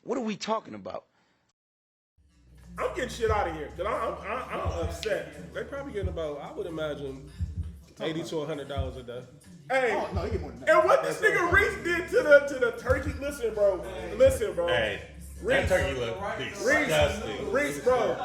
What are we talking about? I'm getting shit out of here because I'm upset. They probably getting about, I would imagine, $80 to $100 a day. Hey, Oh, no, they get more than that. and what this nigga Reese did to the turkey? Listen, bro. Hey, Reese, that turkey look disgusting. Reese, bro.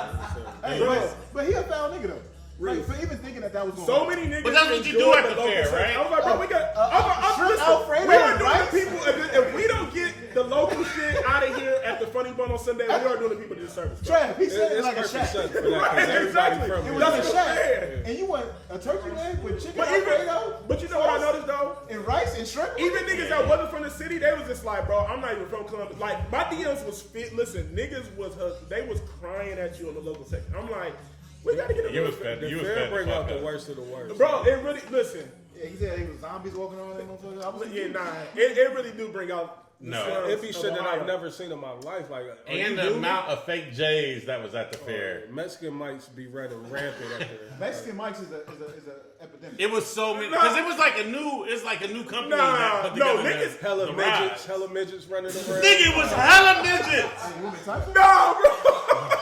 Hey, Bro. but he a foul nigga though. Like, for even thinking that was going So many niggas. But that's what you do at the fair, right? I was like, bro, we got. shrimp Alfredo, we are doing right? the people. If we don't get the local shit out of here at the Funny Bone on Sunday, we are doing the people a disservice. Trav, he said it It's like a perfect shack. sense for that, 'cause Right, everybody exactly. from It here. was like a That's shack. what I'm saying. And you want a turkey leg with chicken But Alfredo? you know what I noticed though? And rice and shrimp? Even niggas that wasn't from the city, they was just like, bro, I'm not even from Columbus. Like, my DMs was fit. Listen, niggas they was crying at you on the local section. I'm like, we gotta get a You was little fed. The You was fair fed. bring the out fuck the up. worst of the worst. Bro, it really, listen. Yeah, he said he was zombies walking around that motherfucker. I was Yeah, nah, it really do bring out. No. slums It'd be of shit that Ohio. I've never seen in my life. Like, And the amount of fake J's that was at the fair. Mexican mics be running rampant up there. Mexican Mike's is a epidemic. It was so many because it was like a new company that put no, together niggas- Hella the midgets, rides. hella midgets running around. Nigga, it was hella midgets. You want me to type it? No, bro.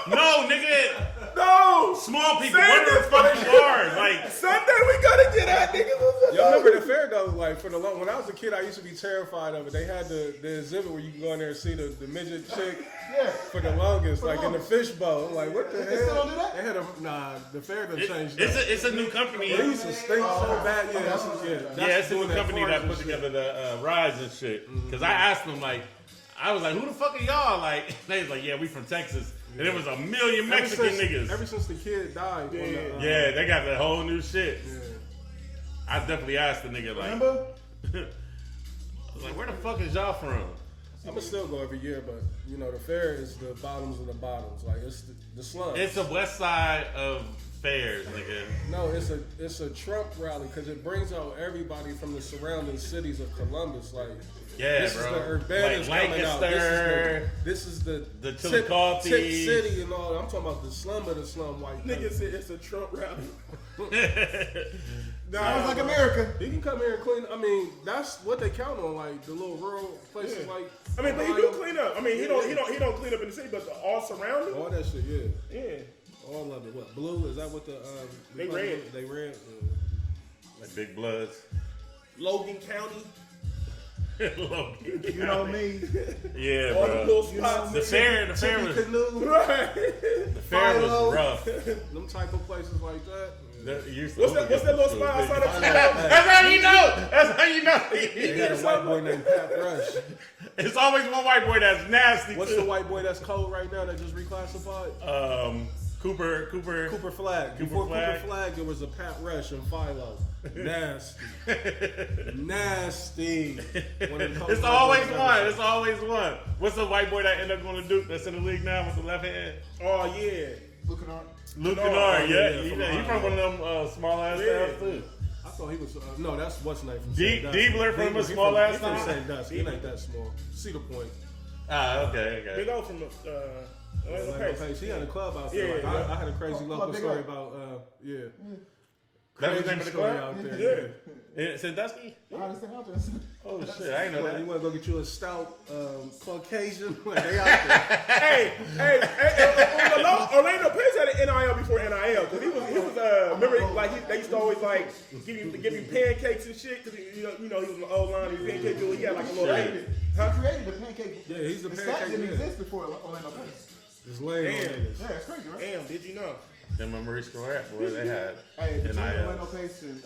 No, nigga, No. small people. Say What are this the fucking cars? Like, Sunday we gotta get at niggas. Y'all remember the fair though? Like when I was a kid, I used to be terrified of it. They had the exhibit where you can go in there and see the midget chick Yeah. for the longest, like in the fishbowl. Like what the hell? They still don't do that? They had the fair done changed. it's a new company. They used to stink so bad. Yeah, Yeah, it's a new doing company far that and put shit. together the rides and shit. Because I asked them, like, I was like, who the fuck are y'all? Like, they was like, yeah, we from Texas. And it was a million Mexican niggas. Ever since the kid died. Yeah, they got that whole new shit. Yeah. I definitely asked the nigga, like, Remember? I was like, where the fuck is y'all from? I'ma still go every year, but you know the fair is the bottoms of the bottoms. Like it's the slums. It's the west side of fairs, nigga. No, it's a Trump rally because it brings out everybody from the surrounding cities of Columbus. Like, Yeah, this bro. is the Urbanians Like coming out. Lancaster. This is the The tip Chillicothe. city and all. I'm talking about the slum of the slum white. Niggas said it's a Trump rally. Sounds like America. He can come here and clean. I mean, that's what they count on. Like the little rural places, Yeah. like. I mean, but he do clean up. I mean, he don't clean up in the city, but all surrounding. all that shit. Yeah, Yeah. all of it. What blue? Is that what the? They red. They red. Like Big Bloods. Logan County. Logan. You know me. Yeah, All the bro. little spots. The fair was Right. the fair was rough. Them type of places like that. What's that little spot outside of That's how you know. That's how you know. They had a white boy named Pat Rush. It's always one white boy that's nasty. What's too. the white boy that's cold right now that just reclassified? Cooper. Cooper Flag. Before Flag. Cooper Flag, it was a Pat Rush and Philo. Nasty. Nasty. It's always one. It's always one. What's the white boy that ended up going to Duke that's in the league now with the left hand? Oh yeah. Looking on. Luke Kennard. Kennard, yeah. yeah, He from one of them small ass towns too. I thought he was. No, that's what's his name from D- St. Dust. Diebler from a He small ass from town? St. Dust. He ain't that small. Cedar Point. Ah, okay. Big O from Orlando Orlando Pace. Pace. He had a club out Yeah, there. Like, yeah. I had a crazy local Big story O. about. Yeah. That's the Crazy name of the story club? out there. Yeah. Sandusky? I understand how to. Oh shit, I ain't know Like, that. you want to go get you a stout Caucasian? Like, they out there. Hey, Orlando Pace had an NIL before NIL because he was remember like they used to always like give you pancakes and shit because you know he was an old line he pancake dude. He had like a little He created the pancake. Yeah, he's the That pancake didn't man. exist before Orlando Pace. Just laying on Damn. niggas. Yeah, it's crazy, right? Damn, did you know? Them and Maurice Square, boy, they had Hey, between Orlando NIL. Pace and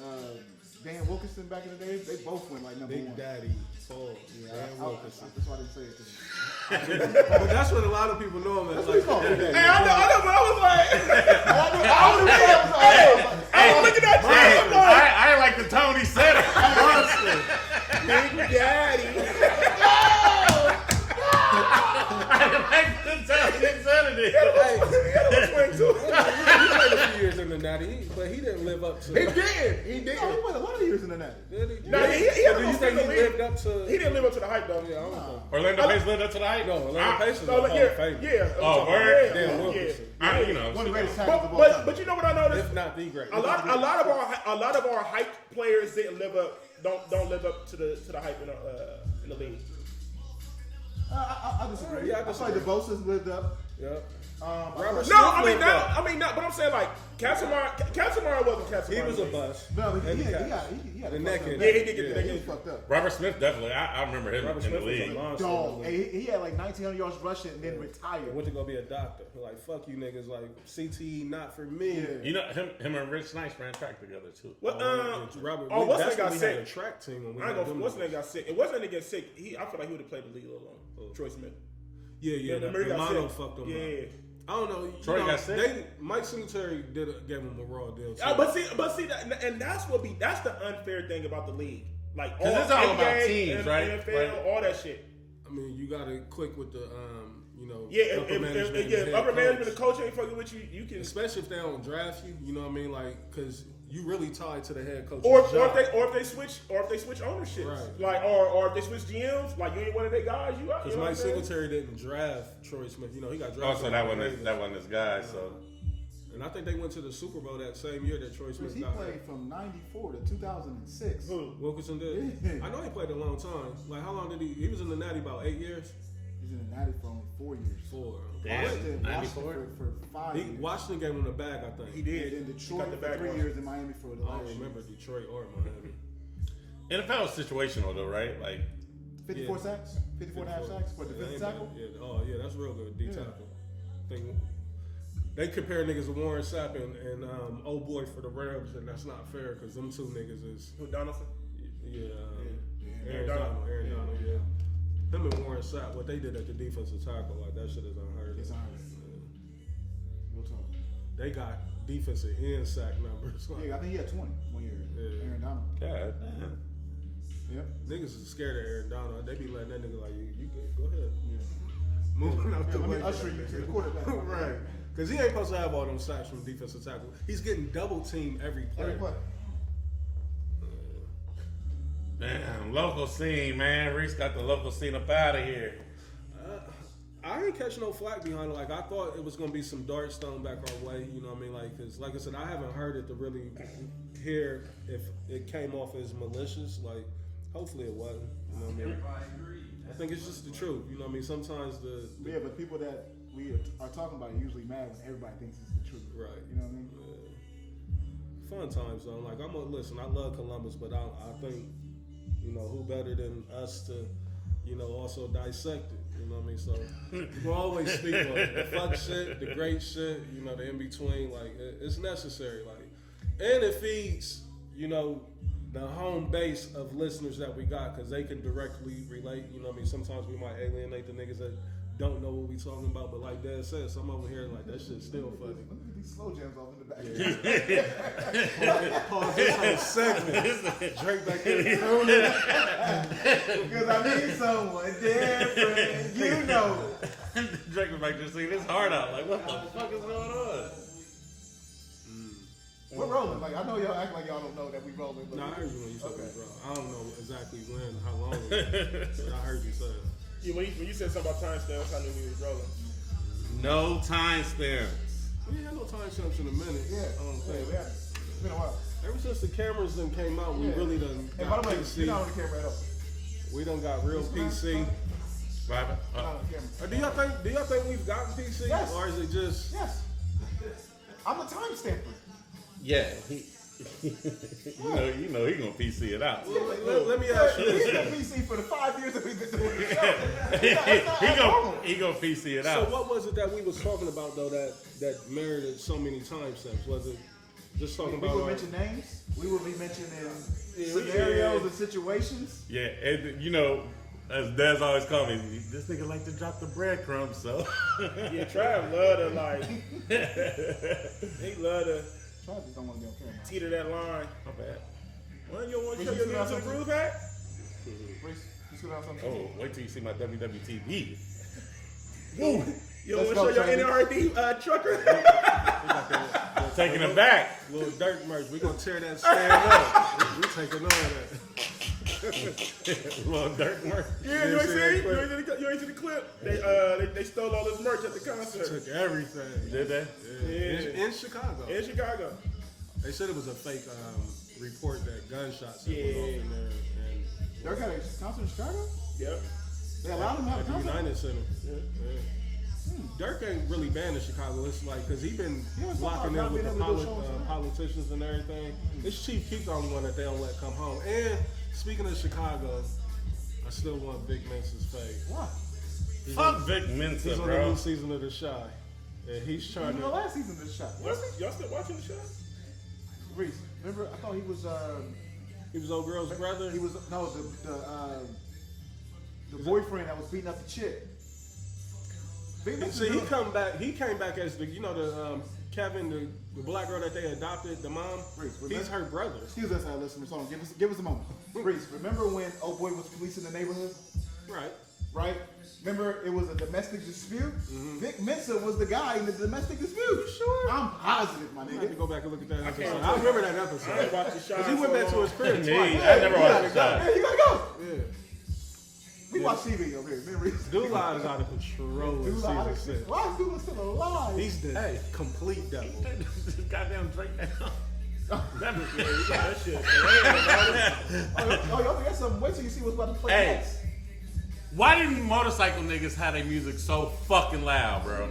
Dan Wilkinson back in the day, they both went like number Big one. Daddy. Paul. Yeah, Dan Wilkinson. that's why I didn't say it. To you. But that's what a lot of people know him as. Like, Hey, I know, but I was like, I was looking at you. I'm like, I ain't like the tone he said it. Big Daddy. I didn't like the tone he said it. He played a few years in the Natty, but he didn't live up to. He did. No, he went a lot of years in the Natty. Did he? No, he But had do a you think he league. lived up to? He didn't live up to the hype though. Yeah, I don't know. Orlando Pace lived up to the hype? No, Orlando Pace is a No, Hall of Famer. yeah. Oh, word? Yeah, Dan yeah. Wilkinson. You know, One of the greatest But, tackles of all time. but you know what I noticed? If not the great. A lot of our hype players didn't live up. Don't live up to the hype in the league. I I disagree. Yeah, I I feel like disagree. the Bosa's lived up. Yep. Robert No, I mean not. But I'm saying like Casamara wasn't Casamara. He was a bust. No, but he had The a neck fucked up in. Yeah, he did get the Yeah, neck he in. was fucked up. Robert Smith definitely. I remember him Robert in the Smith was a league. monster. Dog. He had like 1,900 yards rushing and then retired. Went to go be a doctor. Like, fuck you niggas. Like, CTE not for me. Yeah. You know him and Rich Nice ran track together too. What? Robert. What's that's that got when we had a sick? track team when we I ain't had gonna. them What's niggas. that got sick? It wasn't to get sick. I feel like he would have played the league a little longer. Troy Smith. Yeah. the The Murray got mono sick. fucked him Yeah. up. I don't know. Troy got sick? Mike Singletary gave him a raw deal. Too. But see, and that's the unfair thing about the league. Like 'Cause it's all about NBA, teams, right? NFL, Right. all that shit. I mean, you gotta click with the Yeah, upper management. and if head upper management coach. and coach ain't fucking with you, you can. Especially if they don't draft you, you know what I mean? Like, cause you really tied to the head coach. Or if they switch ownership, Right. like or if they switch GMs, like you ain't one of their guys, you out. Because You know what Mike I'm saying? Singletary didn't draft Troy Smith. You know, he got drafted. Also, by that the wasn't Ravens. that wasn't his guy. So And I think they went to the Super Bowl that same year that Troy Smith He got played hurt. from 94 to 2006. Who? Wilkinson did. Yeah. I know he played a long time. Like, how long did he? He was in the Natty about 8 years. He's in the Natty for only 4 years. 4. Damn. Washington 94? for 5 He years. Washington gave him the bag, I think. He did. In Got Detroit the for bag 3 on. years, in Miami for the I last don't year. remember Detroit or Miami. NFL is situational though, right? Like 54 sacks, 54 and a half sacks for Yeah, defensive ain't tackle. bad. Yeah. Oh yeah, that's real good. D Yeah. tackle. They compare niggas to Warren Sapp and old boy for the Rams, and that's not fair because them two niggas is Who Donaldson? Aaron Donald. Aaron Donald, yeah. Him and Warren Sapp, what they did at the defensive tackle, like that shit is unheard of. It's unheard of. Real talk. They got defensive end sack numbers. Like, Yeah, I think he had 20 1 year. Yeah. Aaron Donald. God damn. Yep. niggas is scared of Aaron Donald. They be letting that nigga like, you go ahead. Yeah. Moving out the Let way. me usher you to the quarterback. Right. Because he ain't supposed to have all them sacks from defensive tackle. He's getting double teamed every play. Every play. Damn, local scene, man. Reese got the local scene up out of here. I ain't catching no flack behind it. Like, I thought it was going to be some darts thrown back our way. You know what I mean? Like, because, like I said, I haven't heard it to really hear if it came off as malicious. Like, hopefully it wasn't. You know what I mean? I think it's just the truth. You know what I mean? Sometimes the Yeah, but people that we are talking about are usually mad when everybody thinks it's the truth. right. You know what I mean? Fun times though. Like, I'm gonna listen. I love Columbus, but I think, you know, who better than us to, you know, also dissect it. You know what I mean? So we'll always speak on the fuck shit, the great shit, you know, the in between. Like, it's necessary. Like, and it feeds, you know, the home base of listeners that we got because they can directly relate. You know what I mean? Sometimes we might alienate the niggas that don't know what we talking about, but like Dad said, some over here like that shit's still funny. Look at these slow jams off in the back. Pause this whole segment. Drake back there. Because I need someone different. You know. Drake was like, just seeing his heart out. Like, what the fuck is going on? We're rolling. Like, I know y'all act like y'all don't know that we rolling. But No, I heard you when you said Okay. it, bro. I don't know exactly when, how long ago, but I heard you say it. Yeah, when you said something about timestamps, I knew we was rolling. No timestamps. We ain't had no time stamps in a minute. Yeah. I don't Yeah, think. we have. It's been a while. Ever since the cameras then came out, we Yeah. really done And by got the way, PC. you're not on the camera at all. We done got real PC. Robert? You're not on the camera. Or do y'all think we've gotten PC? Yes. Or is it just Yes. I'm a timestamper. Yeah, you know he gonna PC it out. let me ask you He's this. been PC for the 5 years that we've been doing the show. That's not abnormal. he gonna PC it So out. what was it that we was talking about though that merited so many timestamps? Was it just talking We about will our- mention names. We will be mentioning Yeah, scenarios yeah. and situations. Yeah, and you know, as Dez always call me, this nigga like to drop the breadcrumbs. So Yeah, Trav love to like. He love to Travis just don't want to be on camera. teeter that line. my bad. Well, you don't want to show Reese, your you niggas to the got groove hat? Reese, you sit down something. Oh, wait till you see my WWTB. You don't Let's want to go, show your Travis. NRD trucker? Taking it back. Little dirt merch. We're gonna tear that stand up. We taking all that. Little dirt merch. Yeah, you ain't see see? that You clip? ain't see the clip? They stole all this merch at the concert. Took everything. Did they? Yeah. In Chicago. In Chicago. They said it was a fake report that gunshots had Yeah. went off in there. And Dirk had a concert in Chicago? Yep. They allowed him to have a At the concert? United Center. Yeah. Dirk ain't really banned in Chicago. It's like, because he been locking in with the politicians and everything. This Chief Keef the only one that they don't let come home. And speaking of Chicago, I still want Vic Mensa's fade. Why? Fuck Vic Mensa, He's on the bro. new season of The Chi. And he's trying Even to... the last season of the shot. Y'all still watching the show? Reese, remember? I thought he was. He was old girl's brother. He was the boyfriend that was beating up the chick. See, he came back as the Kevin, the black girl that they adopted, the mom. Reese, He's her brother. Excuse us, our listeners. Hold on, give us a moment. Reese, remember when old boy was policing the neighborhood? Right? Remember it was a domestic dispute? Vic Mensa was the guy in the domestic dispute. You sure? I'm positive, my I have to nigga. go back and look at that episode. I remember that episode. I ain't watched the show. Because he went back to his crib Me, twice. I never watched the show. Yeah, you gotta go. Yeah. We watch TV over here. Man, Reese. Dula is out of control in season 6. Why is Dula still alive? He's the complete devil. This goddamn Drake now. That shit. Oh, y'all forget something. Wait till you see what's about to play Hey. next. Why do motorcycle niggas have their music so fucking loud, bro?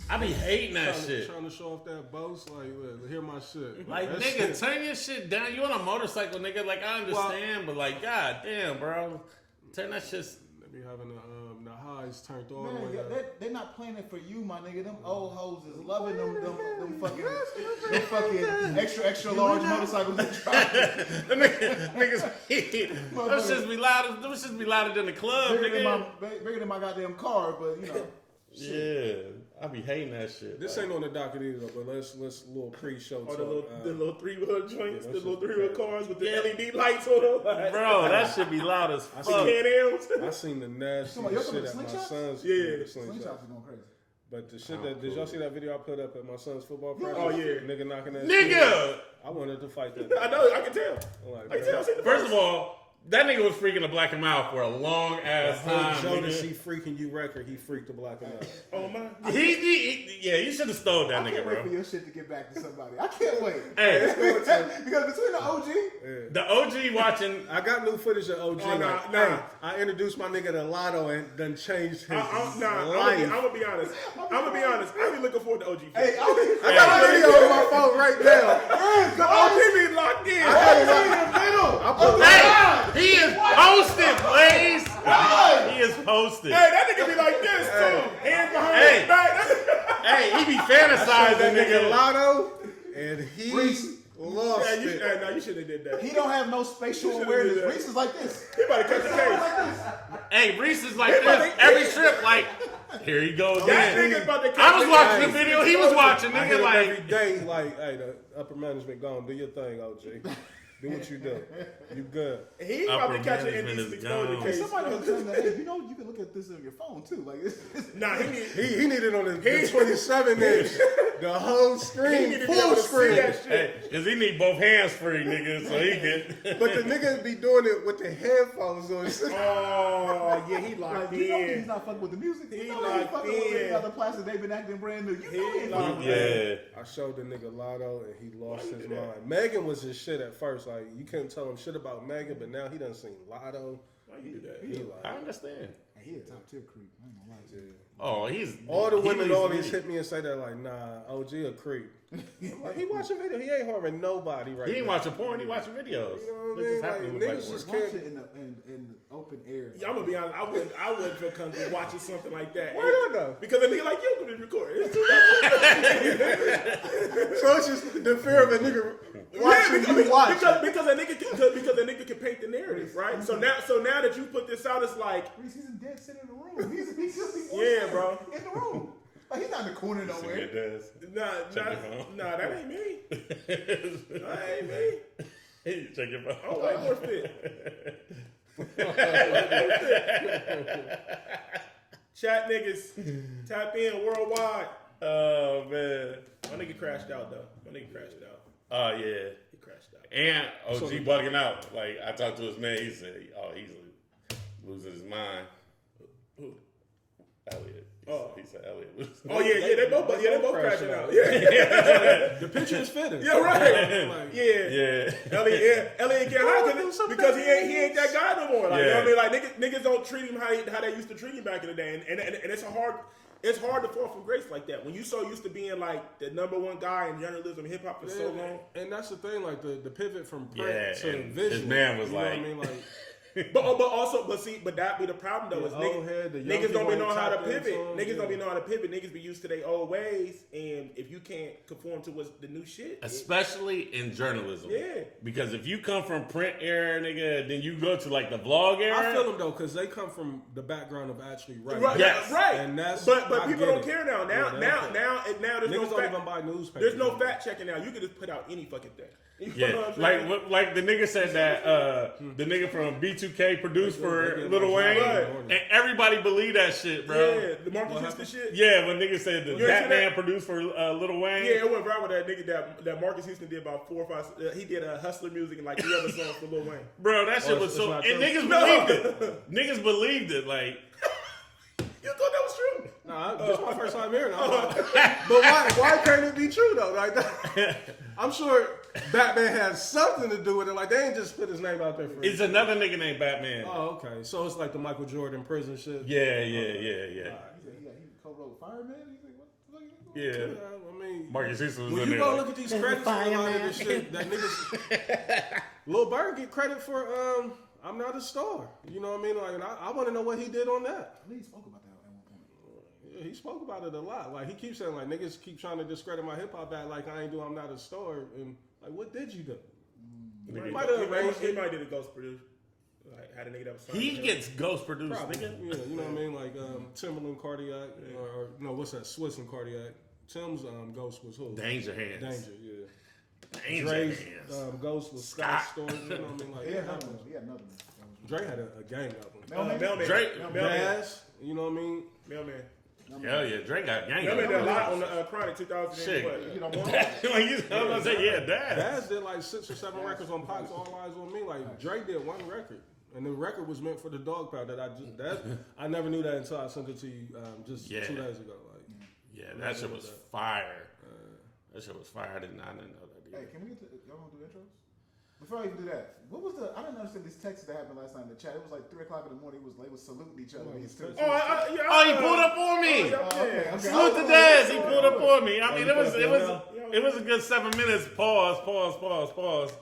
I be hating that shit. Trying to show off that boast, like, look, hear my shit. Like, That nigga, shit- turn your shit down. You on a motorcycle, nigga? Like, I understand, but like, god damn, bro, turn that shit. They be having the highs turned all the Man, way up. they're not playing it for you, my nigga. Them old hoes is loving them fucking extra large motorcycles they drive. Niggas, those shits be louder. Those shits be louder than the club, nigga. Bigger than my goddamn car, but you know. Yeah, I be hating that shit. This ain't on the docket either, but let's little pre-show Or talk. the little 3-wheel joints, Yeah, the that little shit 3-wheel cars with the LED lights on them. Like, Bro, that shit be loud as the fuck. Can-Ams. I seen the nastiest Come on, y'all talking shit at my slingshots? son's. Yeah. the slingshot. Slingshots is going crazy. But the shit that did y'all see that video I put up at my son's football practice? Oh, yeah. Nigga knocking that Nigga! shit. I wanted to fight that. I know, I can tell. I'm like, I can tell. I've seen the First of all, that nigga was freaking the black and mild for a long ass time. Jodeci nigga. freaking you record, he freaked the black and out. Oh my. Yeah, you should have stole that I nigga, can't wait for bro. your shit to get back to somebody. I can't wait. Hey, Because between the OG, the OG watching. I got new footage of OG. Oh, nah, like, nah. hey, I introduced my nigga to Lotto and done changed his I'm life. gonna be honest. I be looking forward to OG. hey, I got a video on my phone right now. OG be locked in. Hey, he is posted, please. He is posted. Hey, that nigga be like this too. Hands behind Hey. his back. Hey, he be That fantasizing, nigga nigga. Lotto, and he Reese. lost Yeah, it. you should have did that. he don't have no spatial should've awareness. did that. Reese is like this. He about to catch the case. Hey, Reese is like this every trip. Like, here he goes That again. nigga's about to catch I was the watching case. the video. He was watching, I hit nigga. him every Like, day, like, hey, the upper management gone. Do your thing, OG. Do what you do. You good. He about to Upper catch an management indecent is exposure gone. case. Somebody will tell him that, hey, you know, you can look at this on your phone too. Like this. Nah, he need. He needed on the 27 inch, the whole He screen, need to be full able to see screen. that shit. hey, cause he need both hands free, nigga, so he can. But the nigga be doing it with the headphones on. Oh, yeah, he locked Like, you know he's in. not fucking with the music. He You know he's locked fucking with in. any other plastic they've been acting brand new. You know He he ain't locked fucking with Yeah. I showed the nigga Lotto and he lost Why you his do that? mind. Megan was his shit at first. Like, you couldn't tell him shit about Megan, but now he done seen Lotto. Why you do that? He I like, understand. Hey, he a top tier creep. I ain't gonna lie to you. Oh, he's all the he women leaves always me. hit me and say that, like, nah, OG a creep. I'm like, he watching video. He ain't harming nobody right He ain't now. watching porn. He watching videos. You know what Look I mean? what's happening Like, with niggas white just porn. Watch it in the open air. Yeah, I'm gonna be honest. I wouldn't feel comfortable watching something like that. Why not though? Because a nigga like you could record. It's too much. So it's just the fear of a nigga Yeah, watching you watch. because a nigga can paint the narrative, right? So now that you put this out, it's like, Reese, he's in dead center in the room. He's just Yeah, bro. in the room. Like he's not in the corner nowhere. It does. nah, that ain't me. That ain't me. Hey, check your phone. I'm way more fit. Chat niggas, tap in worldwide. Oh man. My nigga crashed out though. Oh yeah. He crashed out. And OG bugging out. Like I talked to his man. He said, "Oh, he's losing his mind." Who? Elliot. Oh. He said Elliot was. Oh yeah, they both crashing out. Yeah, the picture is fitting. Yeah, right. Like, yeah. Elliot get high because he ain't that guy no more. Like, you know what I mean? Like niggas don't treat him how they used to treat him back in the day, and it's hard to fall from grace like that when you so used to being like the -- 1 guy in journalism, hip hop for so long. And that's the thing, like the pivot from print to visual. His man was like, what I mean, like. But that be the problem though. Is niggas don't be knowing how to pivot. Niggas don't be knowing how to pivot. Niggas be used to their old ways, and if you can't conform to what's the new shit, especially in journalism. Yeah. Because if you come from print era, nigga, then you go to like the vlog era. I feel them though, because they come from the background of actually writing. Right. Yes. Right. And that's but people don't care now. Now there's niggas no don't even buy newspapers. There's no fact checking now. You can just put out any fucking thing. Yeah, like the nigga said that the nigga from B2K produced for Lil Wayne, and everybody believe that shit, bro. Yeah, the Marcus Houston shit. Yeah, when niggas said that Batman produced for Lil Wayne. Yeah, it went right with that nigga that Marcus Houston did about 4 or 5. He did Hustler music and like 3 other songs for Lil Wayne. Bro, that shit was so, and niggas believed it. Niggas believed it, like. You thought that was true? Nah, this is my first time hearing it. But why can't it be true though? Like I'm sure Batman has something to do with it. Like they ain't just put his name out there for It's another nigga named Batman. Oh, okay. So it's like the Michael Jordan prison shit. Yeah. He co-wrote Fireman. Yeah. I mean, Marcus Houston was when in you there. go look at these credits for a lot of this shit, that niggas Lil Bird get credit for I'm Not a Star. You know what I mean? Like I want to know what he did on that. I think he spoke about that at one point. Yeah, he spoke about it a lot. Like he keeps saying like niggas keep trying to discredit my hip hop act like I ain't do I'm Not a Star. And like what did you do? He might did a ghost producer. Like had a nigga that was He gets ghost produced, nigga. Yeah, you know what I mean? Like Timberland Cardiac or no, what's that? Swiss and Cardiac. Tim's ghost was who? Danger Hands. Danger, yeah. Dre's ghost was Scott Storm. You know what I mean? Like He had another one. Dre had a gang album. Mailman. Drake. Jazz, you know what I mean? Mailman. Hell yeah, Drake got gang. Mailman did a lot on the Chronic 2000. Shit. You know, I was gonna say, yeah, Daz did like 6 or 7 records on Pac's All Eyes on Me. Like Drake did 1 record. And the record was meant for the dog pound I never knew that until I sent it to you just 2 days ago. Like, yeah, that shit was fire. That shit was fire. I didn't know that. Hey, can we get to y'all want to do intros? Before I even do that, I didn't understand this text that happened last night in the chat. It was like 3 o'clock in the morning. They was saluting each other. He pulled up on me. Okay. Salute to Daz. He pulled up on me. I mean, it was a good 7 minutes. Pause.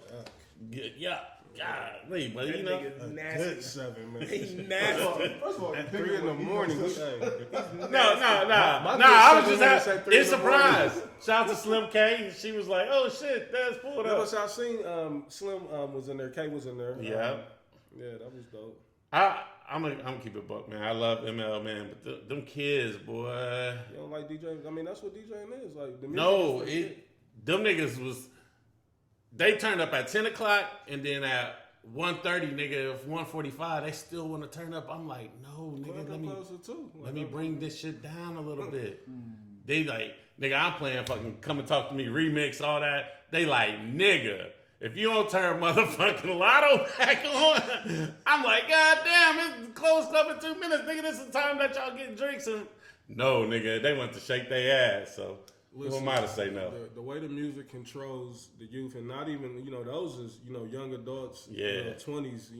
Yeah. Golly, but you know, good 7 minutes. He's nasty. First of all, At 3 in the morning. No. I was just in surprise. Shout out to Slim K. She was like, "Oh shit, Daz pulled up." I seen Slim was in there. K was in there. Yeah. That was dope. I'm gonna keep it buck, man. I love ML, man, but them kids, boy. You don't like DJing? I mean, that's what DJing is. Like the music No, is like them niggas was. They turned up at 10 o'clock, and then at 1:30, nigga, 1:45, they still want to turn up. I'm like, no, nigga, let me bring this shit down a little bit. They like, nigga, I'm playing fucking Come and Talk to Me remix, all that. They like, nigga, if you don't turn motherfucking Lotto back on, I'm like, God damn, it's closed up in 2 minutes, nigga. This is the time that y'all get drinks. And no, nigga, they want to shake their ass, so. Who am I to say no? The way the music controls the youth, and not even, those is, young adults, 20s.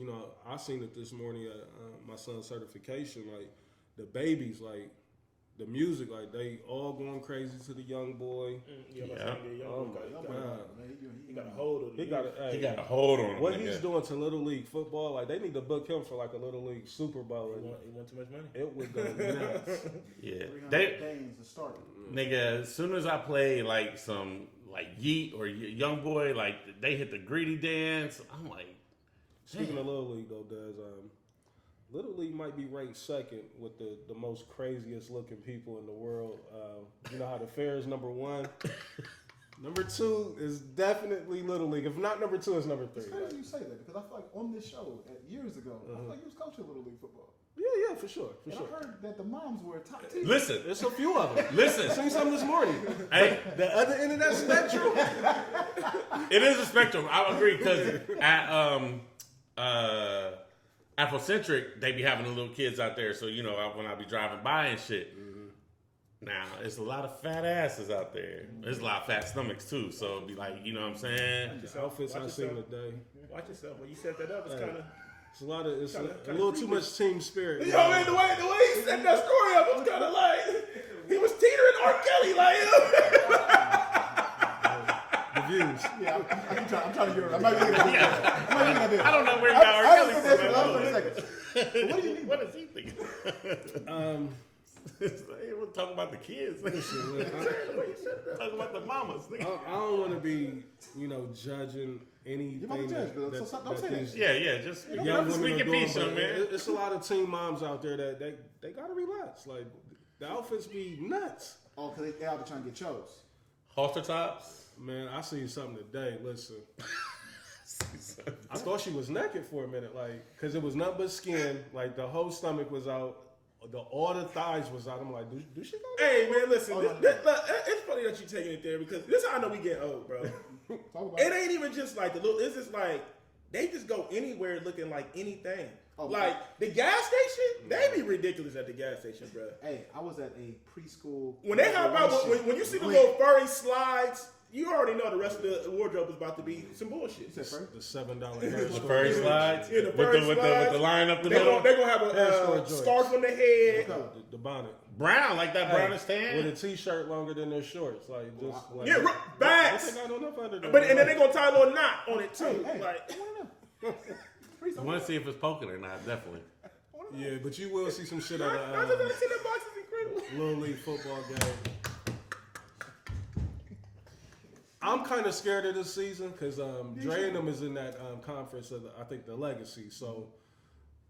I seen it this morning at my son's certification. Like, the babies, like, the music, like, they all going crazy to the young boy. Oh, my God. He got a hold of it. He got a hold on him. What he's doing to Little League football, like, they need to book him for, like, a Little League Super Bowl. He want too much money? It would go nuts. Yeah. 300 games to start. Nigga, as soon as I play like some like Yeet or Young Boy, like they hit the greedy dance, I'm like. Speaking of Little League though, Little League might be ranked second with the most craziest looking people in the world. You know how the fair is number 1. Number 2 is definitely Little League. If not number 2, it's number 3. It's crazy you say that because I feel like on this show years ago, I feel like you was coaching Little League football. Yeah, for sure. I heard that the moms were top team. Listen, there's a few of them. Listen, seen something this morning. Hey, the other end of that spectrum. It is a spectrum. I agree because at Afrocentric, they be having the little kids out there. So when I be driving by and shit, Now, it's a lot of fat asses out there. There's a lot of fat stomachs too. So it'd be like, you know what I'm saying? The outfits I seen today. Watch yourself. When you set that up, it's kind of. It's a lot of. It's a little too much team spirit. You know, man, the way he set that story up was kind of like he was teetering R. Kelly like. The views. Yeah, I'm trying to hear it. I'm not even gonna do that. I don't know where you got R. Kelly from. What do you mean? What is he thinking? We're talking about the kids. Talking about the mamas. I don't want to be, judging anything. You're about to judge, but don't say that. Yeah. Just young women speak are your doing, piece, young man. It's a lot of teen moms out there that they gotta relax. Like the outfits be nuts. Oh, because they out there trying to get chose. Halter tops. Man, I seen something today. Listen. I thought she was naked for a minute, because it was nothing but skin. Like the whole stomach was out. All the thighs was out. I'm like, do she go? Hey man, listen. It's funny that you taking it there because this is how I know we get old, bro. It ain't even just like the little. It's just like they just go anywhere looking like anything. Like the gas station, they be ridiculous at the gas station, bro. Hey, I was at a preschool. When they hop out, when you see the little furry slides. You already know the rest of the wardrobe is about to be some bullshit. The $7 hair the furry slides? Yeah, the furry with the line up the middle? They're going to have a scarf on their head. The bonnet. Brown, like that brownish tan? With a t-shirt longer than their shorts. Bats. And then they're going to tie a little knot on it, too. I I want to see if it's poking or not, definitely. Yeah, but you will see some shit at I just want to see that box is incredible. Little League football game. I'm kind of scared of this season because Dre and them is in that conference of I think the Legacy. So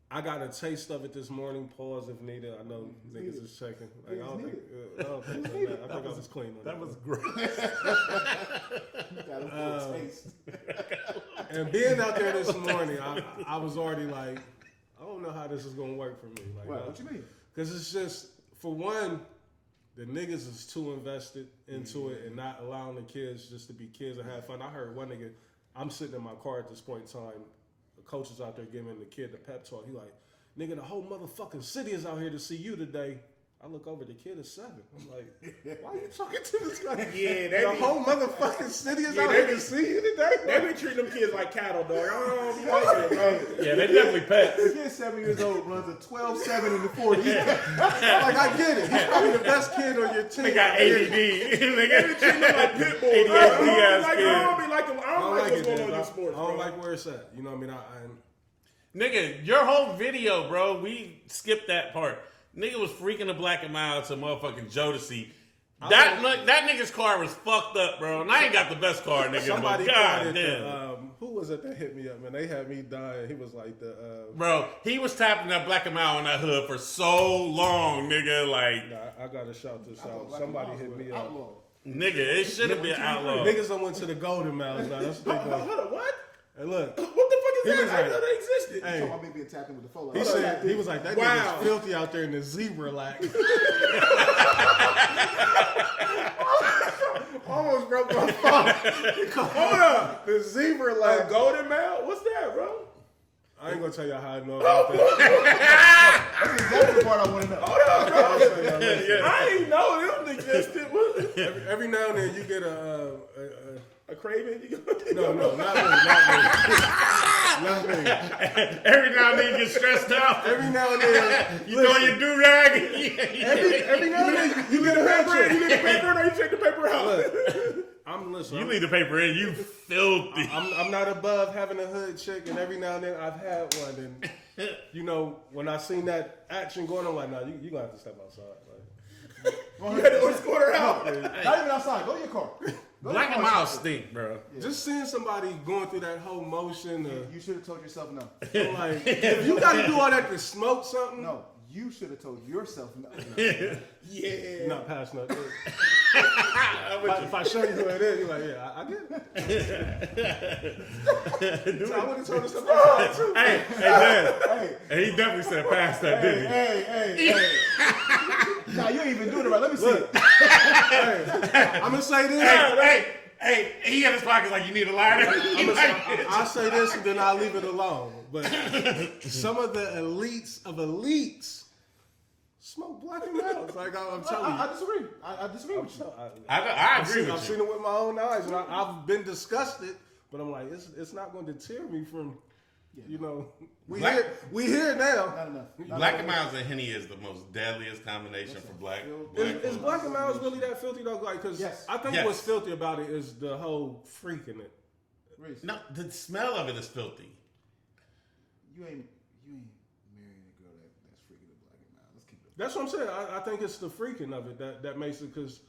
I got a taste of it this morning. Pause if needed. I know niggas is checking. I don't think so. I think I was clean on that. That was gross. And being out there this morning, I was already like, I don't know how this is gonna work for me. Like, what you mean? Because it's just, for one, the niggas is too invested into it and not allowing the kids just to be kids and have fun. I heard one nigga, I'm sitting in my car at this point in time, the coach is out there giving the kid the pep talk. He like, nigga, the whole motherfucking city is out here to see you today. I look over, the kid is 7. I'm like, why are you talking to this guy? Yeah, the whole motherfucking city is out here to see you today. They be treating them kids like cattle, dog. I don't be like it, bro. Yeah, they definitely pets. The kid 7 years old runs a 12-7 in the 40. Like, I get it. He's probably the best kid on your team. They got ADD. They be treating them like pit bulls. ADHD ass I kid. don't be like them. I don't like what's going on in I sports, don't bro. like where it's at. You know what I mean? Nigga, your whole video, bro, we skipped that part. Nigga was freaking the black and mild to motherfucking Jodeci. That nigga's car was fucked up, bro. And I ain't got the best car, nigga. Somebody but called God it damn. who was it that hit me up, man? They had me dying. He was like Bro, he was tapping that black and mild on that hood for so long, nigga. Like, nah, I gotta shout this out. Somebody hit me up. nigga, it should have been outlawed. Niggas done went to the Golden Miles now. That's what they doing. Hold on, what? Hey, look. What the fuck is He that? was I didn't know that existed. Hey, So I may be tapping with the photo. he was like, that nigga's filthy out there in the zebra lack. Almost broke my phone. Hold up. The zebra lack. Golden Mail? What's that, bro? I ain't gonna tell y'all how I know about that. That's exactly the part I want to know. Hold up, bro. I didn't know them existed. Every now and then you get a craving? no, not me. Not me. Every now and then you get stressed out. Every now and then You throw your do-rag. every now and then you get a paper in? You handshake. need the paper in or you take the paper out? You leave the paper in, you filthy. I'm not above having a hood chick, and every now and then I've had one. And you know, when I seen that action going on, like, nah, you gonna have to step outside. Like, You had to escort her out. Not even outside. Go to your car. Black and mild stink, bro. Yeah. just seeing somebody going through that whole motion. You should have told yourself no. Like, if you got to do all that to smoke something, No, you should have told yourself no. Yeah. not pass nothing. If I show you who it is, you're like, yeah, I get it. So I would have told us stuff outside too. Hey, man. Hey, he definitely said pass that, didn't he? Hey. Nah, you ain't even doing it right. Let me see it. I'm gonna say this. Hey, he had his pockets like you need a lighter. I'll say this and then I'll leave it alone. But some of the elites of elites smoke Black and Mouse. Like I'm telling you. I disagree. I disagree with you. I agree with I've you. seen it with my own eyes, and I've been disgusted. But I'm like, it's not going to deter me from, we here now. Not enough. Black and Miles and Henny is the most deadliest combination for black. Is Black and Miles really that filthy though? Like, because I think what's filthy about it is the whole freak in it. No, the smell of it is filthy. You ain't marrying a girl that's freaking a Black and Miles. Let's keep it. That's what I'm saying. I think it's the freaking of it that makes it because.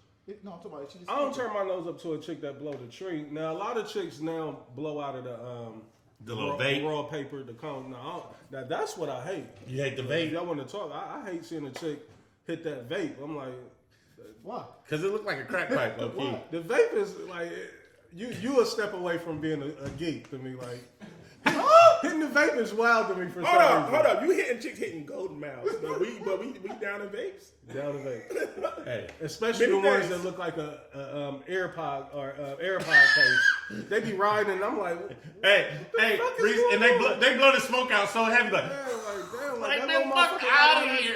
No, I'm talking about it. I don't turn my nose up to a chick that blow the tree. Now a lot of chicks now blow out of the little vape, raw paper, the cone. Now that's what I hate. You hate the vape? Y'all want to talk? I hate seeing a chick hit that vape. I'm like, why? Because it looked like a crack pipe. Okay. The vape is like you a step away from being a geek to me. Like hitting the vape is wild to me for some reason. Hold up. You hitting chicks hitting golden mouths, but we down in vapes. Down the vape. Hey, especially the ones that look like a AirPod or AirPod case. They be riding, and I'm like, hey, Reese, and they blow the smoke out so heavy, like like man, fuck out of here.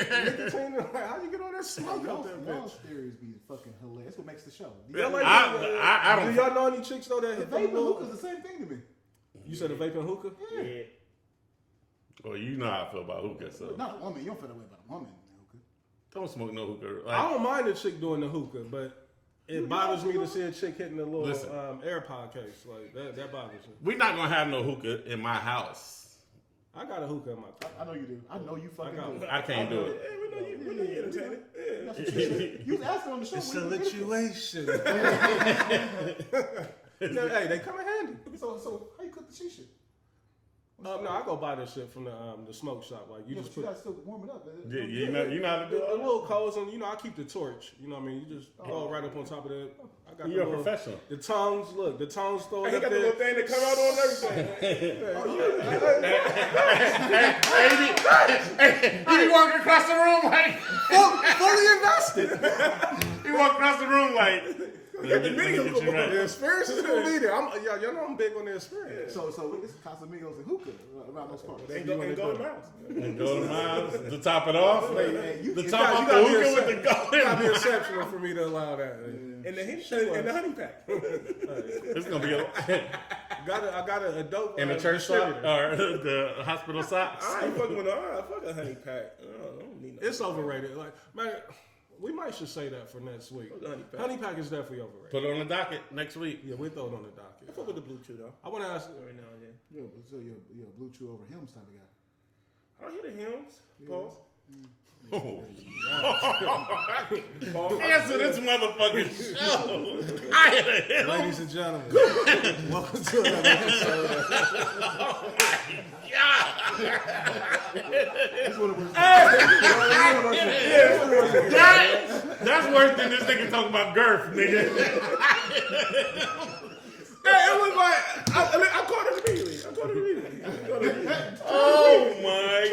Like, how you get all that smoke out there, Y'all's bitch? theories be fucking hilarious. That's what makes the show. Do y'all like I don't. do y'all know any chicks though that hit Vape and little? hookah's the same thing to me. You said a vape and hookah? Yeah. Well, you know how I feel about hookah, so Not a woman. You don't feel that way about a woman. Hookah. don't smoke no hookah. Like, I don't mind a chick doing the hookah, but it bothers me to see a chick hitting the little Listen. AirPod case. Like that bothers me. we're not gonna have no hookah in my house. I got a hookah in my car. I know you do. I know you fucking do. I can't do it. Yeah, we know you entertaining. Yeah. That's what you said. You was asking on the show. It's a when you did it. situation. Hey, they come in handy. So how you cook the shisha? No, I go buy this shit from the smoke shop. Like you Yeah, just but you put gotta still warm it up. Yeah, you know how to do a it. little coals and I keep the torch. You know what I mean? You just throw it right up on top of that. I got You're the a professional. The tongues, look, the tongues throw He it got up the there. little thing that come out on everything. He walking across the room like Fully invested. he walked across the room like. got the mini hookah you right. The experience is gonna be there. Y'all know I'm big on the experience. So it's Casamigos and hookah around those parts. And golden mouths. And golden miles to top it off. You The You top off the gotta be hookah with the You gotta be golden. exceptional for me to allow that. And the honey pack. It's gonna be I got a dope in the church sock distributor. or the hospital socks. I ain't fucking with fuck a honey pack. I don't need no. It's overrated. Like, man, we might should say that for next week. Honey pack is definitely overrated. Put it on the docket next week. Yeah, we throw it on the docket. I fuck with the blue chew though. I want to ask. Every now and then. So you're a blue chew over hymns type of guy. I don't hear the hymns. Pause. Oh. Answer this motherfucking show. I had a hit. Ladies and gentlemen, welcome to another episode of That's worse than this nigga talking about girth, nigga. Hey, it was like I caught it immediately. Oh my.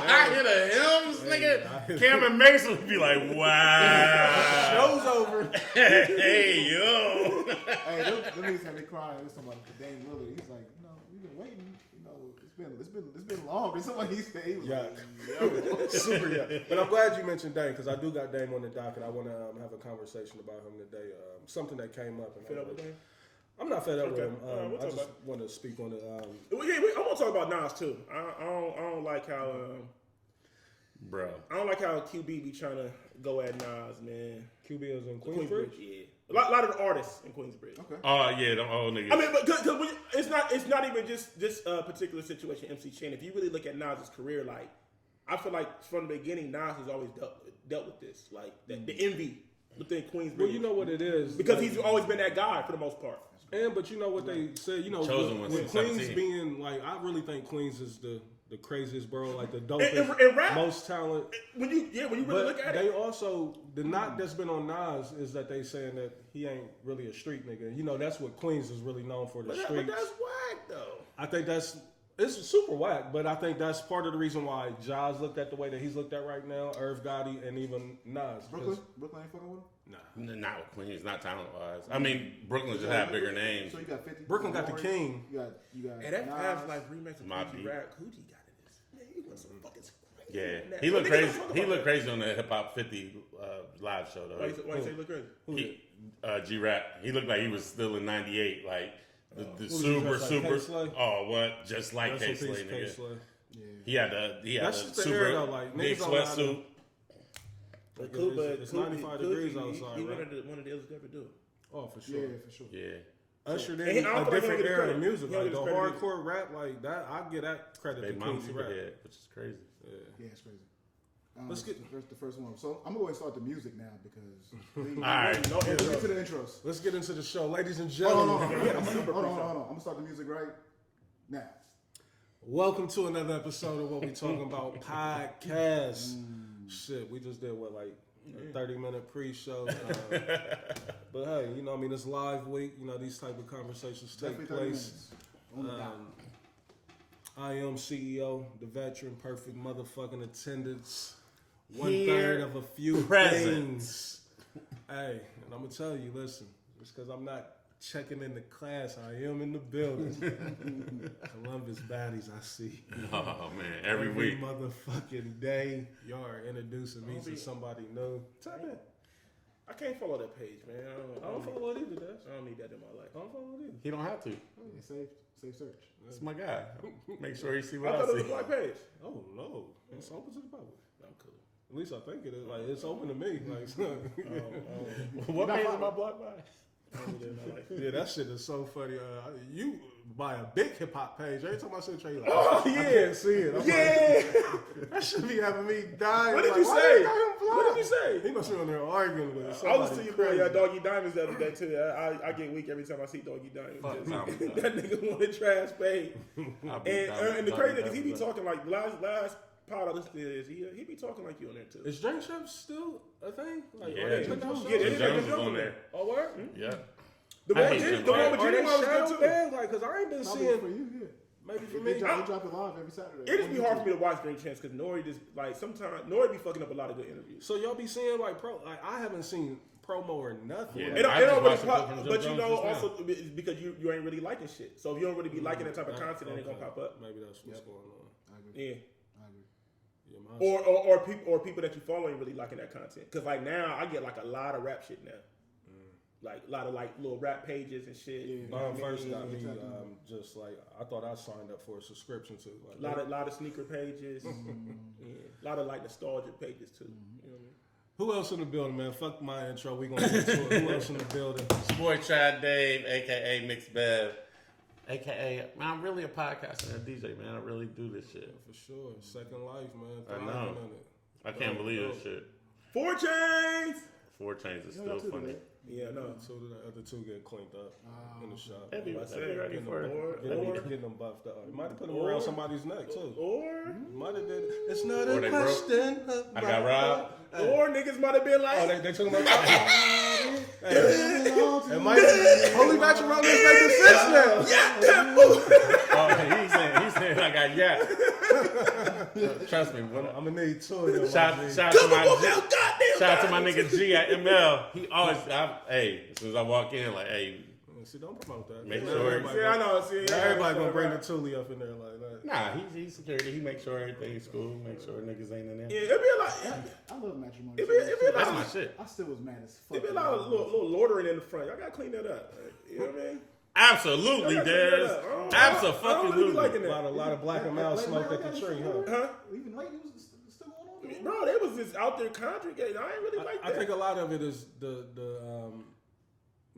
I hit a hymns, nigga. Cameron Mason would be like, wow. Show's over. Hey, yo. Hey, them niggas had me crying. It was somebody, Dame Lillard. He's like, we've been waiting. It's been long. And somebody he said, he was like, yo. Super yeah. But I'm glad you mentioned Dame because I do got Dame on the docket. I want to have a conversation about him today. Something that came up. And Fed up with Dame? I'm not fed up with him. We'll I talk just about want to speak on it. I want to talk about Nas too. I don't like how Bro. I don't like how QB be trying to go at Nas, man. QB is in Queensbridge. Yeah. A lot of the artists in Queensbridge. Okay. Oh, yeah, them old niggas. I mean, but cause it's not even just this particular situation. MC Shan. If you really look at Nas's career, like I feel like from the beginning, Nas has always dealt with this, like the envy within Queensbridge. Well, you know what it is because he's always been that guy for the most part. But you know what they say, Chosen one with since Queens 17. being like, I really think Queens is the craziest borough, like the dopest, in rap, most talent. When you really look at they it, also the knock that's been on Nas is that they saying that he ain't really a street nigga. You know, that's what Queens is really known for, the but streets. that's whack though. I think it's super whack, but I think that's part of the reason why Jaws looked at the way that he's looked at right now, Irv Gotti, and even Nas. Brooklyn ain't fucking with him? Nah. Not with Queens, not talent wise. I mean, Brooklyn just had bigger names. So you got 50. Brooklyn got the king. You got And that Nas. past like remix of My Coogee beat. rap, Coogee got in this. Man, he went some fucking Yeah, he looked crazy. He looked crazy on the Hip Hop 50 live show though. Why you say he look crazy? G-Rap. He looked like he was still in '98, like the super. Oh, what? Just like K-Slay, nigga. Yeah. He had a super like, big sweatsuit. It's 95 degrees outside. He one of the illest to ever do it. Oh, for sure. Yeah, for sure. Yeah. Ushered in a different era of music, like the hardcore rap, like that. I give that credit to Quincy rap, which is crazy. Yeah, it's crazy. Let's get the first one. So I'm going to start the music now because. All right. Let's get to the intros. Let's get into the show, ladies and gentlemen. Hold on. I'm going to start the music right now. Welcome to another episode of What We Talking About podcast. Shit, we just did like a 30-minute pre-show. But hey, you know, I mean, it's live week. You know, these type of conversations take place. I am CEO, the veteran, perfect motherfucking attendance. 1/3 of a few things. Hey, and I'm gonna tell you, listen, just because I'm not checking in the class, I am in the building. Columbus baddies, I see. Oh man, every week, motherfucking day, y'all are introducing me to somebody new. Tap in. I can't follow that page, man. I don't follow it either, Dash. I don't need that in my life. I don't follow it either. He don't have to. Yeah, safe search. That's my guy. Make sure he see what I thought I it was see. a black page. Oh no, it's open to the public. I'm cool. At least I think it is. Like, it's open to me. Like, What page am I blocked by? yeah, that shit is so funny. You buy a big hip hop page every time I see a trade, like, Oh, I can't see it. I'm like, that should be having me dying. What did like, you why say? you got him blocked? What did you say? He must be on there arguing with I was somebody to you, crazy. bro. Doggy Diamonds the other day too. I get weak every time I see Doggy Diamonds. That nigga wanted trash paid. And the crazy thing is he be talking like last part of this is he be talking like you on there too. Is Drink Chef still a thing? Like, Yeah, they put out shows? Jim Jones is on there. Oh, word? Yeah. The one I hate with them. Jimmy Are they was shadow good too. banned? Like, cause I ain't been Probably seeing. for you, yeah. Maybe for They me. drop it live every Saturday. It just be hard for me to watch Drink Champs because Nori just like sometimes Nori be fucking up a lot of good interviews. So y'all be seeing like I haven't seen promo or nothing. Yeah. It I don't just really watched a pop, clip from but Jim you Jones know just now. also it's because you ain't really liking shit. So if you don't really be liking that type of content, it ain't gonna pop up. Maybe that's what's going on. I agree. Yeah. I agree. Yeah, Or people that you follow ain't really liking that content. Cause like now I get like a lot of rap shit now. Like a lot of like little rap pages and shit. Yeah. Mine first got me just like I thought I signed up for a subscription to. Like, Lot of sneaker pages. Yeah. A lot of like nostalgic pages too. You know what I mean? Who else in the building, man? Fuck my intro. We gonna get to it. Who else in the building? It's boy Chad Dave, aka Mixed Bev, aka man, I'm really a podcaster and a DJ, man. I really do this shit. For sure. Second life, man. I know. I can't believe this shit. 4 Chainz. 4 Chainz is still funny. Yeah, no. So the other two get cleaned up in the shop. That'd be ready for it. Getting them buffed up. You might have put them around somebody's neck too. Or Might have did. It's not Or a they question. I got robbed. or niggas might have been like, Oh, they took him out. And Mike, Holy Matrimony is making sense now. Oh, he's saying I got yapped. Trust me. I'm gonna need two of them. Shout out to my nigga G at ML. He always, as soon as I walk in, like, hey, See, don't promote that. Make sure. See, I know. See, Everybody gonna bring the Thule up in there like that. Nah, he's security. He make sure everything's cool. Make sure niggas ain't in there. Yeah, it'd be a lot. I love matrimony. It'd be a That's lot. my shit. I still was mad as fuck. It'd be a lot of little loitering in the front. Y'all gotta clean that up. You know what I mean? Absolutely, Dez. I don't really be liking Absolutely. that. A lot of black and mild smoked at the tree, huh? Huh? Even late, it was still going on. Bro, they was just out there congregating. I ain't really like that. I think a lot of it is the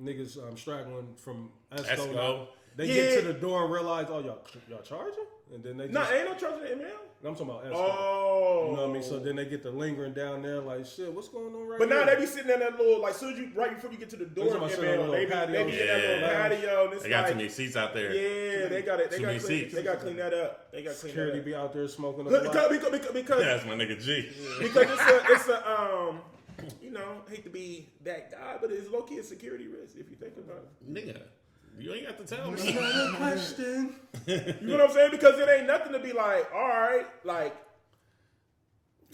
niggas straggling from Esco. They get to the door and realize, oh, y'all charging? And then they just... ain't no charging in ML. I'm talking about Esco. Oh. You know what I mean? So then they get to lingering down there like, shit, what's going on right But here? now they be sitting in that little, like, soon as you, right before you get to the door, They talking about sitting on a they little patio. be in that little Yeah. patio. And it's They got like, too many seats out there. Yeah, they got it. They Too got many clean. seats. They got to clean that up. They got to clean Security that up. be out there smoking a block. Because That's my nigga G. because it's a you know, hate to be that guy, but it's low key a security risk if you think about it. Nigga, you ain't got to tell me. It's not a question. You know what I'm saying? Because it ain't nothing to be like, all right, like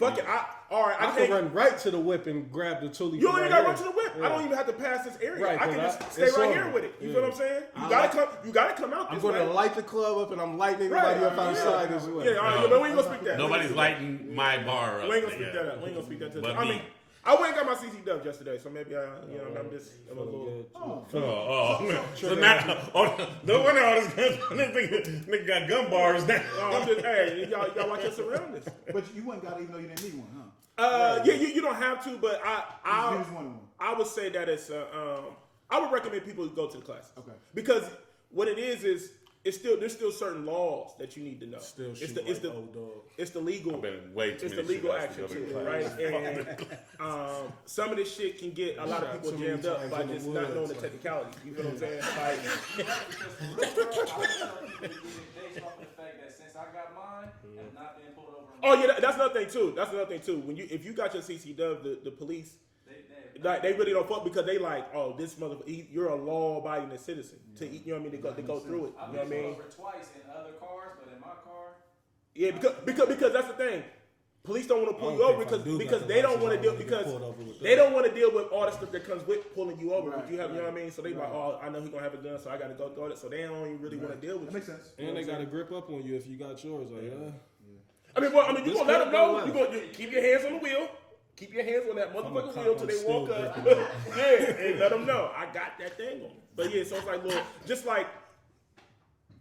Fuck it. I can run right to the whip and grab the toolie. You don't even gotta run to the whip. Yeah. I don't even have to pass this area. Right, I can just stay right here with it. You feel what I'm saying? You gotta come out. I'm gonna light the club up and I'm lighting everybody up outside as well. Yeah, but we ain't gonna speak that. Nobody's lighting my bar up. We ain't gonna speak that up. We ain't gonna speak that to I mean, I went and got my CC dub yesterday, so maybe I'm a little. So now, no wonder all this nigga got gun bars now. I'm just, hey, y'all watch your surroundings. But you wouldn't got it even though you didn't need one, huh? Yeah, you don't have to, but I would say that it's I would recommend people go to the class. Okay. Because what it is there's still certain laws that you need to know. It's the legal. It's the legal action too, right? And some of this shit can get a lot of people jammed up by just not knowing the technicalities. You know what I'm saying? Oh yeah, that's another thing too. When if you got your CC dub, the police. They really don't fuck because they like, oh, this motherfucker, you're a law-abiding citizen. To you know what I mean? To go through it. You know what I mean? Over twice in other cars, but in my car. Yeah, because that's the thing. Police don't want to pull you over because they don't want to deal they don't want to deal with all the stuff that comes with pulling you over. But you have, you know what I mean? So they like, oh, I know he's gonna have a gun, so I got to go through it. So they don't even really want to deal with. That makes sense. And they got to grip up on you if you got yours. Like, I mean, you gonna let them know. You gonna keep your hands on the wheel. Keep your hands on that motherfucking wheel till they walk up. And let them know I got that thing on. But yeah, so it's like, look, just like,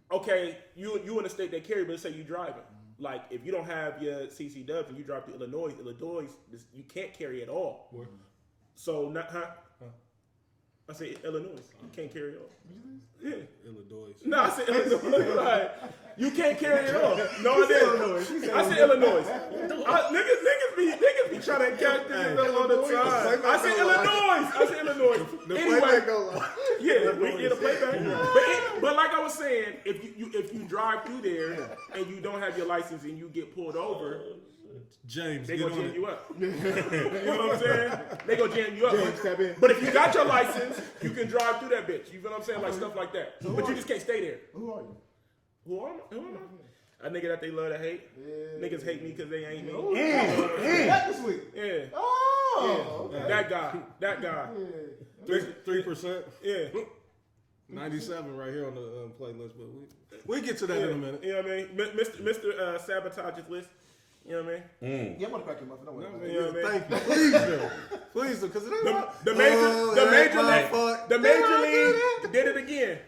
okay, you in a state that carry, but let's say you driving. Like, if you don't have your CC dubs and you drive to Illinois, you can't carry at all. Where? So I say Illinois. You can't carry it all. Yeah. Illinois. No, I said Illinois. Right. You can't carry it all. No, I didn't. I said Illinois. Niggas be trying to catch this all the time. I said Illinois. Anyway, yeah, we get a playback. But like I was saying, if you drive through there and you don't have your license and you get pulled over, James, they gonna jam you up. You know what I'm saying? They gonna jam you up. But if you got your license, you can drive through that bitch. You feel what I'm saying? Like stuff like that. But you just can't stay there. Who are you? Who am I? A nigga that they love to hate. Yeah. Niggas hate me because they ain't me. That this week. Yeah. Oh. Yeah. Okay. That guy. Yeah. 3%. Yeah. 97 right here on the playlist, but we get to that in a minute. You know what I mean? Mr. Sabotage's list. You know what I mean? Yeah, I'm gonna crack him up. You know what I mean? Thank you. Please do, because the major league did it again.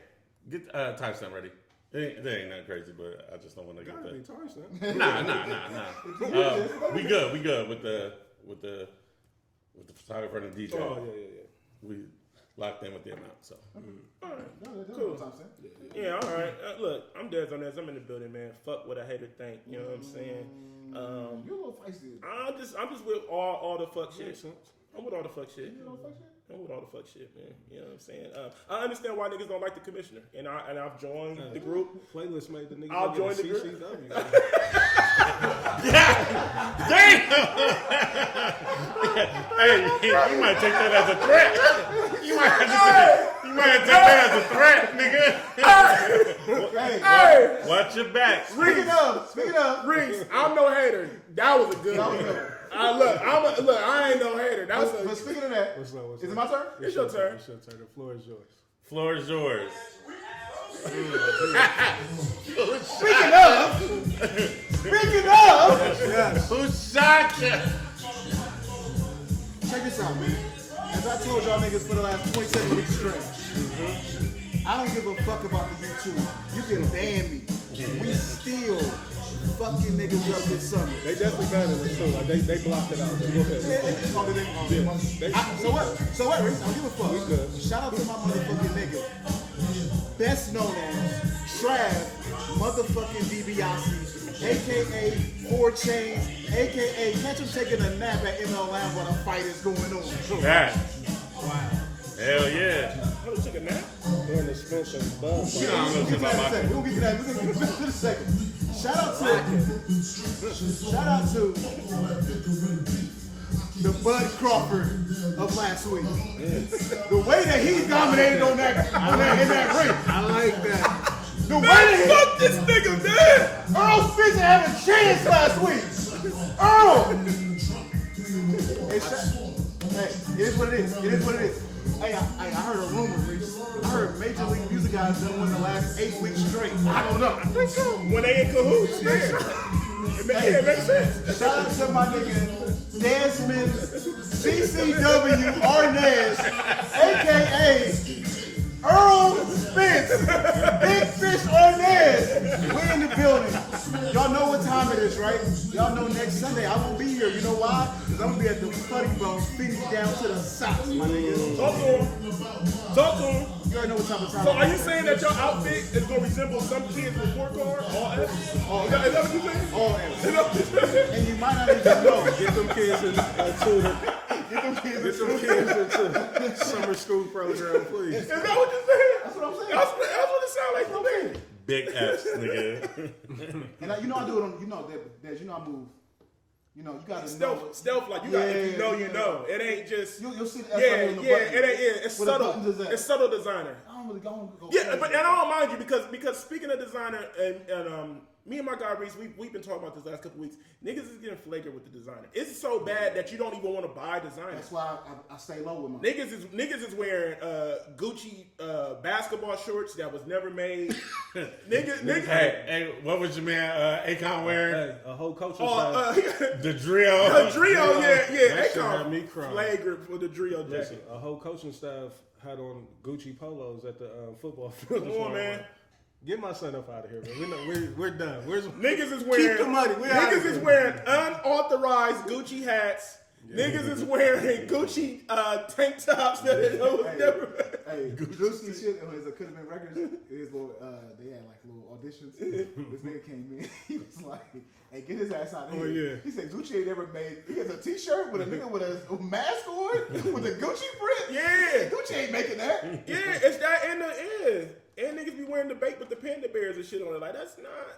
Get timestamp ready. It ain't that crazy, but I just don't want to get that. Nah. We good with the photographer and the DJ. Oh yeah. We locked in with the amount, so. All right, cool. Yeah, all right. Look, I'm dead on this. I'm in the building, man. Fuck what a hater think. You know what I'm saying? You're a little feisty. I'm just with all the fuck shit. I'm with all the fuck shit. You know fuck shit? I'm with all the fuck shit, man. You know what I'm saying? I understand why niggas don't like the commissioner, and I've joined the group. Playlist made the niggas. I'll join the group. Damn! Hey, you might take that as a threat. You might take that as a threat, nigga. Hey! Watch your back. Speaking of, Reese, I'm no hater. That was a good one. I ain't no hater. But speaking of that, is it my turn? It's your turn. The floor is yours. Floor is yours. Speaking of, Yes. Who shot you? check this out, man. As I told y'all niggas for the last 27 weeks straight, I don't give a fuck about the YouTube. You can ban me. We still fucking niggas up this summer. They definitely banned it too. Like they blocked it out. So what, Reese? I don't give a fuck. We good. Shout out to my motherfucking nigga. Best known as Trav motherfucking DiBiase, aka 4 Chains, aka catch him taking a nap at ML Lamb while the fight is going on. That. Wow. Hell yeah. Oh, took a nap? Doing the Spencer buzz. You know I'm gonna We'll get to that. We're gonna get to that in a second. Shout out to the Bud Crawford of last week. The way that he dominated in that ring. I like that. The way that Fuck this nigga, man! Earl Spence had a chance last week. Hey, it is what it is. It is what it is. Hey, I heard a rumor, Reese. I heard Major League Music guys done won the last 8 weeks straight. I don't know. When they in cahoots, yeah. It makes sense. Shout out to my nigga Desmond CCW Arnaz, aka Earl Spence, Big Fish Arnaz. We're in the building. Y'all know what time it is, right? Y'all know next Sunday I won't be here. You know why? Because I'm gonna be at the Funny Bone, feeding down to the south, my nigga. Talk to him. You already know what type of time. So are you saying that your outfit is gonna resemble some kids' report card? All F? Is that what you saying? All Is that what you saying? and you might not even know. Get them kids into summer school program, please. Is that what you're saying? That's what I'm saying. That's what it sounds like to me. Big F's, nigga. And I do it on. I move. You gotta know. Stealth, like you got. If you know, you know. It ain't just. You'll see the Yeah, F on the button. it ain't. It's Where the subtle. buttons is at. It's subtle designer. I don't really go. Yeah, and I don't mind you because speaking of designer and me and my guy Reese, we've been talking about this last couple weeks. Niggas is getting flagrant with the designer. It's so bad that you don't even want to buy designer. That's why I stay low with my Niggas is wearing Gucci basketball shorts that was never made. niggas. Hey, what was your man Akon wearing? Hey, a whole coaching staff. The drill. The Drio, yeah. That shit had me Akon crying. flagrant for the Drio Listen, jacket. a whole coaching staff had on Gucci polos at the football field. Come on, man. Get my son up out of here, man. We're done. Niggas is wearing Keep the money. Niggas is wearing unauthorized Gucci hats. Niggas is wearing Gucci tank tops that it was never. Hey, Drewski shit on his Could Have Been Records. His little, they had like little auditions. This nigga came in. He was like, "Hey, get his ass out of here." Yeah. He said Gucci ain't ever made. He has a T-shirt with a nigga with a mask on with a Gucci print. Yeah. Gucci ain't making that. Yeah, it's that in the end. And niggas be wearing the bait with the panda bears and shit on it. Like, that's not.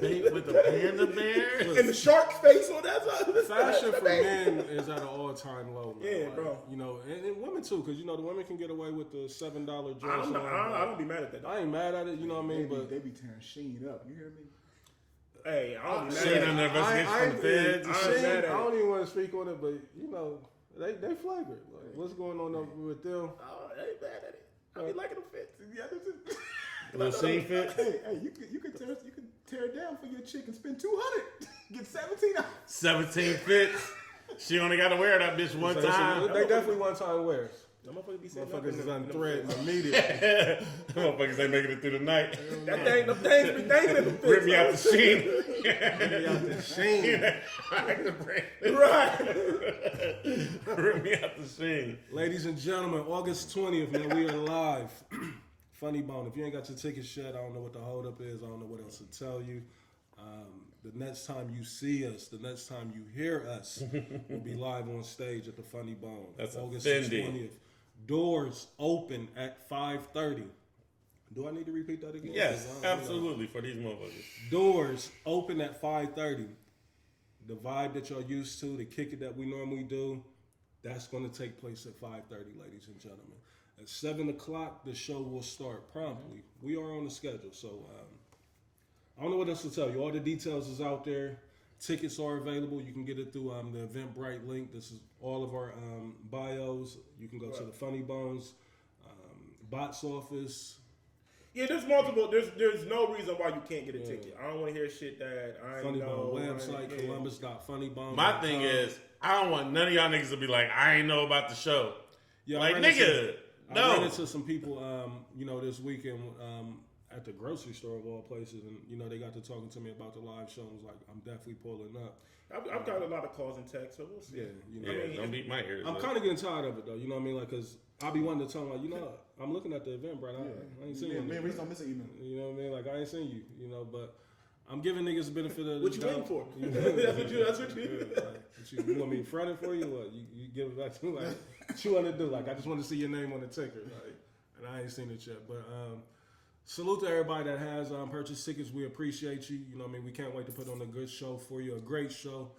Bait with the panda bear? And the shark face on that side. Fashion for men is at an all-time low, man. Yeah, like, bro. And women too, because the women can get away with the $7 dress. I don't be mad at that. I ain't mad at it, you know what I mean? But They be tearing Sheen up. You hear me? Hey, I don't be mad Sheen at under that. investigation from the feds. I don't even want to speak on it, but they flagrant. Like, what's going on over with them? Oh, I ain't mad at it. I be liking them fits. Yeah, Little Sheen fit. Hey, you can tear it down for your chick and spend $200. Get 17 out. 17 fits. She only got to wear that bitch one time. They definitely one-time wears. Them motherfuckers be saying Motherfuckers is nothing. unthreatened immediately. Motherfuckers ain't making it through the night. That thing, them things be dangling in the fits. Rip me out the Sheen. Right. Rip me out the Sheen. Ladies and gentlemen, August 20th, man, we are live. Funny Bone. If you ain't got your tickets yet, I don't know what the holdup is. I don't know what else to tell you. The next time you see us, the next time you hear us, we'll be live on stage at the Funny Bone. That's August offending. 20th. Doors open at 5:30. Do I need to repeat that again? Yes, absolutely, for these motherfuckers. Doors open at 5:30. The vibe that y'all used to, the kick it that we normally do, that's going to take place at 5:30, ladies and gentlemen. At 7 o'clock, the show will start promptly. We are on the schedule, so I don't know what else to tell you. All the details is out there. Tickets are available. You can get it through the Eventbrite link. This is all of our bios. You can go to the Funny Bones box office. Yeah, there's multiple. There's no reason why you can't get a ticket. I don't want to hear shit that I Funny know. Bone website, Columbus.funnybone.com. My thing is, I don't want none of y'all niggas to be like, I ain't know about the show. Yeah, like, I nigga, ran no. into some people, this weekend at the grocery store of all places, and they got to talking to me about the live show. And was like, I'm definitely pulling up. I've got a lot of calls and texts, so we'll see. Yeah, Don't beat my ears. I'm kind of getting tired of it though. You know what I mean? Like, cause I'll be wanting to tell them, like, I'm looking at the event, bro. I ain't seen you. Man, Reese don't miss an email. You know what I mean? Like, I ain't seen you. But I'm giving niggas the benefit of the What you waiting for? That's what you. Like, you want me fronting for you? What you give it back to me? Like, what you want to do? Like, I just want to see your name on the ticker. Like, and I ain't seen it yet. But salute to everybody that has purchased tickets. We appreciate you. You know what I mean? We can't wait to put on a good show for you, a great show.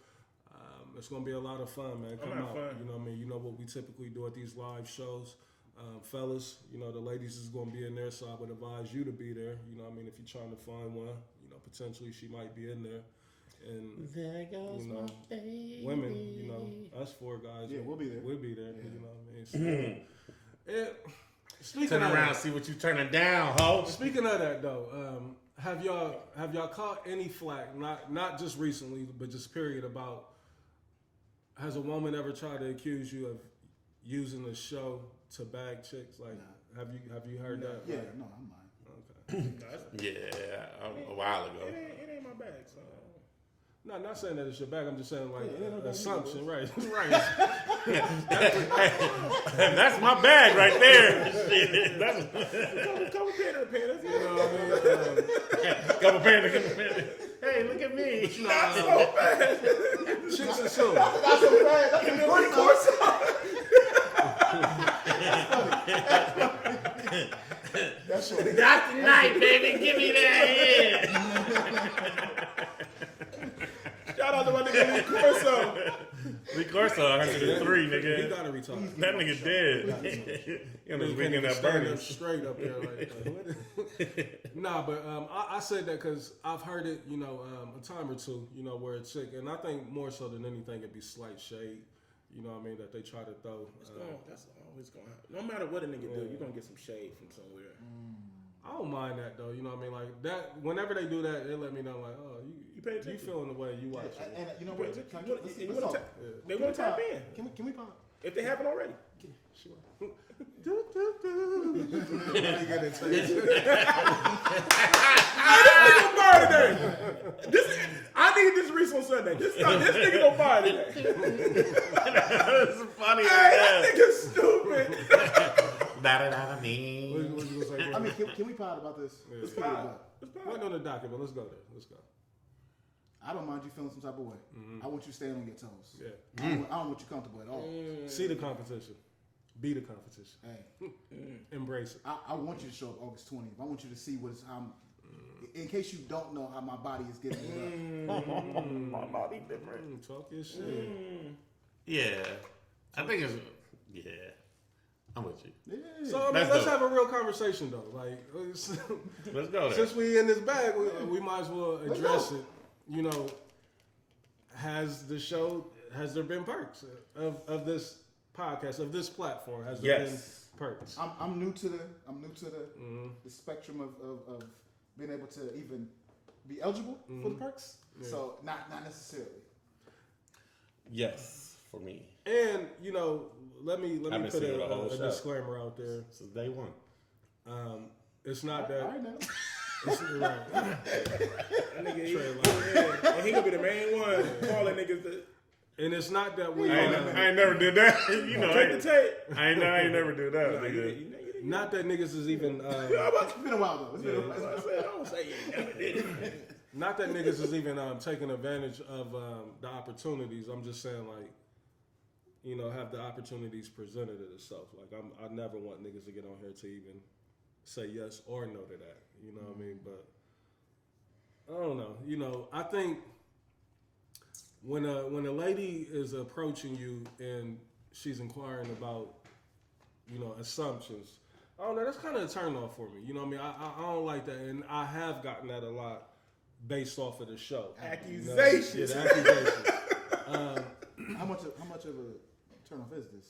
It's gonna be a lot of fun, man. Come out. Fun. You know what I mean? You know what we typically do at these live shows. Fellas, the ladies is gonna be in there, so I would advise you to be there. You know what I mean? If you're trying to find one, potentially she might be in there. And there goes you know, my baby. women, you know, us 4 guys, Yeah, we'll be there. We'll be there. Yeah. You know what I mean? So, speaking Turn of around, that, see what you turning down, ho. speaking of that though, have y'all caught any flack? Not just recently, but just period about. Has a woman ever tried to accuse you of using the show to bag chicks? Like, have you heard that? Yeah, no, I'm lying. Okay. Yeah, a while ago. It ain't my bag, so. No, not saying that it's your bag. I'm just saying like Yeah, no, assumption, right? That's my bag right there. Shit. That's Couple panda. You know what I mean? couple panda. Hey, look at me. But you know, chicks and shows. That's so bad. That's a pretty course. That's funny. That's the night, baby. Give me that head. Shout out to my nigga Lee Corso. Lee Corso, 103, He nigga. gotta retire. That nigga dead. He on his weekend at Stand Bernie's. up straight up there like Nah, but I said that because I've heard it, you know, a time or two, you know, where a chick, and I think more so than anything, it'd be slight shade, you know what I mean, that they try to throw. That's always going to happen. No matter what a nigga do, you're going to get some shade from somewhere. I don't mind that though, you know what I mean, like that. Whenever they do that, they let me know like, oh, you pay attention. feeling the way you watch it. And you know what? They want to tap in. Can we pop? If they haven't already. Sure. I need this Reese on Sunday. This nigga gonna buy today. That's funny. Hey, that nigga's stupid. I mean, can we pod about this? Let's figure it out. Wait on the docket, but let's go there. Let's go. I don't mind you feeling some type of way. I want you staying on your toes. Yeah. I don't want you comfortable at all. See the competition. Be the competition. Hey, Embrace it. I want you to show up August 20th. I want you to see what it's. In case you don't know how my body is getting lit up. My body different. Talk your shit. Yeah. I think it's, yeah. I'm with you. Yeah. So I mean, That's let's dope. have a real conversation though. Like, Let's go there. since we in this bag, we might as well address it. You know, has there been perks of this podcast, of this platform? Has there been perks? I'm new to the spectrum of being able to even be eligible for the perks. Yeah. So not necessarily. Yes, for me. And you know, let me I've been put seeing the whole a show. disclaimer out there. Since day one. It's not that. All right now. It's, right. That nigga, and he gonna be the main one calling niggas the. And it's not that we. I ain't never did that. You know, Take the tape. I ain't never do that. No, nigga. Not that niggas is even. It's been a while though. It's been a while. I don't say you never did it. Not that niggas is even taking advantage of the opportunities. I'm just saying, like, you know, have the opportunities presented to itself. Like, I never want niggas to get on here to even say yes or no to that. You know what I mean? But I don't know. You know, I think when a lady is approaching you and she's inquiring about, you know, assumptions, I don't know. That's kind of a turn off for me. You know what I mean? I don't like that, and I have gotten that a lot based off of the show. Accusations. You know? Yeah, the accusations. How much of a turn off is this?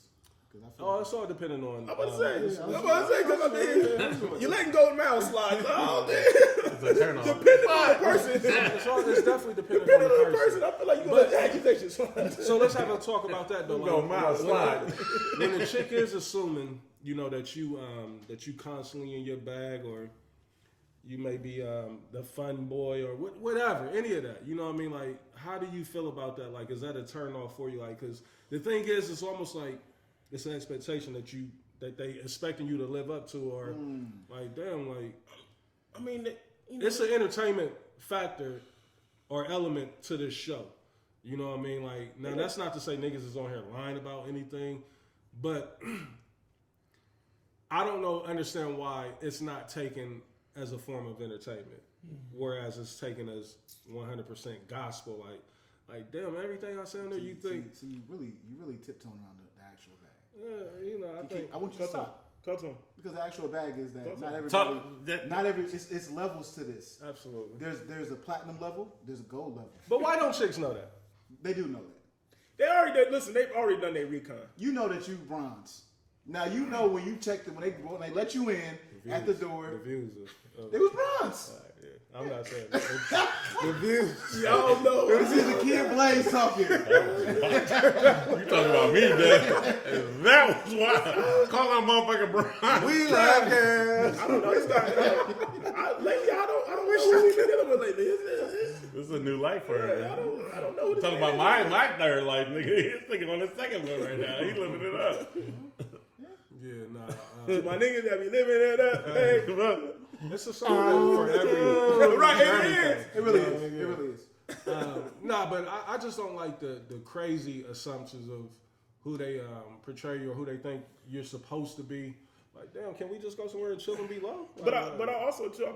It's all depending on. I'm about to say, because you letting Golden Mouse slide. Oh, damn. It's a turn off. Depending on the person. It's definitely depending Depending on the person. I feel like you're going to let accusations slide. So let's have a talk about that though. Go miles slide. When the chick is assuming, you know, that you constantly in your bag, or you may be the fun boy, or whatever, any of that. You know what I mean? Like, how do you feel about that? Like, is that a turn off for you? Like, because the thing is, it's almost like it's an expectation that they expecting you to live up to, or like, damn, like, I mean, you know, it's an entertainment factor or element to this show. You know what I mean? Like, now that's not to say niggas is on here lying about anything, but I don't understand why it's not taken as a form of entertainment, whereas it's taken as 100% gospel. Like, damn, everything I say on there, you think? So you really tiptoeing around the actual bag. Yeah, you know, I think. I want you to stop. Talk to him. Because the actual bag is that not it's levels to this. Absolutely. There's a platinum level, there's a gold level. But why don't chicks know that? They do know that. They've already done their recon. You know that you bronze. Now you know when you check them when they let you in at the door. The views it was bronze. I'm not saying that. The views. Y'all know. This is the Kid Blaze talking. You talking about me, man? That was why. Call that motherfucker Brian. We love girls. I don't know. Lately, I don't wish who we've been dealing with lately. This is a new life for her. I don't know. What Talking about my third life, nigga. He's thinking on the second one right now. He's living it up. Yeah, nah. To my niggas that be living it up. Hey, It's a song for every. Right, it is. It really is. It really is. Nah, but I just don't like the crazy assumptions of who they portray you or who they think you're supposed to be. Like, damn, can we just go somewhere and chill and be low? But I also too. I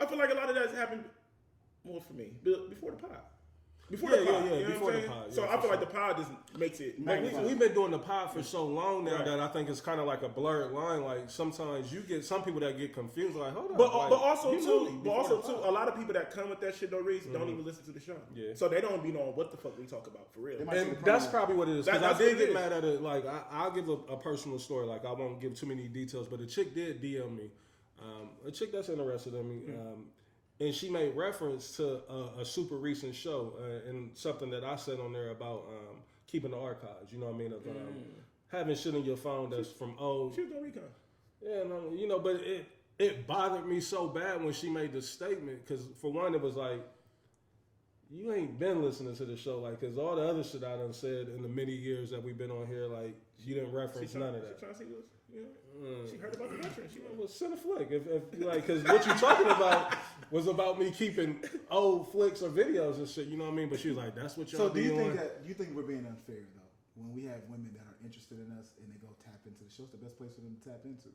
feel like a lot of that's happened more for me before the pod. Before the pod. You know before what I'm the saying? pod. So I feel like the pod just makes it. We've been doing the pod for so long now that I think it's kind of like a blurred line. Like sometimes you get some people that get confused. Like, hold on. But like, also too, a lot of people that come with that shit though, Reese, don't even listen to the show. Yeah. So they don't be knowing what the fuck we talk about for real. And that's probably what it is. Because I did get mad at it. Like I'll give a personal story. Like I won't give too many details. But a chick did DM me. A chick that's interested in me. And she made reference to a super recent show and something that I said on there about keeping the archives. You know what I mean? Of having shit in your phone that's from old. She was on recon. Yeah, no, but it bothered me so bad when she made the statement because for one, it was like you ain't been listening to the show, like, because all the other shit I done said in the many years that we've been on here, like, you didn't reference none of that. She trying to see what's, she heard about the veteran. She well, send a flick. If like, because what you talking about was about me keeping old flicks or videos and shit, you know what I mean? But she was like, that's what y'all So do you doing. think we're being unfair, though, when we have women that are interested in us and they go tap into the show? It's the best place for them to tap into.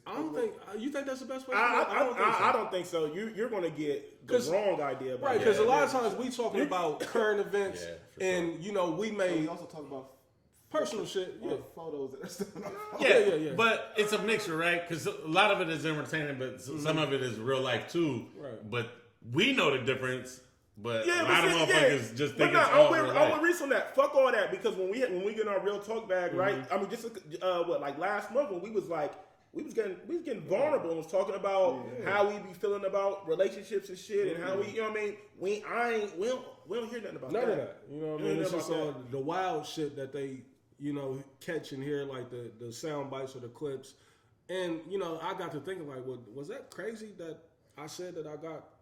I don't think you think that's the best way. I don't think so. You're going to get the wrong idea about right because a lot of times we talking about current events and we may we also talk about personal shit, photos that are still on our phone. Yeah. But it's a mixture, right? Because a lot of it is entertaining, but some of it is real life too. Right. But we know the difference. But a lot of motherfuckers just think it's all all real real life. life. I'm Reese on that. Fuck all that because when we get our real talk bag, right? I mean, just like last month when we was getting vulnerable and was talking about how we be feeling about relationships and shit and how we, you know what I mean? We don't hear nothing about none that. of that. You know what I mean? It's just all the wild shit that they, catch and hear, like the sound bites or the clips. And, I got to thinking, like, was that crazy that I said that I got,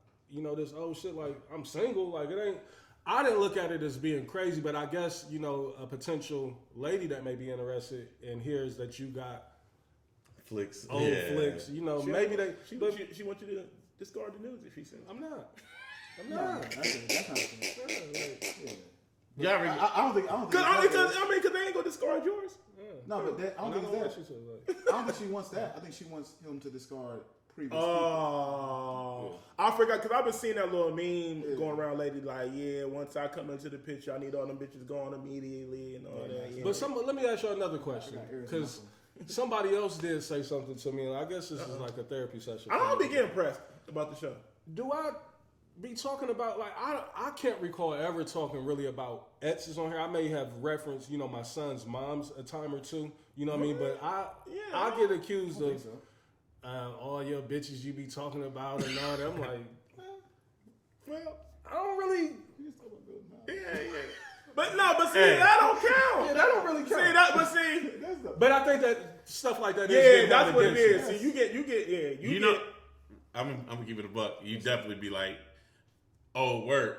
this old shit? Like, I'm single. Like, it ain't. I didn't look at it as being crazy, but I guess, a potential lady that may be interested and hears that you got Flicks. Old flicks. Maybe they. She wants you to discard the news if she says. I'm not. That's not I don't think. Because they ain't gonna discard yours. No, but I don't think it's that. I don't think she wants that. I think she wants him to discard previous people. I forgot because I've been seeing that little meme going around lately. Like, once I come into the picture, I need all them bitches gone immediately and all that. But let me ask you another question because somebody else did say something to me, and I guess this is like a therapy session. I don't be getting impressed about the show. Do I be talking about, like, I can't recall ever talking really about exes on here. I may have referenced, my son's mom's a time or two, you know what I mean? But I get accused of all your bitches you be talking about and all that. I'm like, well, I don't really. But that don't count. Yeah, that don't really count. But I think that stuff like that is that's what it is. Yes. See, you get. I'm gonna keep it a buck. You definitely be like, oh, word,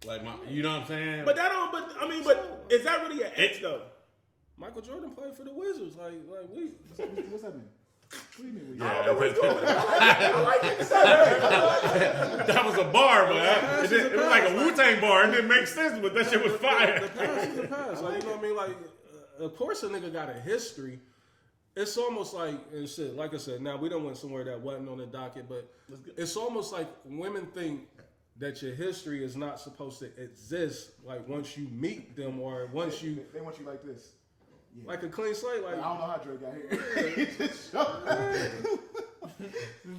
like you know what I'm saying? But is that really an ex though? Michael Jordan played for the Wizards. Like we. What's that mean? What do you mean? I like it. That was a bar, but it was like a Wu-Tang bar. It didn't make sense, but that shit was fire. The past is the past. Like, you know what I mean? Like, of course a nigga got a history. It's almost like, and shit, like I said, now we done went somewhere that wasn't on the docket, but it's almost like women think that your history is not supposed to exist, like once you meet them or once you... They want you like this. Yeah. Like a clean slate. Like I don't know how Drake got here. He just showed up. I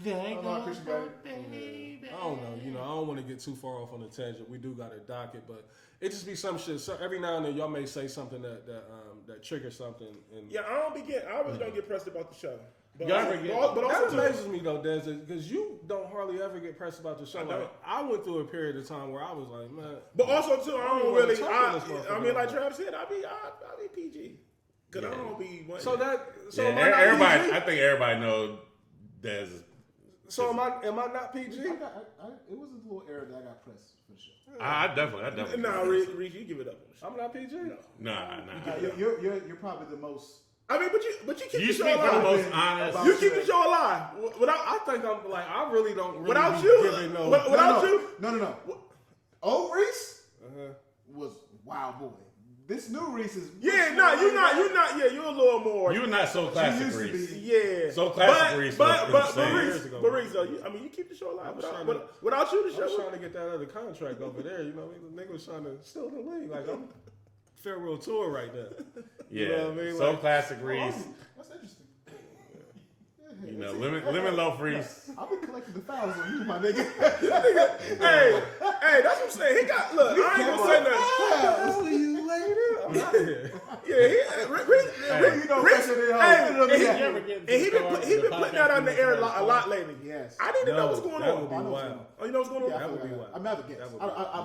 don't know how Christian got here. I don't know. You know, I don't want to get too far off on the tangent. We do got a docket, but it just be some shit. So every now and then, y'all may say something that triggers something. And Yeah, I really don't get pressed about the show. But Y'all also, ever get- but also that amazes me though, Des, because you don't hardly ever get pressed about the show. I don't. Like, I went through a period of time where I was like, man. But also too, I don't don't wanna really. talk to this I motherfucker mean, like no Travis said, I be PG. Cause I don't be. So am I not everybody. PG? I think everybody knows Des. So am I not PG? It was a little error that I got pressed for the show. I definitely. Nah, Reese, you give it up. I'm not PG. Nah. You're probably the most. I mean, but you keep You the speak show for the alive. most honest. You keep the show alive. Without I think I'm like I really don't really without be you, giving no. without you. No. Old Reese Uh-huh. was wild boy. This new Reese is. Yeah, you're not. Yeah, you're a little more. You're not so classic, used to Reese. be. Yeah. So classic Reese was insane. Reese, though, you keep the show alive. Without you, the I was show. trying to get that other contract over there. You know, the nigga was trying to steal the league. Like I'm farewell tour right now. Yeah, You know what I mean? so Like- classic Reese. That's interesting. You know, lemon loaf Reese. I've been collecting the fouls on you, my nigga. Hey, that's what I'm saying. He got look. I ain't gonna say nothing. I'll see you later. I'm out of here. Yeah, You know, Reese, hey, and he been putting that on the air a lot lately. Yes. I need to know what's going that on. would be I know what's wild. going on. Oh, you know what's going on? Yeah, That would be wild. I'm never guess. That would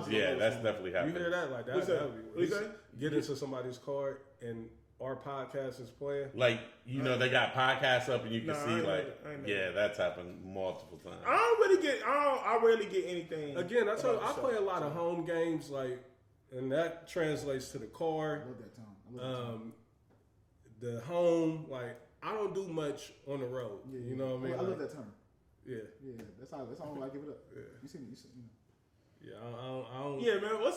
be Yeah, that's definitely You happening. hear that? Like that? What's That that? would What you be. say? Get into somebody's card and our podcast is playing. Like, you know, they got podcasts up and you can Nah, I see, ain't like, know that. yeah, that's happened multiple times. I rarely get anything. Again, I tell you, about I the play show. a lot of home games, like, and that translates to the car, I love that time. the home. Like, I don't do much on the road. You know what I mean? I love Like, that term. Yeah, Yeah, that's how I give it up. Yeah. You see, yeah. I don't. Yeah, man. What?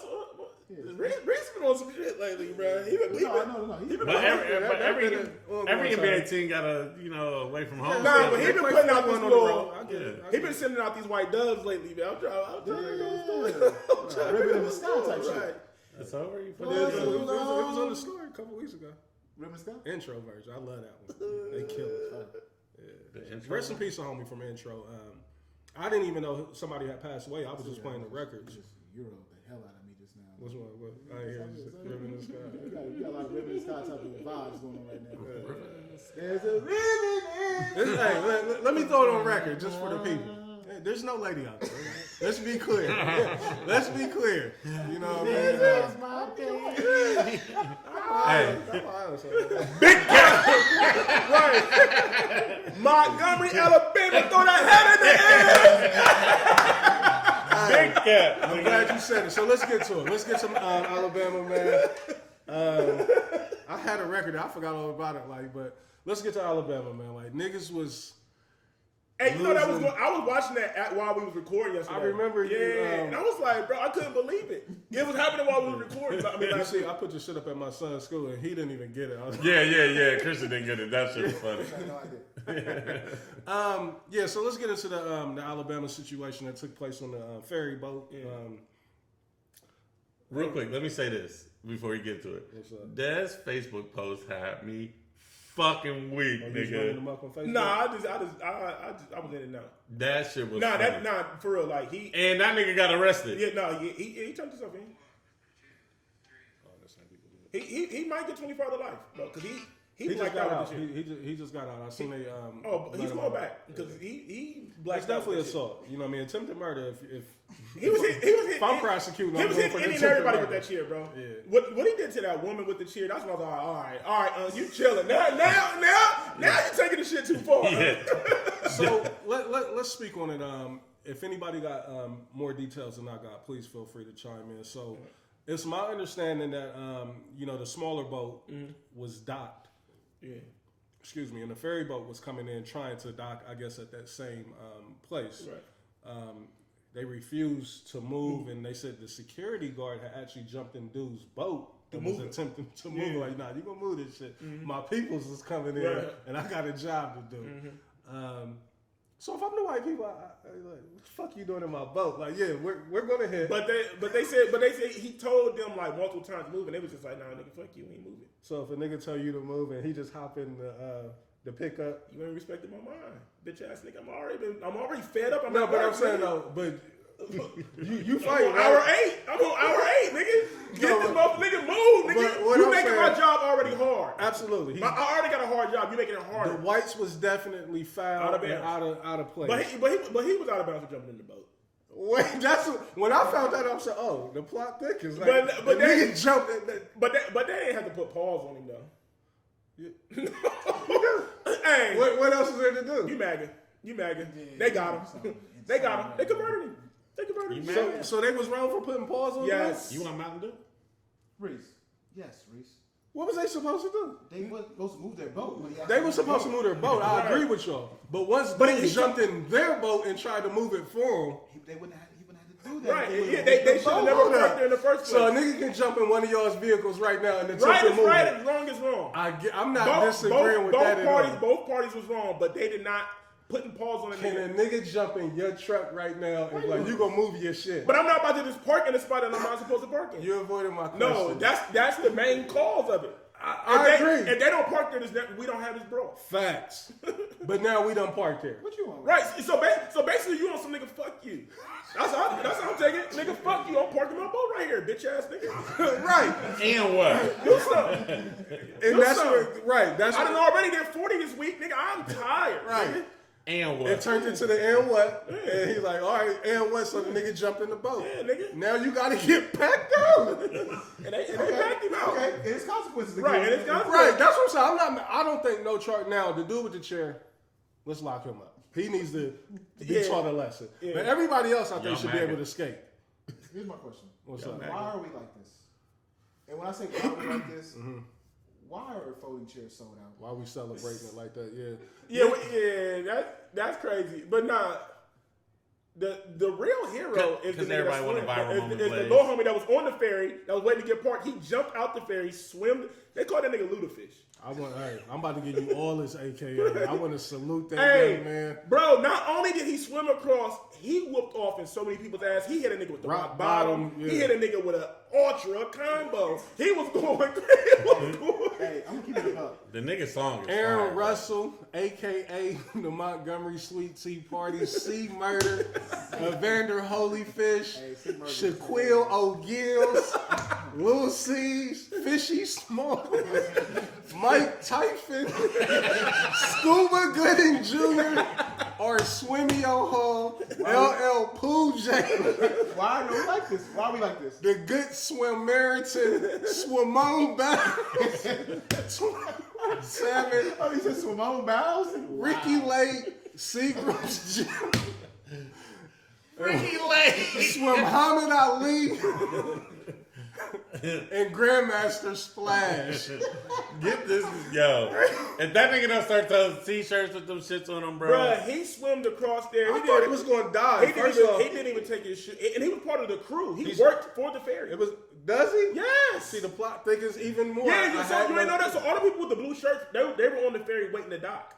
Yeah. Reese been on some shit lately, bro. He been No. he been But every on NBA time. team got a, you know, away from home. Nah, but he been putting out this one on the road. little. I get it. He been sending out these white doves lately, man. I'm trying to go Ribbon in the sky type shit. right. It's over. You put It it in. was on the story a couple weeks ago. Ribbon sky? Intro version. I love that one. They kill it. The intro. Rest in peace, to homie from Intro. I didn't even know somebody had passed away. I was just playing the records. Just Euro the hell out of me just now. What's one? What? I ain't hear you. Ribbon in the sky. We got a lot of ribbon in the sky type of vibes going on right now. There's a ribbon in Hey, let me throw it on record just for the people. Hey, there's no lady out there. Let's be clear. Let's be clear. You know what I mean? Hey, Big cat. Right. Montgomery, Alabama, throw that hat in the air. big cat. I'm glad you said it. So let's get to it. Let's get some Alabama, man. I had a record. I forgot all about it. Like, but let's get to Alabama, man. Like, niggas was. Hey, you know that was losing. I was watching that while we was recording yesterday. I remember you, Yeah, and I was like, bro, I couldn't believe it. It was happening while we were recording. I mean, You like, see, I put your shit up at my son's school, and he didn't even get it. I was Yeah. Christian didn't get it. That shit was funny. no idea. Yeah, so let's get into the Alabama situation that took place on the ferry boat. Real quick, let me say this before we get to it. What's up? Des' Facebook post had me fucking weak, You was running them nigga. up on Facebook? nah, I was in it now. That shit was Nah, funny. for real. Like he, And that nigga got arrested. yeah, no, he turned himself in. Oh, that's how people do it. He might get 25 to life, bro, because he He just blacked got out out. with this shit. He just got out. I seen they. Oh, but he's let him going out. back because he blacked It's out. definitely with this shit. assault. You know what I mean? Attempted murder. If He was hitting. if I'm prosecuting, He I'm was going for hitting attempted everybody with murder. that chair, bro. Yeah. What he did to that woman with the chair, that's when I was like, all right, you chilling. Now you're taking the shit too far. Yeah. So let's speak on it. If anybody got more details than I got, please feel free to chime in. So it's my understanding that the smaller boat was docked. Yeah. Excuse me, and the ferry boat was coming in trying to dock, I guess, at that same place. Right. They refused to move, and they said the security guard had actually jumped in dude's boat and was attempting to move. Yeah. Like, nah, you gonna move this shit. My peoples is coming in, Right. and I got a job to do. So if I'm the white people, I like, what the fuck you doing in my boat? Like, yeah, we're gonna hit. But they said he told them like multiple times move, and they was just like, nah, nigga, fuck you, we ain't moving. So if a nigga tell you to move and he just hop in the pickup, You ain't respecting my mind, bitch ass nigga. I'm already fed up. no, but I'm saying though, but you fight. I'm on hour 8. I'm on hour 8, nigga. Get this motherfucker, nigga, move, nigga. What You I'm making saying- my job already hard. Absolutely. I already got a hard job. You making it harder. The whites was definitely foul Out of and bounds. out of place. But he was out of bounds for jumping in the boat. Wait, when I found that, I was like, oh, the plot thickens. Like, But the they- nigga jumped. But they ain't have to put pause on him though. Hey, What else is there to do? you MAGA. They got him. They got him. They converted him. So they was wrong for putting pause on Yes. You want Mountain Dew? Reese. Yes, Reese. What was they supposed to do? They were supposed to move their boat. When he They were supposed to move their boat. I agree with y'all. But once they jumped in their boat and tried to move it for him, He wouldn't have to do that. Right. Yeah, they should have never parked there in the first place. so a nigga can jump in one of y'all's vehicles right now and attempt Right to is move right it. and wrong is wrong. I'm not disagreeing with that at all. Both parties was wrong, but they did not putting pause on the Can a nigga. nigga jump in your truck right now and be like, you gonna move your shit? But I'm not about to just park in the spot that I'm not supposed to park in. You avoided my question. No, that's the main cause of it. I agree. If they don't park there, we don't have this bro. Facts. But now we done parked there. What you want? Right. So basically, you on some nigga fuck you. That's how I'm taking it. Nigga, fuck you. I'm parking my boat right here, bitch ass nigga. Right. And what? Do something. And that's what, right. That's I done what, already did 40 this week, nigga. I'm tired. right. Nigga. And what? It turned into the and what? And he's like, all right, and what? So the nigga jumped in the boat. Yeah, nigga. Now you gotta get packed out. And they backed him out. Okay, it's consequences. Right, again. and it's got Right, that's what I'm saying. I don't think no chart now. The dude with the chair, let's lock him up. He needs to be Yeah. taught a lesson. Yeah. But everybody else, I think, Young should be maggot. able to escape. Here's my question. What's Young up? maggot. Why are we like this? And when I say why are we like this, why are folding chairs sold out? Why we celebrating it like that? Yeah. Yeah, that's crazy. But nah, the real hero is the Because nigga everybody that wanted swam. viral Is moment the plays. little homie that was on the ferry that was waiting to get parked. He jumped out the ferry, swam. They call that nigga Ludafish. I'm about to give you all his AKA. I want to salute that Hey, young man. bro, not only did he swim across, he whooped off in so many people's ass. He hit a nigga with the rock bottom. Yeah. He hit a nigga with an ultra combo. He was going crazy. Hey, I'm gonna keep it up. The nigga song is Aaron fire. Russell, AKA the Montgomery Sweet Tea Party, C Murder, Evander Holyfish, Hey, C Murder. Shaquille O'Gills, Lil C's, Fishy Small, Mike Typhon, Scuba Gooding Jr., or Swimmio Hall, LL Pool J, Why are we like this? Why are we like this? the Good Swimmeritan, Swimone Salmon, Oh, he said Simone Biles? Ricky Lake, Seagram's Jim, Ricky Lake. Muhammad Ali, and Grandmaster Splash. Get this, yo. If that nigga don't start those t-shirts with them shits on them, bro. Bruh, he swimmed across there. I thought he was going to die. He First off, didn't even take his shit, and he was part of the crew. He worked for the ferry. it was. Does he? Yes. See, the plot thickens even more. Yeah, I so had you ain't know that. So all the people with the blue shirts, they were on the ferry waiting to dock.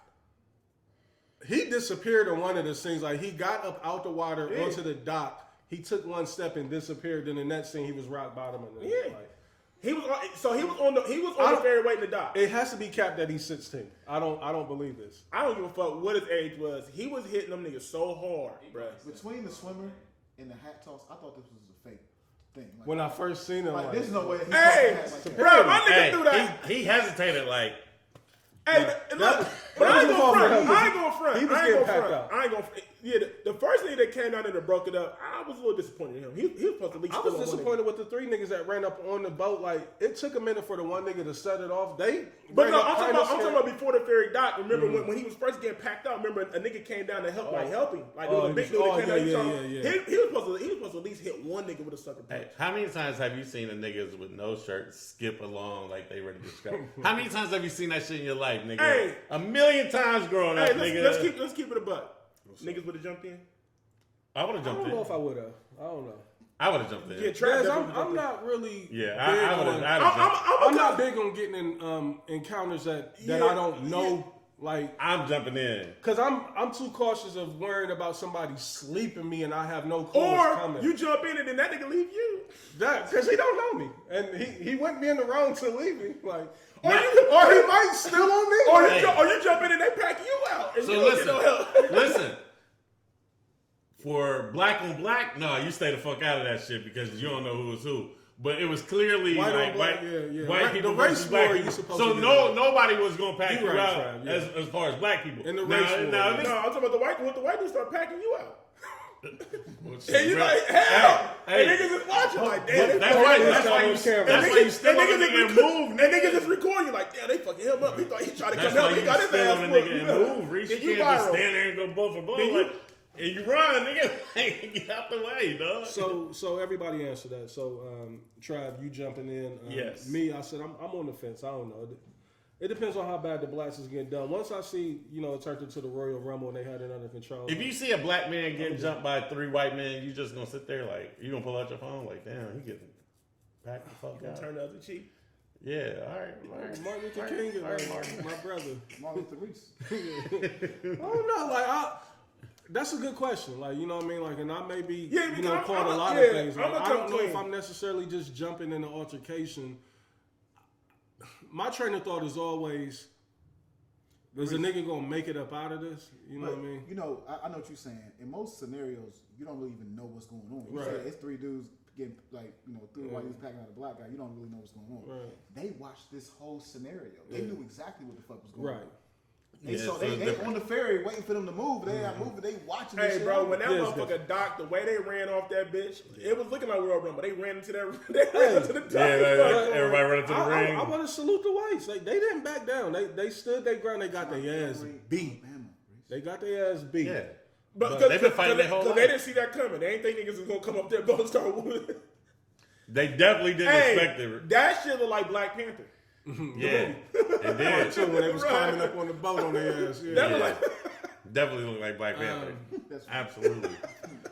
He disappeared on one of the scenes. Like he got up out the water Yeah. onto the dock. He took one step and disappeared. Then the next scene, he was rock bottom. And Yeah. like, He was on the ferry waiting to dock. it has to be capped that he's 16. I don't believe this. I don't give a fuck what his age was. He was hitting them niggas so hard, bruh. Between the swimmer and the hat toss, I thought this was a fake thing. Like, When I first seen him, like there's no way. He Hey, tossed the hat like that. bro, my nigga Hey, threw that. he hesitated like, Hey, look, but I ain't was gonna front. involved. I ain't gonna front. He was I ain't getting gonna packed front. out. I ain't gonna. Yeah, the first nigga that came down there and broke it up, I was a little disappointed in him. He was supposed to at least. I steal was on one disappointed with the three niggas that ran up on the boat. Like it took a minute for the one nigga to set it off. They, But ran no, up I'm kinda talking scared. about before the ferry dock. Remember when he was first getting packed out? Remember a nigga came down to help, like help him. Like there was a big dude that came down. He was supposed to at least hit one nigga with a sucker punch. hey, how many times have you seen the niggas with no shirt skip along like they ready to scrap? How many times have you seen that shit in your life, nigga? Hey. A million times growing up, Hey, nigga. let's keep it a buck. Niggas would have jumped in. I would have I jumped don't know in. if I would have. I don't know. I would have jumped in. Yeah, Trav Guys, definitely I'm jumped in. not really. Yeah, big I would on- have jumped. I'm not big on getting in encounters that I don't know Like I'm jumping in. Cause I'm too cautious of worrying about somebody sleeping me and I have no clue Or what's coming. you jump in and then that nigga leave you. That because he don't know me and he wouldn't be in the wrong to leave me. Like Or he might still on me. Or you jump in and they pack you out. And So you don't get no help. listen. For black on black, no, you stay the fuck out of that shit because you don't know who was who. But it was clearly White on like black, white people the race versus black war, people. you supposed So to do that. nobody was gonna pack you right, out Trav, yeah. as far as black people. In the now, race war, now, yeah. this- No, I'm talking about the white dudes start packing you out. well, shit, And you bro. like, hell. Hey, And niggas is watching like, damn. But they that's fucking why. him That's up. why you. on camera. That's why you still on the nigga and move. And niggas just recording you like, damn, they fucking him up. He thought he tried to That's come why help. He you got his still ass on the nigga and whooped. move. Reese, Then you you can't just viral. stand there and go blow for blow. Then you- Like, and you run, nigga. Get out the way, dog. So everybody answered that. So Trav, you jumping in? Yes. Me, I said I'm on the fence. I don't know. It depends on how bad the blacks is getting done. Once I see, it turned into the Royal Rumble and they had it under control. If you see a black man getting jumped by 3 white men, you just gonna sit there like you gonna pull out your phone like, damn, he getting packed the fuck out. Turn the other cheek. Yeah, all right. Martin Luther King is Martin. my brother. Martin Luther Reese. I don't know. That's a good question. Like, you know what I mean? Like, and I may be, because caught a lot yeah, of things. Like, I'ma I don't come know if clean. I'm necessarily just jumping in the altercation. My train of thought is always, is a nigga gonna make it up out of this? You know what I mean? I know what you're saying. In most scenarios, you don't really even know what's going on. You Right. say it's 3 dudes getting, like, 3 white dudes packing out a black guy. You don't really know what's going on. Right. They watched this whole scenario. They knew exactly what the fuck was going Right. on. They Yeah, saw so they it's different. on the ferry waiting for them to move. They not moving. They watching this Hey, shit bro, happen. when that Yeah, it's motherfucker docked, the way they ran off that bitch, it was looking like Royal Rumble. They ran into that. They ran into the dock. Everybody running to the ring. I want to salute the whites. Like, they didn't back down. They stood their ground. They got their ass beat. Alabama, Reese. They got their ass beat. Yeah. But They've been fighting their whole because life. they didn't see that coming. They ain't think niggas was gonna come up there and start whooping. They definitely didn't expect it. That shit look like Black Panther. Yeah, it did. Too, when they was Right. climbing up on the boat on their ass. Yeah. That look like. Definitely look like Black Panther. Absolutely.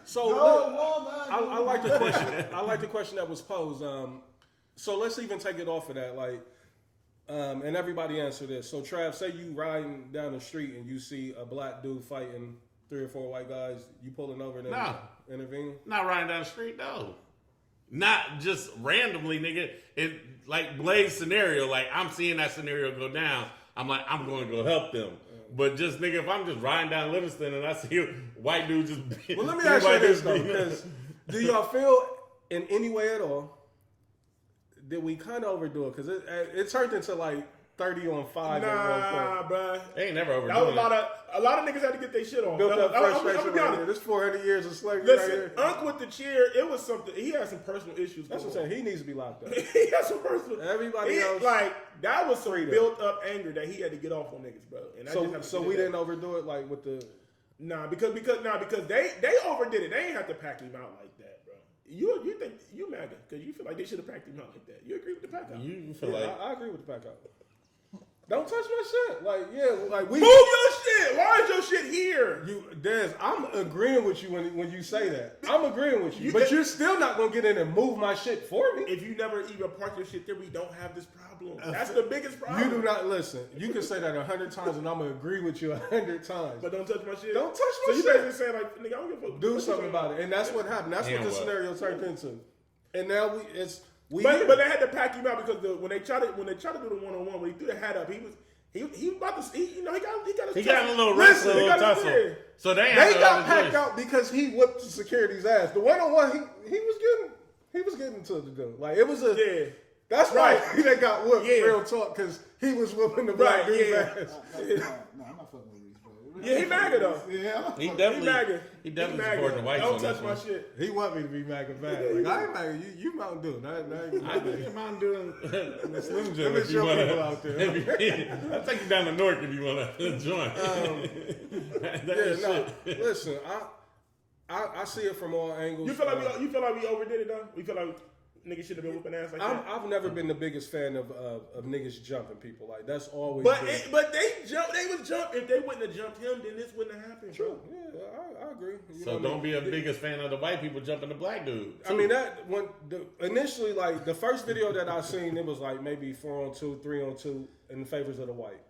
So I like the question. I like the question that was posed. So let's even take it off of that. Like, and everybody answer this. So Trav, say you riding down the street and you see a black dude fighting 3 or 4 white guys. You pulling over and Nah. intervening? Not riding down the street, no. Not just randomly, nigga. It like Blaze scenario. Like I'm seeing that scenario go down. I'm like, I'm going to go help them. But just nigga, if I'm just riding down Livingston and I see a white dude just Well, let me 3 ask you white this dudes though, beating up. because do y'all feel in any way at all that we kind of overdo it? Because it turned into like 30 on 5 at one Nah, point. bruh. They ain't never overdoing That was it. a lot of niggas had to get their shit on. Built up I'm frustration gonna be right honest. here. This 400 years of slavery Listen, right here. Unc with the cheer, it was something. He had some personal issues. That's what I'm going saying. He needs to be locked up. on. He had some personal. Everybody else- like that was some Freedom. built up anger that he had to get off on niggas, bro. And I just have to So say we that. didn't overdo it like with the. Nah, because they overdid it. They ain't have to pack him out like that, bro. You think you MAGA because you feel like they should have packed him out like that. You agree with the pack out? You feel Yeah, like I agree with the pack out. Don't touch my shit. Like, yeah, like we. Move your shit. Why is your shit here? Des, I'm agreeing with you when you say that. I'm agreeing with you, but you're still not gonna get in and move my shit for me. If you never even park your shit there, we don't have this problem. That's the biggest problem. You do not listen. You can say that 100 times, and I'm gonna agree with you 100 times. But don't touch my shit. Don't touch So my you shit. basically saying like, nigga, I don't give a fuck. Do something about it, and that's what happened. That's And what the what? scenario turned into. And now we. But they had to pack him out because when they tried to do the 1-on-1, when he threw the hat up, he was about to he got he got a little Listen, wrestle, a he little got his tussle. way. So they got packed out because he whipped the security's ass. The 1-on-1, he was getting to the dude. Like it was a. Yeah. That's Right. why they got whooped. Yeah. Real talk, because he was whooping the black Right, dude's yeah. ass. No, I'm not fucking with Reese, bro. Yeah, he MAGA though. Yeah, He He definitely MAGA. supporting the whites Don't on touch this my one. shit. He want me to be MAGA bad. Like I ain't MAGA. You Mountain Dew. I think I'm doing the Slim Jim Let if me you show want people out there. to. I'll take you down to Newark if you want to join. Listen, I see it from all angles. You feel like we overdid it though? We feel like niggas should have been whooping ass like that. I've never been the biggest fan of niggas jumping people. Like that's always. But been, they would jump. If they wouldn't have jumped him, then this wouldn't have happened. true. Bro. Yeah, I agree. You know So what don't I be mean? a biggest fan of the white people jumping the black dude. I mean that when initially like the first video that I seen, it was like maybe 4-on-2, 3-on-2 in the favors of the white.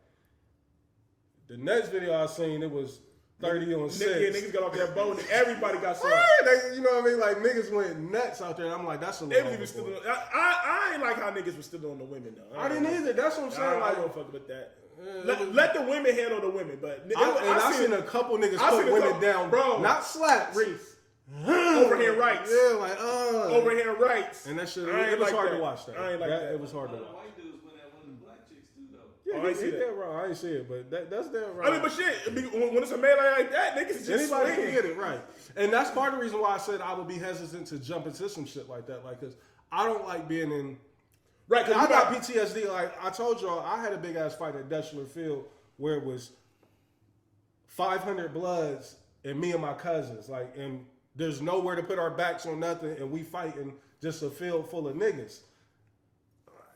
The next video I seen, it was 30 on 6. Yeah, niggas got off that boat and everybody got some. You know what I mean? Like, niggas went nuts out there. I'm like, that's a little. I ain't like how niggas was still on the women, though. I didn't either. That's what I'm saying. I don't fuck with that. Let the women handle the women, but I seen a couple niggas put women down, bro. Not slaps. Reese. Overhand rights. Yeah, like overhand rights. And that shit, it was hard to watch that. I ain't like that. It was hard to watch. White dudes went at one of the black chicks too, though. Yeah, I ain't see that. Wrong. I ain't see it, but that's damn right. I mean, but shit, when it's a melee like that, niggas just anybody swing. can get it right. And that's part of the reason why I said I would be hesitant to jump into some shit like that, like, because I don't like being in. Right, because I got PTSD. Like I told y'all, I had a big ass fight at Dutchler Field where it was 500 bloods and me and my cousins, like, and there's nowhere to put our backs on nothing, and we fighting just a field full of niggas.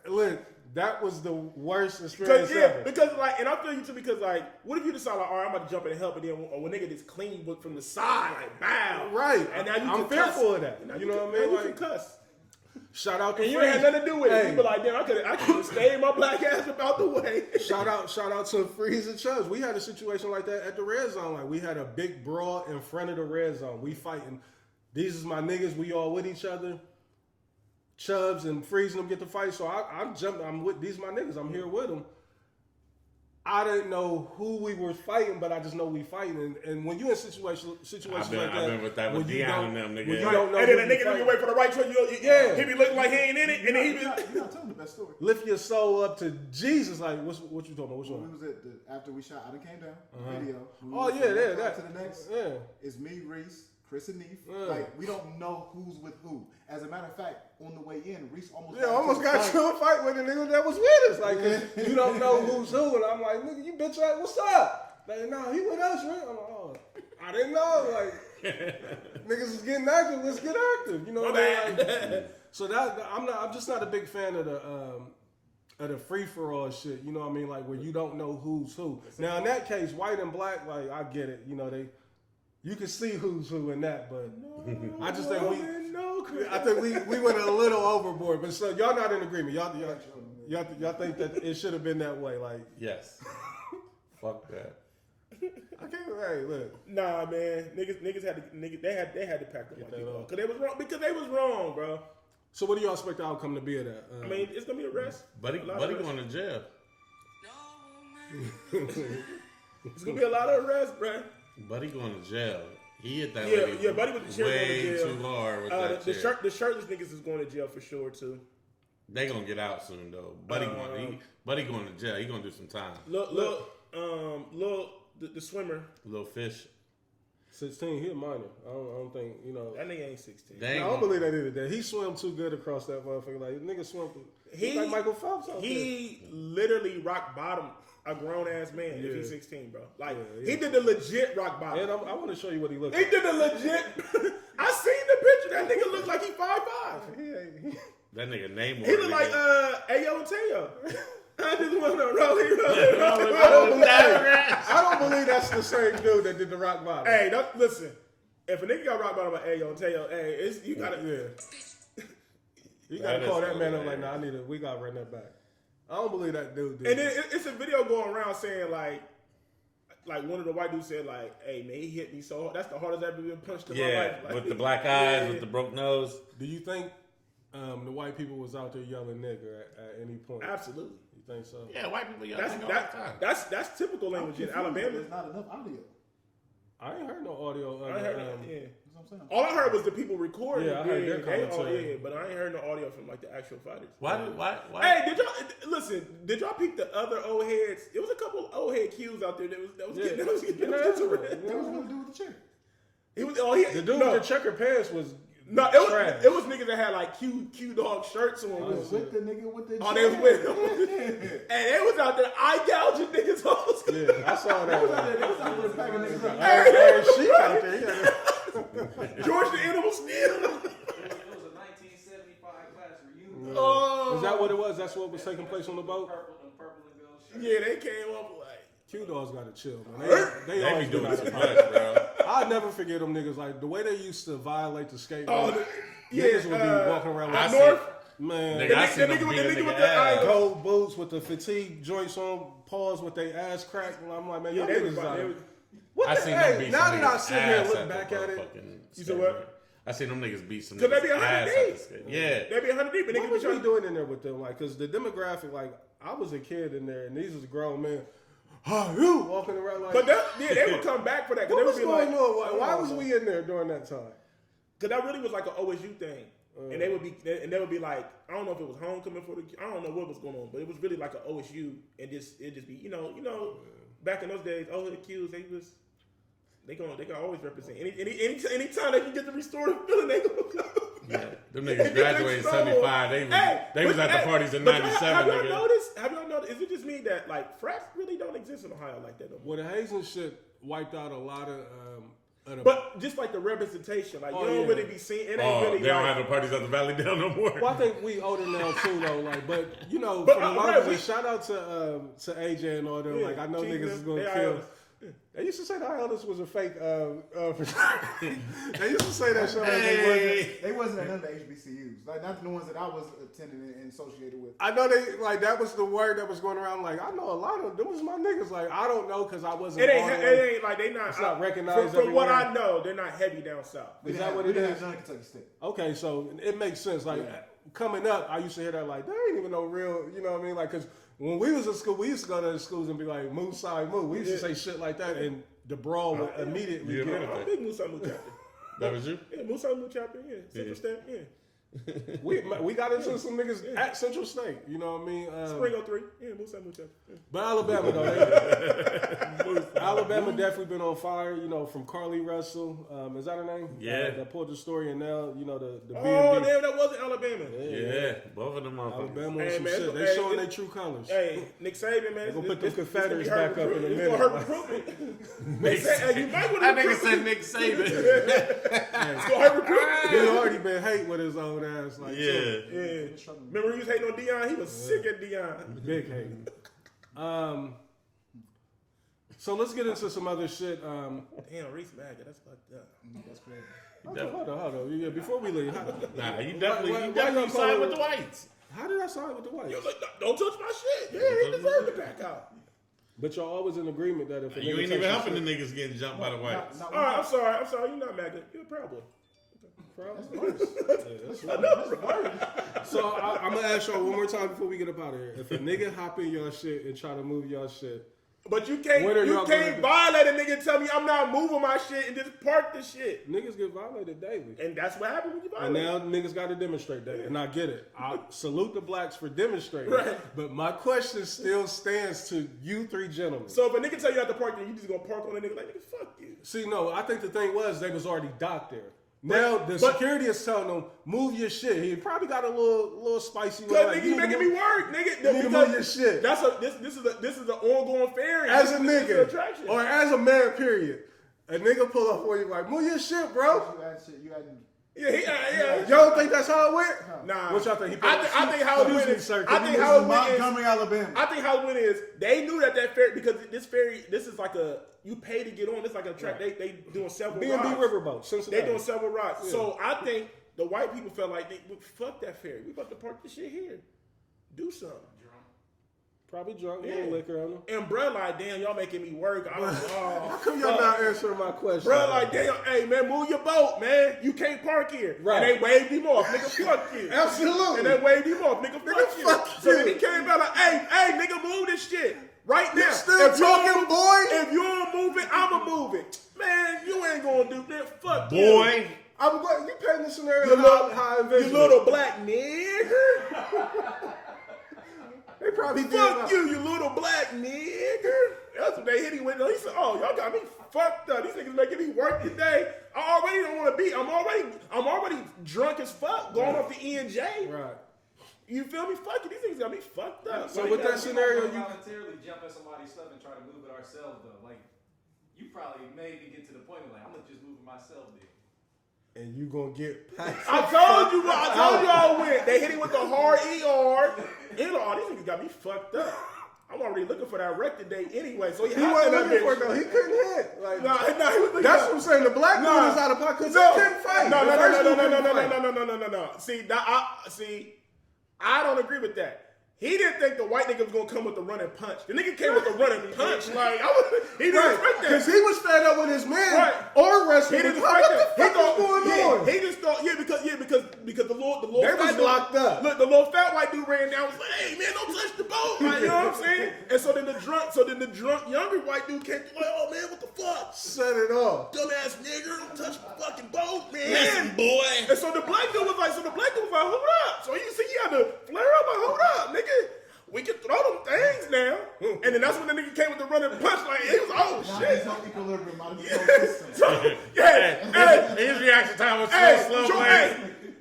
Look, that was the worst experience ever. Because like, and I feel you too, because like, what if you decide like, all right, I'm about to jump in and help, and then a nigga just clean from the side, like, bow. Right. And now I'm fearful of that. You know what I mean? You like, can cuss. Shout out to and Freeze. You ain't had nothing to do with it. You be like, damn, I could have stayed my black ass about the way. Shout out to Freeze and Chubbs. We had a situation like that at the red zone. Like, we had a big brawl in front of the red zone. We fighting. These is my niggas. We all with each other. Chubbs and Freeze and them get to fight. So I'm jumping. I'm with these my niggas. I'm here with them. I didn't know who we were fighting, but I just know we fighting. And when you in situations like that, I've been with that with Deion and them niggas. You don't know, and then the nigga you wait for the right choice. Yeah, he be looking like he ain't in it, and then he be. You're not telling the best story. Lift your soul up to Jesus. Like, what you talking about? Which one? We was at after we shot. I done came down. Video. That to the next. Yeah. It's me, Reese, Chris, and Neef. Like, we don't know who's with who. As a matter of fact, on the way in, Reese almost got to a fight with a nigga that was with us. Like, you don't know who's who, and I'm like, nigga, you bitch ass, what's up? Like, no, he with us, right? I'm like, oh, I didn't know. Like, niggas is getting active. Let's get active. You know what I mean? Like, so that I'm just not a big fan of the free for all shit. You know what I mean? Like, where you don't know who's who. Now in that case, white and black, like, I get it. You know you can see who's who in that, but I just think we went a little overboard. But so y'all not in agreement. Y'all think that it should have been that way? Like, yes. Fuck that. I can't. Hey, look. Nah, man. Niggas had to they had to pack them up because they was wrong. Because they was wrong, bro. So what do y'all expect the outcome to be of that? I mean, it's gonna be arrest. Buddy going to jail. It's gonna be a lot of arrests, bro. Buddy going to jail. He hit that yeah, Buddy with the chair way going to jail. too hard with that chair. The shirtless niggas is going to jail for sure too. They gonna get out soon though. Buddy going to jail. He gonna do some time. Look, the swimmer, Little Fish. 16, he a minor. I don't think, that nigga ain't 16. I don't believe that either. He swam too good across that motherfucker. Like, nigga swam like Michael Phelps out there. He literally rock bottom a grown ass man if he's 16, bro. Like, he did the legit rock bottom. And I want to show you what he looks He like. did the legit. I seen the picture. That nigga look like he 5'5". That nigga name. He look like Ayo and Teo. I just want to roll. I don't believe that's the same dude that did the rock bottom. Hey, listen. If a nigga got rock bottom by Ayo and Teo, hey, you gotta You gotta call that man up like, nah, we gotta run that back. I don't believe that dude did. And then it's a video going around saying like one of the white dudes said like, hey man, he hit me so hard. That's the hardest I've ever been punched in my life. Like, with the black eyes, with the broke nose. Do you think the white people was out there yelling nigger at any point? Absolutely. You think so? Yeah, white people yell nigger all the time. That's typical language in Alabama. There's not enough audio. I ain't heard no audio. I ain't heard That's what I'm saying. all I heard was the people recording. Yeah, I heard their commentary. but I ain't heard no audio from like the actual fighters. Why? Hey, did y'all peep the other old heads? It was a couple of old head Qs out there that was getting That was going to do with the chair. The dude with the checker pants was trash. It was niggas that had like Q dog shirts on. With the nigga with the Oh, they was with him. And they was out there eye gouging niggas hoes. Yeah, I saw that. They was out there packing niggas up. Aaron Sheik out there. George the Animal Steel. It was a 1975 class reunion. Oh, Is that what it was? That's what was taking place on the boat? Purple and gold shirt. yeah, they came up like. Q-Dogs gotta chill, man. They always be doing out too of much, bro. I'll never forget them niggas. Like, the way they used to violate the skateboard. Oh, Niggas would be walking around up with north. man. Nigga, I seen them beat a nigga ass. Gold boots with the fatigue joints on, pause with their ass cracked. And I'm like, man, y'all they niggas was out. What I the seen them beat now some that I niggas sit here and ass look at back the at it, fucking you said what? I seen them niggas beat some niggas Because they be 100 ass deep. at the skate. Yeah. They be 100 deep. And what niggas was be we trying doing in there with them? Like, because the demographic, like, I was a kid in there, and these was grown men. How you walking around like? But they would come back for that. What was they would going be on? like, Why was we in there during that time? Because that really was like an OSU thing. And they would be like, I don't know if it was homecoming for the, I don't know what was going on, but it was really like an OSU, and it'd just be, you know, back in those days, the Qs, they can always represent anytime they can get the restorative feeling, they go. Yeah, them niggas graduated in 75. They was at the parties in 97. Have y'all nigga. noticed? Is it just me that like frats really don't exist in Ohio like that no more? Well, the Hazen shit wiped out a lot of the, but just like the representation, like you don't really be seeing. It ain't really. They don't have the parties at the Valley down no more. Well, I think we older now too, though. Like, but you know, But, from the right, longest, shout out to AJ and all them. Yeah, like, I know Chief, niggas is gonna they kill. are- They used to say the Highlanders was a fake. They used to say that shit. They wasn't at none of the HBCUs. Like not the ones that I was attending and associated with. I know they like that was the word that was going around. Like I know a lot of them was my niggas. Like I don't know because I wasn't. It ain't like they not. It's not recognized From what everywhere. I know, they're not heavy down south. Is that what it is? None of Kentucky State. Okay, so it makes sense. Like coming up, I used to hear that like there ain't even no real. You know what I mean? Like because when we was in school, we used to go to the schools and be like move side move. We used to say shit like that, and the brawl would immediately get I'm it. a big Moose Move chapter. That was you? Yeah, Moose Move chapter. Yeah, Central State. Yeah. We got into some niggas at Central State. You know what I mean? Spring 03. Yeah, Moose Move chapter. Yeah. But Alabama though, Alabama definitely been on fire. You know, from Carly Russell, is that her name? Yeah. That pulled the story, and now you know the B&B. Oh, damn, that wasn't Alabama. Yeah, both of them motherfuckers. Alabama on Hey, some man, shit. hey, They showing their true colors. Hey, Nick Saban, man. They gonna put this- them this gonna be Confederates hurt back up in a recruitment. minute. It's gonna hurt recruitment. Nick Saban, you might want to That nigga said Nick Saban. It's gonna hurt recruitment. He already been hating with his old ass. Like, Yeah. Yeah. Remember he was hating on Deion? He was sick at Deion. big hating. So let's get into some other shit. Damn, Reese Maggot, that's fucked up. That's crazy. Hold on. Yeah, before we leave, Nah, you Why definitely you signed call with it- the whites. how did I sign with the Whites? Yo, like, don't touch my shit. Yeah, he deserved to back out. But y'all always in agreement that if a You nigga ain't touch even your helping shit- the niggas getting jumped by the whites. All right, I'm sorry. You're not Maggot. You're a Proud Boy. So I'm gonna ask y'all one more time before we get up out of here. If a nigga hop in y'all shit and try to move y'all shit, But you can't When are y'all gonna can't do- violate a nigga and tell me I'm not moving my shit and just park the shit. niggas get violated daily. And that's what happened when you And violate. now niggas got to demonstrate that, and I get it. I salute the blacks for demonstrating. Right. But my question still stands to you three gentlemen. So if a nigga tell you not to park there, you just gonna park on a nigga like nigga, fuck you. See, no, I think the thing was they was already docked there. Now the but- security is telling them move your shit. He probably got a little spicy. Cause like, nigga, you making me work, nigga. You need to move your shit. That's this is an ongoing ferry. As a This is an nigga attraction. or as a man. Period. A nigga pull up for you like move your shit, bro. You had shit. You had. Yeah. Y'all don't think that's how it went? Nah. What y'all think? I think how it went is. sir. I think This how is it went is. Montgomery, Alabama. I think how it went is they knew that ferry because this is like a you pay to get on. It's like a track. They doing several B&B rides. Riverboat, Cincinnati. They doing several rides. So I think the white people felt like fuck that ferry. We about to park this shit here. Do something. Probably drunk, Yeah. little liquor on them. And bruh like, damn, y'all making me work. How Oh, come y'all not answering my question? bruh like, damn, hey man, move your boat, man. You can't park here. Right. And they waved him off, nigga. Fuck you. Absolutely. And they waved him off, nigga. Fuck you. fuck So you. then he came back like, hey, nigga, move this shit right now. still If you don't talking, move- boy? If you don't move it, I'ma move it. Man, you ain't gonna do that. Fuck you. Boy. I'm going. You paint the scenario You little, how I you envision little it. black nigger. They probably did. Fuck you, you little black nigger. That's what they hit him with. He said, "Oh, y'all got me fucked up. These niggas making me work today. I already don't want to be. I'm already drunk as fuck, going off the E&J. Right. You feel me? Fuck it. These niggas got me fucked up. So Like, with that We scenario, don't you voluntarily jump at somebody's stuff and try to move it ourselves though. Like you probably maybe get to the point of like I'm gonna just move it myself then. and you gonna get packed. I told you I went. They hit him with the hard ER. These niggas got me fucked up. I'm already looking for that record date anyway. So He wasn't looking for it though. He couldn't hit. Like Nah, he was looking that's for- what I'm saying. The black Nah. dude is out of pocket because No. he couldn't fight. No. The first dude couldn't fight. See, I don't agree with that. He didn't think the white nigga was gonna come with the running punch. The nigga came with the running punch. Like he didn't expect that because he was fed up with his man or wrestling. He didn't expect that. What the fuck is going on? He just thought because the little they was locked up. Look, the little fat white dude ran down. Was like, hey man, don't touch the boat. Like, you know what I'm saying? And so then the drunk younger white dude came like, oh man, what the fuck? Set it off. Dumbass nigger, don't touch the fucking boat, man. Listen, boy. And so the black dude was like, hold up. So you see, he had to flare up, like, hold up, nigga. We can throw them things now. And then that's when the nigga came with the running punch. Like, he was, oh shit. So, yeah. His reaction time was so slow.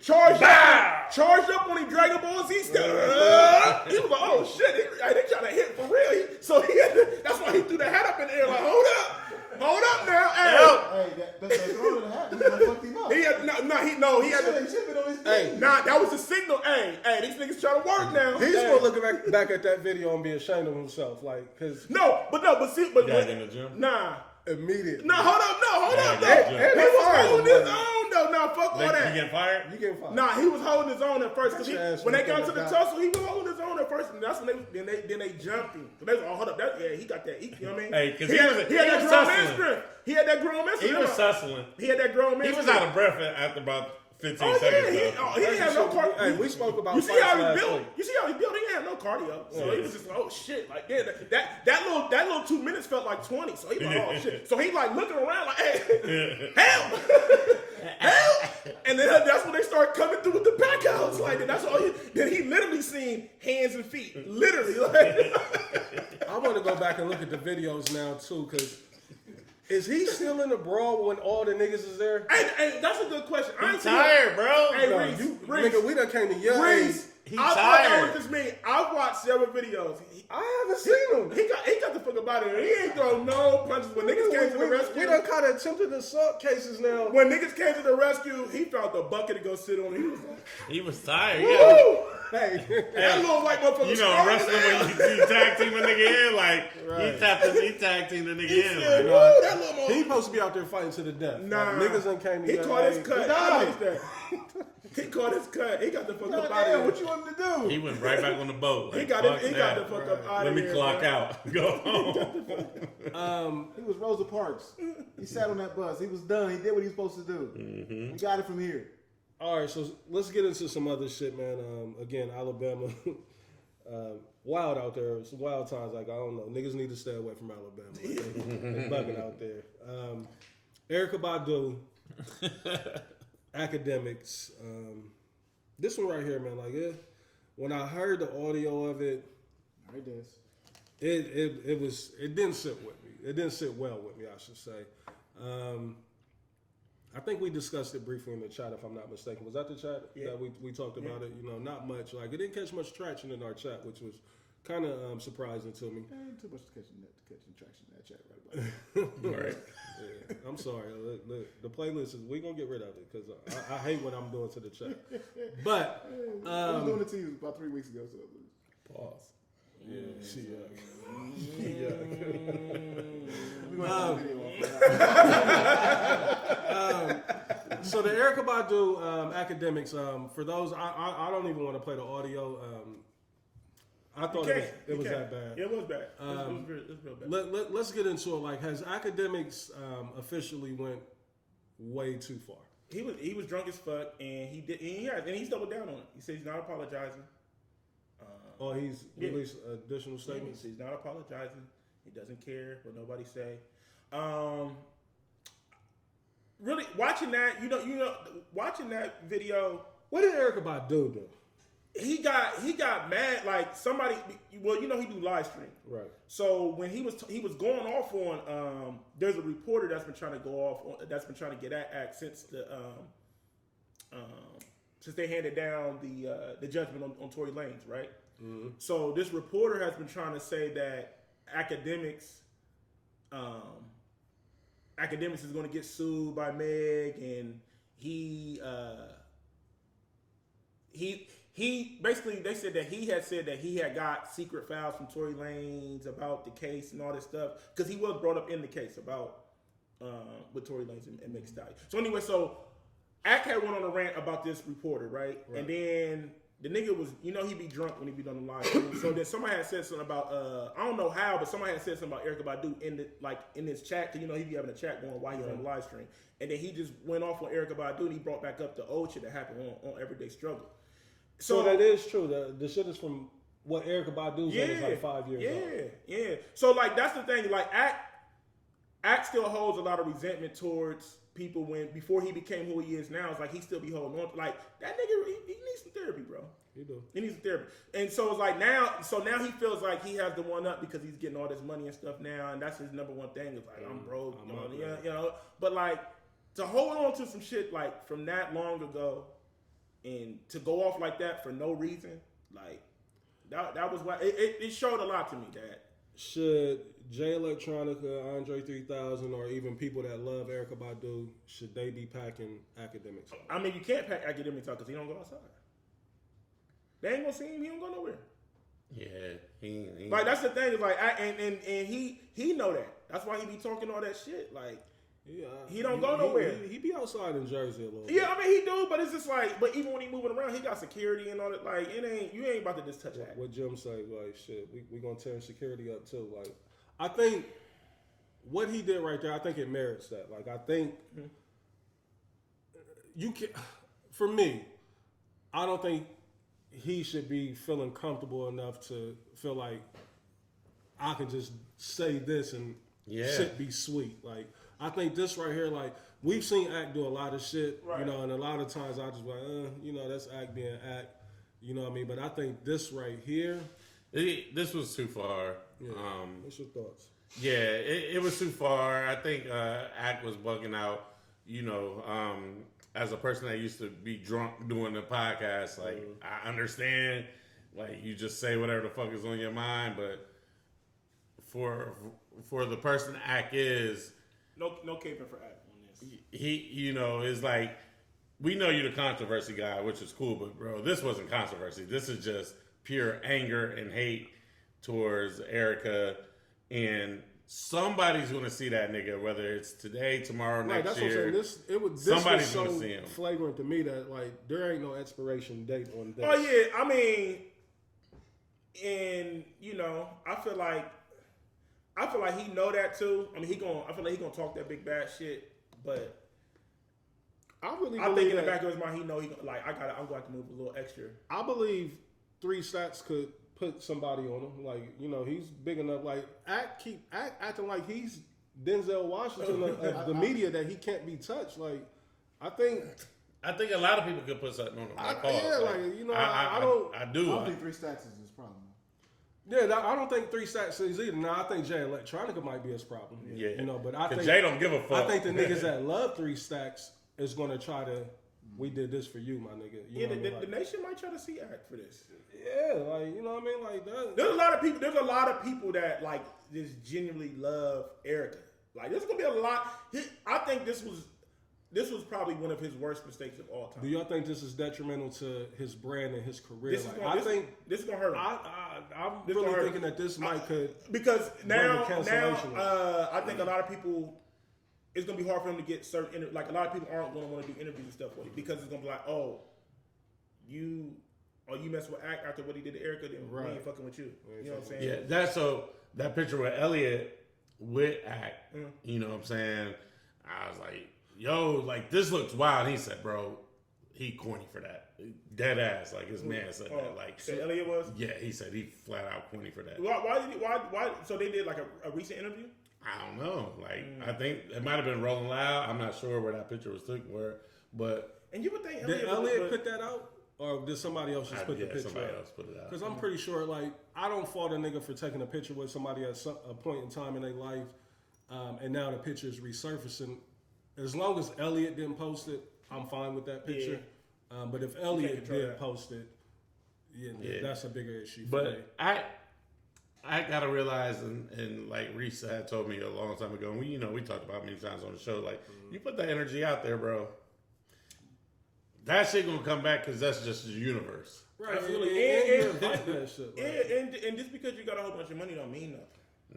Charged up when he dragged the ball. He was like, oh shit. They trying to hit for real. So he had to, that's why he threw the hat up in the air. Like, hold up now. Hey, that throw of the hat was gonna fuck him up. He had that was the signal. Hey, these niggas trying to work now. He's gonna look back at that video and be ashamed of himself, like, cause Back in the gym. immediately. No, hold up. And He was holding his own though. Nah, fuck all that. You get fired? You getting fired. Nah, he was holding his own at first because when they got to the top. tussle, he was holding his own at first, and that's when they jumped him. So they was, oh, hold up, he got that. You know what I mean? Hey, because he had that grown man strength. He had that grown man strength. He was hustling. He had that grown man. He was strength. out of breath after about 15 Oh seconds. yeah, he didn't have no cardio. Hey, we spoke about. You see how he fights built? last week. You see how he built? He didn't have no cardio, so he was just like, oh shit, like yeah, that little 2 minutes felt like 20. So he like, oh shit. So he like looking around like, hey, help. And then that's when they start coming through with the back outs. Like that's all. Then he literally seen hands and feet, literally. Like, I want to go back and look at the videos now too, because is he still in the brawl when all the niggas is there? Hey, that's a good question. I ain't Tired, bro. Hey, No, Reese, nigga, we done came to your age. Reese, He I tired. Just me. I've watched several videos. I haven't seen him. He got the fuck about it. He ain't throw no punches. When niggas came to the rescue, We done kind of attempted assault cases now. when niggas came to the rescue, he found the bucket to go sit on. He was like, He was tired. woo! Hey, That little white motherfucker. You know, wrestling when you tag team a nigga in, like, he tag team the nigga in. Yeah, Like, woo, that little he motherfucker. supposed to be out there fighting to the death. Nah. Like, niggas done came to He your caught his age. cut. He I died. noticed that. He caught his cut. He got the fuck up out Damn, of what here. you want him to do? he went right back on the boat. Like, He got fuck it. He got that. the fuck up out Let of me here. clock man. out. Go home. He was Rosa Parks. He sat on that bus. He was done. He did what he was supposed to do. Mm-hmm. We got it from here. All right, so let's get into some other shit, man. Again, Alabama, wild out there. It's wild times. Like, I don't know. Niggas need to stay away from Alabama. It's bugging out there. Erykah Badu, academics. This one right here, man. Like, when I heard the audio of it, Right there. it didn't sit with me. It didn't sit well with me, I should say. I think we discussed it briefly in the chat, if I'm not mistaken. Was that the chat that we talked about it? You know, not much. Like, it didn't catch much traction in our chat, which was kind of surprising to me. Ain't too much catching traction in that chat right about All right. Yeah, I'm sorry. Look, the playlist is, we gonna get rid of it because I hate what I'm doing to the chat. But I was doing it to you about 3 weeks ago. So Pause. yeah. we gonna have a video So the Erykah Badu academics. For those, I don't even want to play the audio. I thought it was that bad. Yeah, it was bad. It was real bad. Let's get into it. Like, has academics officially went way too far? He was drunk as fuck, and he's doubled down on it. He said he's not apologizing. He's released additional statements. He's not apologizing. He doesn't care what nobody say. Really, watching that, watching that video, What did Erykah Badu do? he got mad. Like somebody, well, he do live stream. Right. So when he was going off on, there's a reporter that's been trying to go off on, that's been trying to get at Act since they handed down the judgment on Tory Lanez, right? Mm-hmm. So this reporter has been trying to say that academics is going to get sued by Meg, and he basically, they said that he had got secret files from Tory Lanez about the case and all this stuff, because he was brought up in the case about with Tory Lanez and Meg Stallion. So anyway, so Ack had went on a rant about this reporter, right? And then the nigga was, he be drunk when he be on the live stream. So then somebody had said something about, I don't know how, but somebody had said something about Erykah Badu in this chat, because he be having a chat going while he's on the live stream. And then he just went off on Erykah Badu and he brought back up the old shit that happened on Everyday Struggle. So that is true. The shit is from what Erykah Badu's was like 5 years ago. Yeah. So like that's the thing. Like Act still holds a lot of resentment towards people before he became who he is now. It's like he still be holding on. Like that nigga, he needs some therapy, bro. He do. He needs some therapy. And so it's like now he feels like he has the one up because he's getting all this money and stuff now, and that's his number one thing. It's like I'm broke, But like to hold on to some shit like from that long ago, and to go off like that for no reason, like that was why it showed a lot to me that should Jay Electronica, Andre 3000, or even people that love Erykah Badu, should they be packing academics? I mean, you can't pack academics out because he don't go outside. They ain't gonna see him. He don't go nowhere. Yeah, he like that's the thing. Is like, and he know that. That's why he be talking all that shit. Like, he don't go nowhere. He be outside in Jersey a little bit. Yeah, I mean he do, but it's just like, but even when he moving around, he got security and all that. Like, you ain't about to just touch that. What Jim say? Like, shit, we gonna tear security up too. Like, I think what he did right there, I think it merits that. Like, I think you can. For me, I don't think he should be feeling comfortable enough to feel like I can just say this and shit be sweet. Like, I think this right here, like, we've seen Act do a lot of shit, and a lot of times I just like, that's Act being Act, you know what I mean? But I think this right here, this was too far. Yeah. What's your thoughts? Yeah, it was too far. I think Act was bugging out, as a person that used to be drunk doing the podcast. Like, I understand, like, you just say whatever the fuck is on your mind, but for the person Act is, no caping for Act on this. He is like, we know you're the controversy guy, which is cool, but bro, this wasn't controversy. This is just pure anger and hate towards Erykah, and somebody's gonna see that nigga, whether it's today, tomorrow, next year. What I'm saying. This somebody's was gonna see him. Flagrant to me that like there ain't no expiration date on this. Oh yeah, I mean, and I feel like he know that too. I mean, I feel like he gonna talk that big bad shit, but I think in the back of his mind he know I'm going to have to move a little extra. I believe 3 Stacks could put somebody on him. Like, he's big enough. Like, Act acting like he's Denzel Washington of the media, that he can't be touched. Like, I think a lot of people could put something on him. I don't think 3 Stacks is his problem. Yeah, I don't think 3 Stacks is either. Now, I think Jay Electronica might be his problem. Yeah. But I think Jay don't give a fuck. I think the niggas that love 3 Stacks is going to try to, we did this for you, my nigga. The nation might try to see Act for this. Yeah, like, you know what I mean? Like, that. There's a lot of people that, like, just genuinely love Erykah. Like, there's going to be a lot. I think this was probably one of his worst mistakes of all time. Do y'all think this is detrimental to his brand and his career? This is going to hurt him. I'm really thinking that this might could, because now cancellation. I think a lot of people, it's going to be hard for them to get certain, like, a lot of people aren't going to want to do interviews and stuff with him, because it's going to be like, you mess with Act after what he did to Erykah, then we ain't fucking with you. You know what I'm saying? Yeah, that picture with Elliot with Act, you know what I'm saying? I was like, yo, like, this looks wild. He said, bro, he corny for that. Dead ass. Like, his man said that. Like, so Elliot was? Yeah, he said he flat out corny for that. Why? So they did like a recent interview? I don't know. Like, I think it might have been Rolling Loud. I'm not sure where that picture was taken, but. And you would think did Elliot put that out? Or did somebody else just put the picture somebody out? else put it out. Because I'm pretty sure, like, I don't fault a nigga for taking a picture with somebody at a point in time in their life, and now the picture is resurfacing. As long as Elliot didn't post it, I'm fine with that picture. Yeah. But if Elliot did post it, that's a bigger issue. But I gotta realize, and like Reese had told me a long time ago, and we talked about it many times on the show, like, you put that energy out there, bro. That shit gonna come back, because that's just the universe. Right. Absolutely. And just because you got a whole bunch of money don't mean nothing.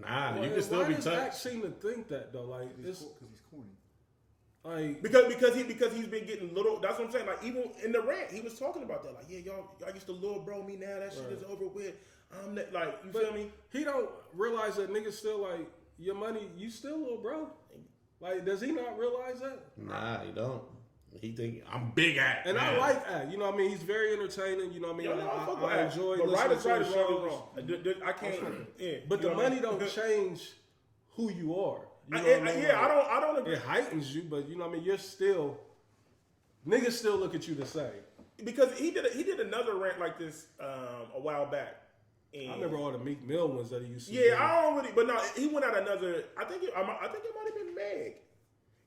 Nah, you can still be touched. Why does Act seem to think that, though? Like, because he's corny. Like because he's been getting little. That's what I'm saying. Like even in the rant, he was talking about that. Like y'all used to little bro me now. That shit is over with. I'm like you feel me? He don't realize that niggas still like your money. You still little bro. Like does he not realize that? Nah, he don't. He think I'm big at. And man. I like Act. You know what I mean? He's very entertaining. You know what I mean? I enjoy but right listening is to right, his wrong is shows. wrong. I can't. Yeah, But the money don't change who you are. You know what I mean? Yeah, I don't agree. It heightens you, but you know what I mean. You're still niggas still look at you the same. Because he did another rant like this a while back. And I remember all the Meek Mill ones that he used to. Yeah, do. I don't really. But no, he went at another. I think it might have been Meg.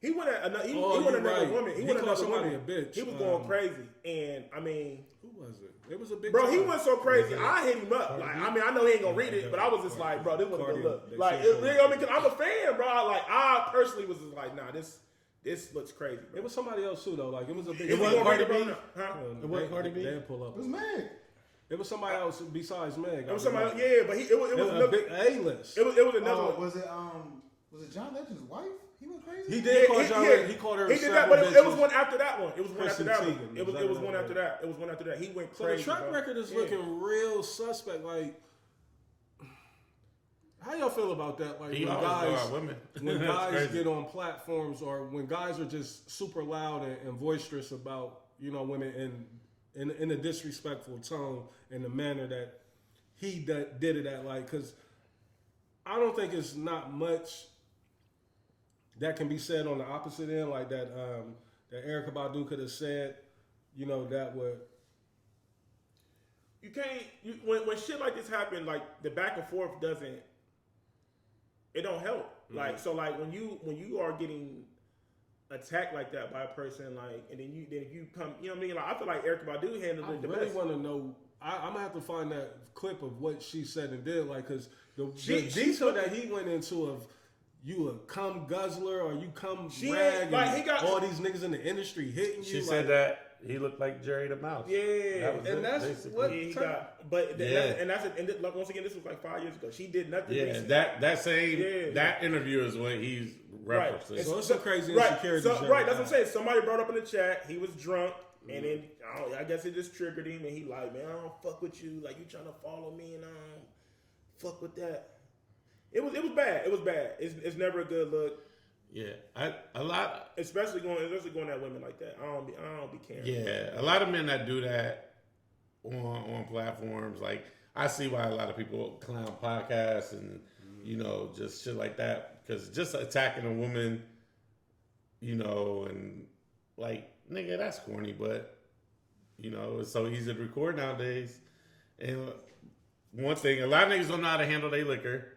He went at another. He went another woman. He went called another somebody woman. a bitch. He was going crazy, and I mean, who was it? It was a big. bro, time. he went so crazy. I hit him up. Like, I mean, I know he ain't gonna read it, but I was just like, bro, this wasn't a good look. Like, you know, I mean, 'cause I'm a fan, bro. I personally was just like, nah, this looks crazy. Bro. It was somebody else too, though. Like it was a big. It wasn't Cardi B. Huh? It wasn't Cardi B. They'll pull up. It was Meg. It was somebody else besides Meg. It was somebody. Yeah, but it was a big A-list. It was another one. Was it John Legend's wife? He went crazy. He did call John. Yeah, He called her. He did that, but it was one after that one. It was one after Kristen that one. Teigen. It was one after that. It was one after that. He went So crazy. the track bro. record is looking real suspect. Like, how y'all feel about that? Like He when always go guys, out women. when That's guys crazy. get on platforms, or when guys are just super loud and boisterous about women in a disrespectful tone and the manner that he did it at, like, because I don't think it's not much that can be said on the opposite end, like that that Erykah Badu could have said, that would. You can't. When shit like this happen, like the back and forth doesn't. It don't help. Mm-hmm. Like so, like when you are getting attacked like that by a person, like, and then you come, you know what I mean? Like I feel like Erykah Badu handled it the best. I really want to know. I'm gonna have to find that clip of what she said and did, like, because the detail that he went into of you a cum guzzler or you cum rag, like, and he got all these niggas in the industry hitting you. She said that he looked like Jerry the Mouse. Yeah, that's basically. what he got. But once again, this was like 5 years ago. She did nothing. Yeah, that interview is what he's referencing. So it's some crazy insecurities. That's what I'm saying. Somebody brought up in the chat. He was drunk. And then I guess it just triggered him, and he like, man, I don't fuck with you. Like you trying to follow me, and I don't fuck with that. It was bad. It was bad. It's never a good look. Yeah, a lot, especially going at women like that. I don't be caring. Yeah, a lot of men that do that on platforms, like I see why a lot of people clown podcasts and just shit like that, because just attacking a woman, and like. Nigga, that's corny, but it's so easy to record nowadays. And one thing, a lot of niggas don't know how to handle their liquor,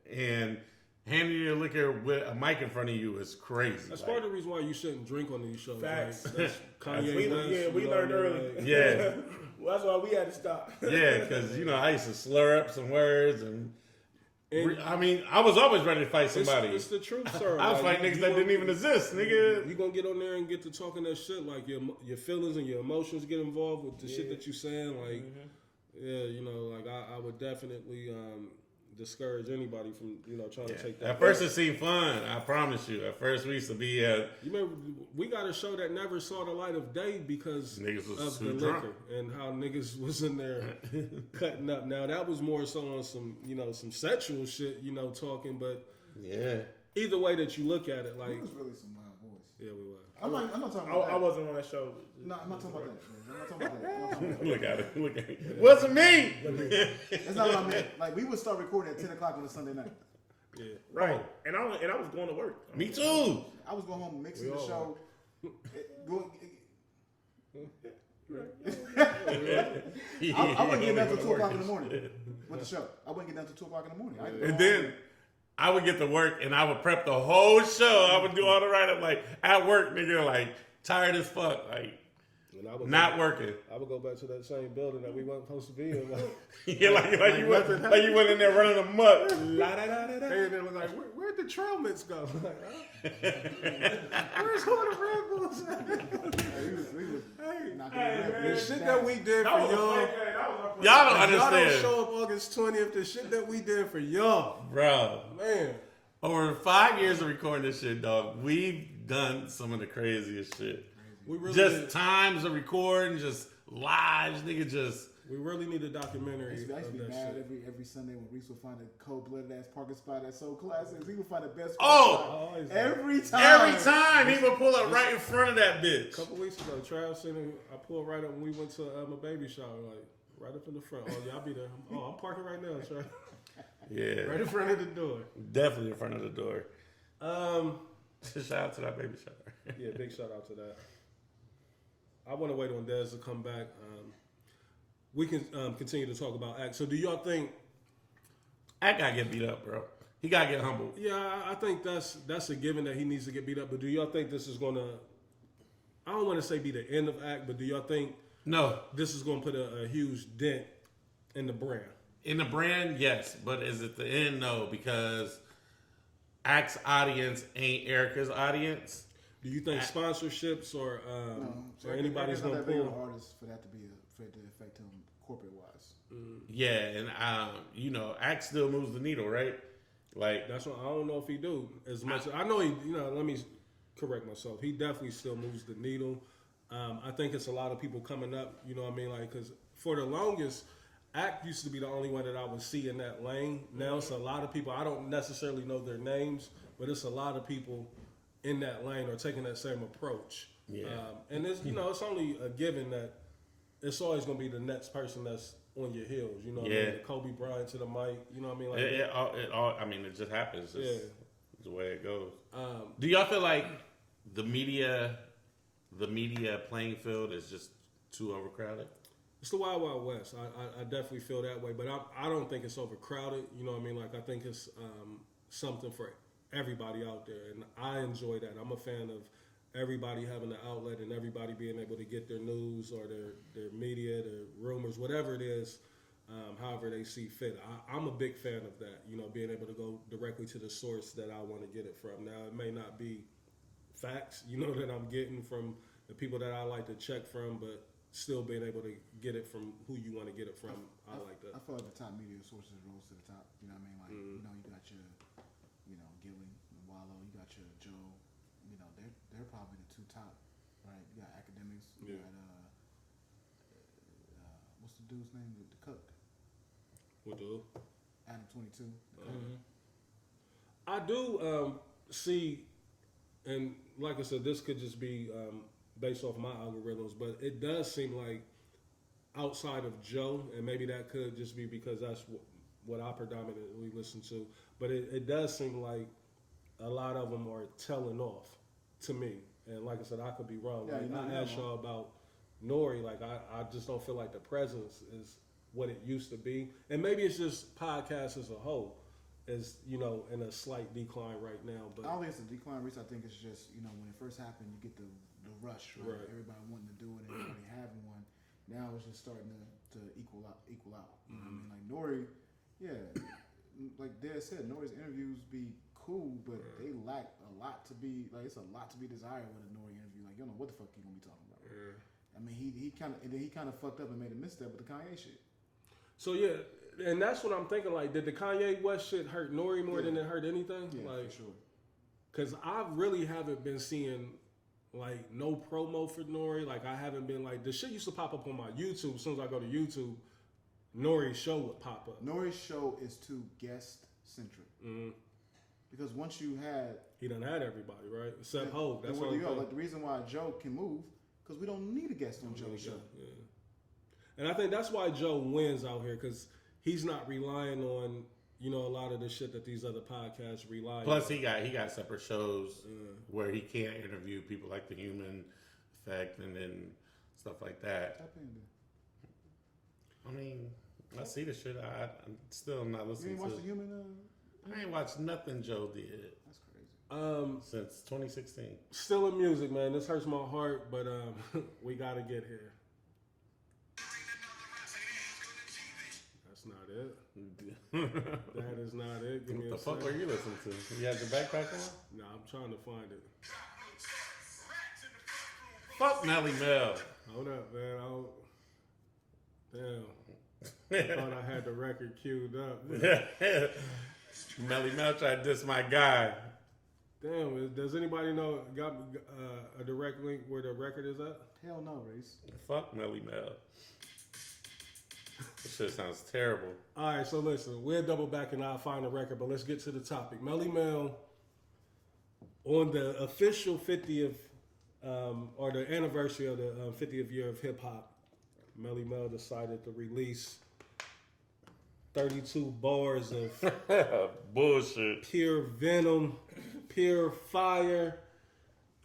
and handing your liquor with a mic in front of you is crazy. That's part of the reason why you shouldn't drink on these shows. Facts. Like, Kanye we learned early. Yeah, well, that's why we had to stop. Yeah, because I used to slur up some words and I mean, I was always ready to fight somebody. It's the truth, sir. I was fighting niggas that didn't even exist, nigga. You gonna get on there and get to talking that shit, like your feelings and your emotions get involved with the shit that you saying. Like, like I would definitely discourage anybody from trying to take that. At first it seemed fun, I promise you. At first we used to be you remember we got a show that never saw the light of day because niggas was of the drunk. liquor and how niggas was in there cutting up. Now that was more so on some some sexual shit, talking, but yeah. Either way that you look at it, like it was really some loud voice. Yeah, we were. I'm not talking about that. I wasn't on that show. No, I'm not talking about that. I'm not talking about that. Look at it. Look at it. Wasn't me. That's not what I meant. Like we would start recording at 10 o'clock on a Sunday night. Yeah. Right. And I was going to work. Me too. I was going home mixing the show. I wouldn't get down until 2 o'clock in the morning with the show. I wouldn't get down until 2 o'clock in the morning. And then I would get to work and I would prep the whole show. I would do all the write-up, like at work, nigga, like tired as fuck, like not working. I would go back to that same building that we weren't supposed to be in. Yeah, like you went in there running amok. And then was like, where'd the trail mix go? Where's all the Red Bulls at? The shit that we did for y'all. Y'all don't understand. Y'all don't show up August 20th. The shit that we did for y'all. Bro. Man. Over 5 years of recording this shit, dog, we've done some of the craziest shit. We really Just times of recording, just lives, nigga. Just we really need a documentary. I used to be of that mad shit. every Sunday when Reese would find a cold-blooded ass parking spot at Soul Classics. He would find the best. Oh! spot every time. Every time he would pull up right in front of that bitch. A couple weeks ago, Trav sent him. I pulled right up when we went to my baby shower, like right up in the front. Oh yeah, I'll be there. Oh, I'm parking right now, Trav. Yeah, Right in front of the door. definitely in front of the door. Shout out to that baby shower. Yeah, big shout out to that. I want to wait on Dez to come back. We can continue to talk about Act. So do y'all think Act gotta get beat up, bro. He gotta get humbled. Yeah, I think that's a given that he needs to get beat up. But do y'all think this is gonna? I don't want to say be the end of Act, but do y'all think No. this is gonna put a huge dent in the brand? In the brand, yes. But is it the end? No, because Act's audience ain't Erica's audience. Do you think sponsorships or So or anybody's not gonna that big of an pull? artist for that to be for it to affect him corporate wise. Yeah, and you know, Act still moves the needle, right? Like That's what I don't know if he do as much. I know he. Let me correct myself. He definitely still moves the needle. I think it's a lot of people coming up. You know what I mean? Like because for the longest, Act used to be the only one that I would see in that lane. Now it's a lot of people. I don't necessarily know their names, but it's a lot of people in that lane are taking that same approach. Yeah. And it's it's only a given that it's always going to be the next person that's on your heels. You know what I Yeah. mean? Kobe Bryant to the mic. You know what I mean? Like it all. I mean, it just happens. It's the way it goes. Um, Do y'all feel like the media playing field is just too overcrowded? It's the Wild Wild West. I definitely feel that way, but I don't think it's overcrowded. You know what I mean? Like I think it's something for everybody out there, and I enjoy that. I'm a fan of everybody having an outlet and everybody being able to get their news or their media, their rumors, whatever it is, however they see fit. I'm a big fan of that. You know, being able to go directly to the source that I want to get it from. Now, it may not be facts, that I'm getting from the people that I like to check from, but still being able to get it from who you want to get it from. I like that. I feel like the top media sources rose to the top. You know what I mean? Like you got your Gilly, Wallow, you got your Joe. They're probably the two top, right? You got academics. You got what's the dude's name? The cook. What do? Adam 22. I do see, and like I said, this could just be based off my algorithms, but it does seem like outside of Joe, and maybe that could just be because that's what I predominantly listen to, but it does seem like a lot of them are telling off to me. And like I said, I could be wrong. Yeah, Like, I asked y'all about Nori. Like I just don't feel like the presence is what it used to be. And maybe it's just podcasts as a whole is, in a slight decline right now. But I don't think it's a decline, Reese. I think it's just, when it first happened, you get the rush, right? Everybody wanting to do it, everybody having one. Now it's just starting to equal out. You know what I mean? Like Nori, like Dad said, Nori's interviews be cool, but they lack a lot to be it's a lot to be desired with a Nori interview. Like you don't know what the fuck he gonna be talking about. I mean, he kind of fucked up and made a misstep with the Kanye shit. So yeah, and that's what I'm thinking. Like, did the Kanye West shit hurt Nori more than it hurt anything? Yeah, like, for sure. Because I really haven't been seeing like no promo for Nori. Like I haven't been like the shit used to pop up on my YouTube. As soon as I go to YouTube, Nori's show would pop up. Nori's show is too guest centric. Because once you had, he done had everybody, right? Except Hov. That's where all. you go. Like the reason why Joe can move because we don't need a guest on Joe's show. Yeah. And I think that's why Joe wins out here because he's not relying on a lot of the shit that these other podcasts rely on. Plus, he got separate shows where he can't interview people like the Human Effect and then stuff like that. I mean, I see the shit. I'm still not listening to. You ain't watched the Human? I ain't watched nothing Joe did. That's crazy. Since 2016. Still in music, man. This hurts my heart, but we gotta get here. That's not it. That is not it. Give me What the fuck were you listening to? You had your backpack on? Nah, I'm trying to find it. Fuck Nelly Mel. Hold up, man. Damn. Thought I had the record queued up. Melly Mel tried to diss my guy. Damn, does anybody know got a direct link where the record is at? Hell no, Reese. Fuck Melly Mel. This shit sounds terrible. All right, so listen, we'll double back and I'll find the record, but let's get to the topic. Melly Mel, on the official 50th, or the anniversary of the 50th year of hip hop, Melly Mel decided to release 32 bars of bullshit, pure venom, pure fire,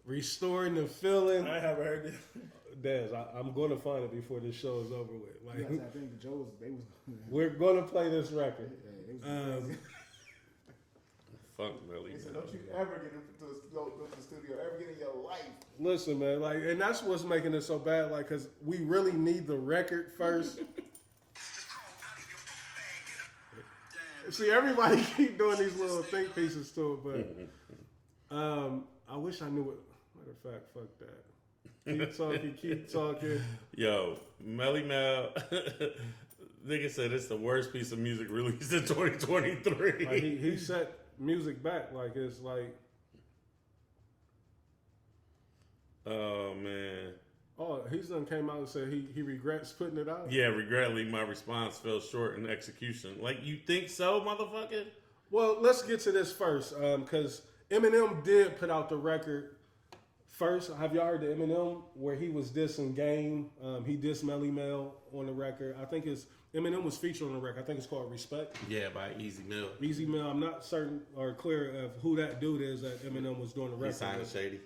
restoring the feeling. I haven't heard this. Dez, I'm going to find it before this show is over with. Like, Yes, I think Joe was. They was. we're going to play this record. Fuck Melly. He said, "Don't you ever get go to the studio ever get in your life." Listen, man, like, and that's what's making it so bad. Like, cause we really need the record first. See, everybody keep doing these little think pieces to it, but I wish I knew what. Matter of fact, fuck that. Keep talking. Yo, Melly Mel. Nigga said it's the worst piece of music released in 2023. Like he set music back. Like it's like. Oh man. Oh, he's done came out and said he regrets putting it out. Yeah, regrettably, my response fell short in execution. Like, you think so, motherfucker? Well, let's get to this first, because Eminem did put out the record first. Have y'all heard the Eminem where he was dissing Game? He dissed Melly Mel on the record. I think Eminem was featured on the record. I think it's called Respect. Yeah, by Easy Mill. Easy Mill. I'm not certain or clear of who that dude is that Eminem was doing the record. He signed Shady.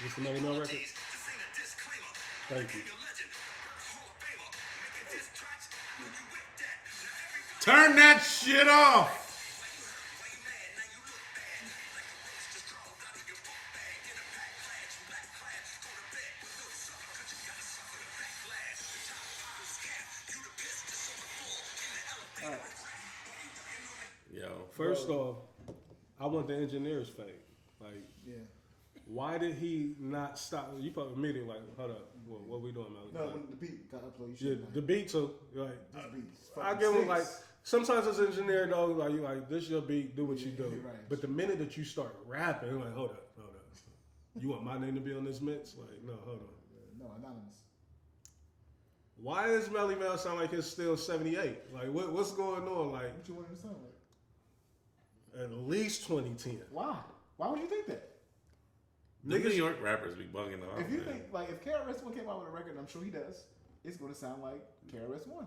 What's the Melly Mel record? Thank you. Turn that shit off! Yo. First off, I want the engineer's fade. Like, Yeah. why did he not stop? You probably immediately like, hold up, what we doing, Melly? No, when the beat got uploaded, you Yeah, should. the beat too. Like, This beat's I fucking give him six. like sometimes as an engineer though, like you like this your beat, do what you do. Right. But the minute that you start rapping, I'm like, hold up. You want my name to be on this mix? Like, no, hold on. No, anonymous. Why does Melly Mel sound like it's still 78? Like, what's going on? Like, What you want him to sound like? at least 2010. Why? Why would you think that? The New York rappers be bugging off. If you man. think like if KRS-One came out with a record, and I'm sure he does, it's going to sound like KRS-One.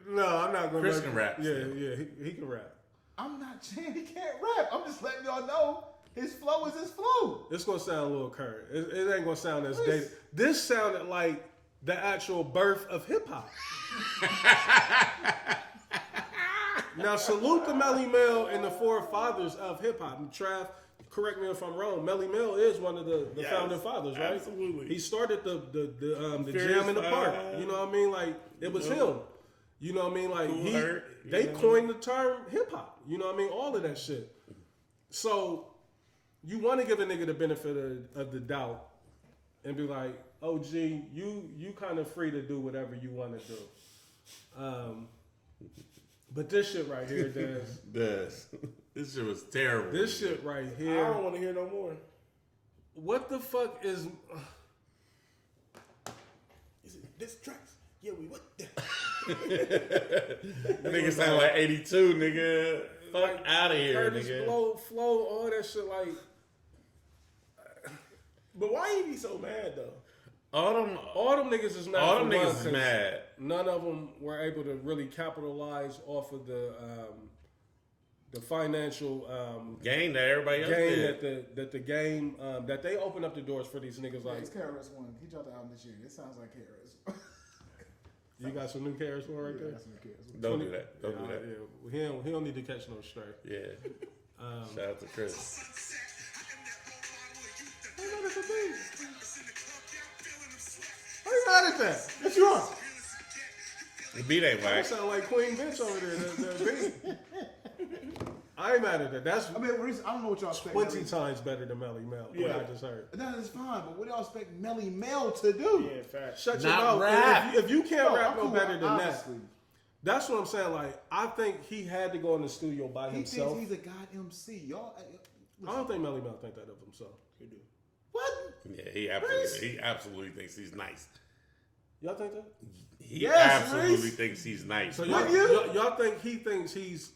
No, I'm not going to. Chris can rap Yeah, still. yeah, he can rap. I'm not saying he can't rap. I'm just letting y'all know his flow is his flow. It's going to sound a little current. It ain't going to sound as dated. This sounded like the actual birth of hip hop. Now, salute to Melly Mel and the forefathers of hip hop. Trav, correct me if I'm wrong. Melly Mel is one of the Yes, founding fathers, right? absolutely. He started the Furious jam in the park. Five. You know what I mean? Like it was him. You know what I mean? Like Cool Herc, they you know. coined the term hip hop. You know what I mean? All of that shit. So you want to give a nigga the benefit of the doubt and be like, "Oh, G, you kind of free to do whatever you want to do." But this shit right here, This shit was terrible. this shit right I here. don't want to hear no more. What the fuck is? Is it this tracks? Yeah, we what? Nigga sound like 82, nigga. Fuck out of here, Curtis nigga. flow, all that shit. Like, But why he be so mad though? All them niggas is mad. All for them one, niggas is 'cause mad. None of them were able to really capitalize off of the financial Game that everybody else game did. that the game that they opened up the doors for these niggas. Like, It's KRS-One. He dropped the album this year. It sounds like KRS-One. you got some new KRS One right there. That's what KRS-One. Don't do that. Don't do that. Yeah, he don't need to catch no stray. Yeah. Shout out to Chris. How you mad at the beat? How you mad at that? What you want? The beat ain't That whack. sound like Queen Bitch over there. That beat. I ain't mad at that. That's I mean, I don't know what y'all expect. 20 times better than Melly Mel. What Yeah. I just heard. That is fine, but what do y'all expect Melly Mel to do? Yeah, fact. Shut your Not mouth. rap. If you can't No, rap I'm no cool, better than obviously. that, that's what I'm saying. Like, I think he had to go in the studio by He himself. thinks he's a god MC. Y'all, I don't think Melly Mel think that of himself. He do. What? Yeah, he absolutely thinks he's nice. Y'all think that? He absolutely thinks he's nice. So y'all think he thinks he's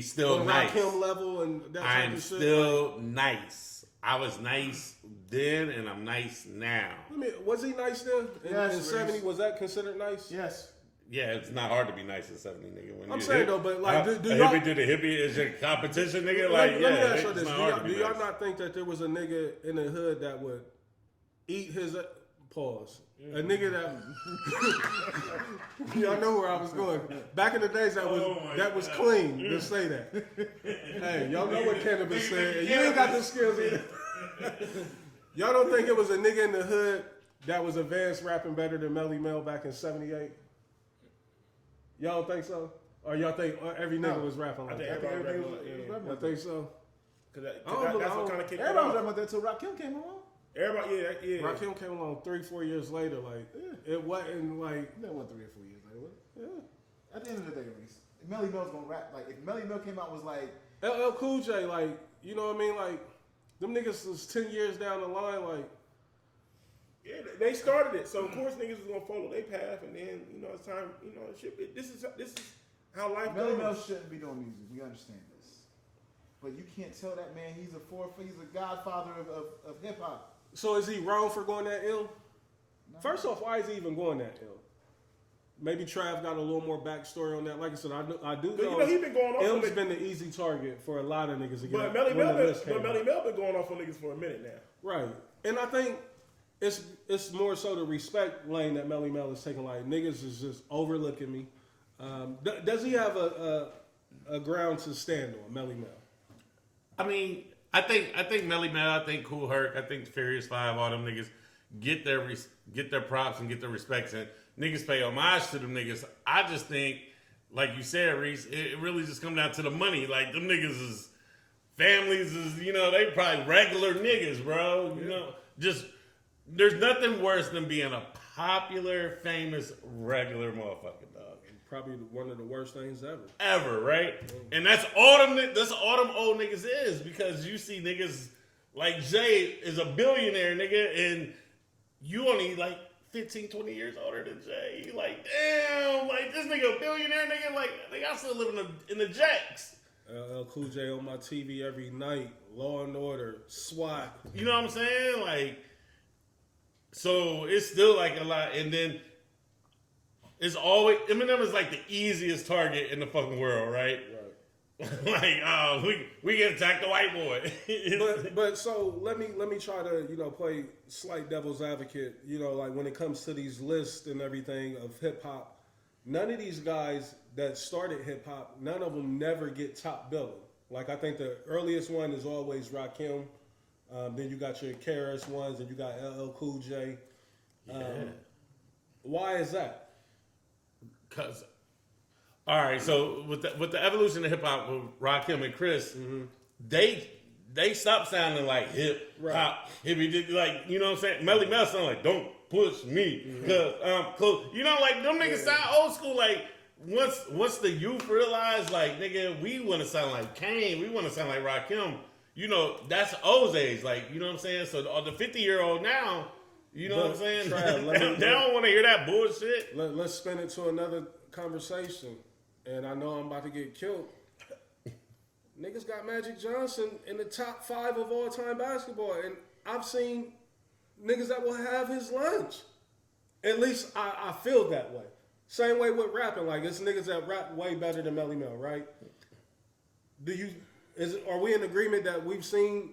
still nice. Rakim level and that type I'm of shit? still nice. I was nice then, and I'm nice now. Was he nice then? In 70, was that considered nice? Yes. Yeah, it's not hard to be nice at 70, nigga. When I'm saying though, but like, do y'all, hippie to the hippie is your competition, nigga? Let me ask you it's this: not hard to do be y'all nice. not think that there was a nigga in the hood that would eat his pause? A nigga that y'all know where I was going. Back in the days, that was clean to say that. Hey, y'all know what cannabis said. You ain't got the skills either. Y'all don't think it was a nigga in the hood that was advanced rapping better than Melly Mel back in '78? Y'all don't think so? Or y'all think every nigga was rapping like that? I think so. Because that's what kind of kicked it Everybody was off. rapping like that until Rakim came along. Everybody, yeah. Rakim came along 3-4 years later. Like, it wasn't like. That wasn't 3 or 4 years later, was it? Yeah. At the end of the day, Reese, if Melly Mel's gonna rap, like, if Melly Mel came out was like. LL Cool J, like, you know what I mean? Like, them niggas was 10 years down the line, like. Yeah, they started it, so of course niggas was gonna follow their path, and then it's time. This is how life Melly goes. Mel shouldn't be doing music. We understand this, but you can't tell that man he's a godfather of hip hop. So is he wrong for going that ill? No. First off, why is he even going that ill? Maybe Trav got a little more backstory on that. Like I said, I do know. He been going off. Ilm's been the easy target for a lot of niggas. But Melly Mel been going off on niggas for a minute now. Right, and I think it's more so the respect lane that Melly Mel is taking. Like, niggas is just overlooking me. Does he have a ground to stand on, Melly Mel? I mean, I think Melly Mel, I think Kool Herc, I think Furious 5, all them niggas get their props and get their respects, and niggas pay homage to them niggas. I just think, like you said, Reese, it really just come down to the money. Like, them niggas is families is, they probably regular niggas, bro. Just there's nothing worse than being a popular, famous, regular motherfucker, dog. Probably one of the worst things ever. Ever, right? And that's all them old niggas is, because you see niggas like Jay is a billionaire, nigga, and you only like 15, 20 years older than Jay. You like, damn, like this nigga a billionaire, nigga, like I still live in the jacks. LL Cool J on my TV every night, Law and Order, SWAT. You know what I'm saying? Like, so it's still like a lot, and then it's always Eminem is like the easiest target in the fucking world, right? Like, we can attack the white boy. but so let me try to play slight devil's advocate. Like when it comes to these lists and everything of hip hop, none of these guys that started hip hop, none of them never get top billing. Like, I think the earliest one is always Rakim. Then you got your KRS ones, and you got LL Cool J. Why is that? Cause, all right, so with the evolution of hip hop with Rakim and Chris, they stopped sounding like hip hop, hippie, like, you know what I'm saying? Melly Mel sound like "Don't push me," cause close. Like them niggas sound old school. Like once the youth realized, like, nigga, we want to sound like Kane, we want to sound like Rakim. That's O's age. Like, you know what I'm saying? So the 50-year-old now. You know what I'm saying? Trav, they don't want to hear that bullshit. Let's spin it to another conversation. And I know I'm about to get killed. Niggas got Magic Johnson in the top 5 of all-time basketball. And I've seen niggas that will have his lunch. At least I feel that way. Same way with rapping. Like, it's niggas that rap way better than Melly Mel, right? Are we in agreement that we've seen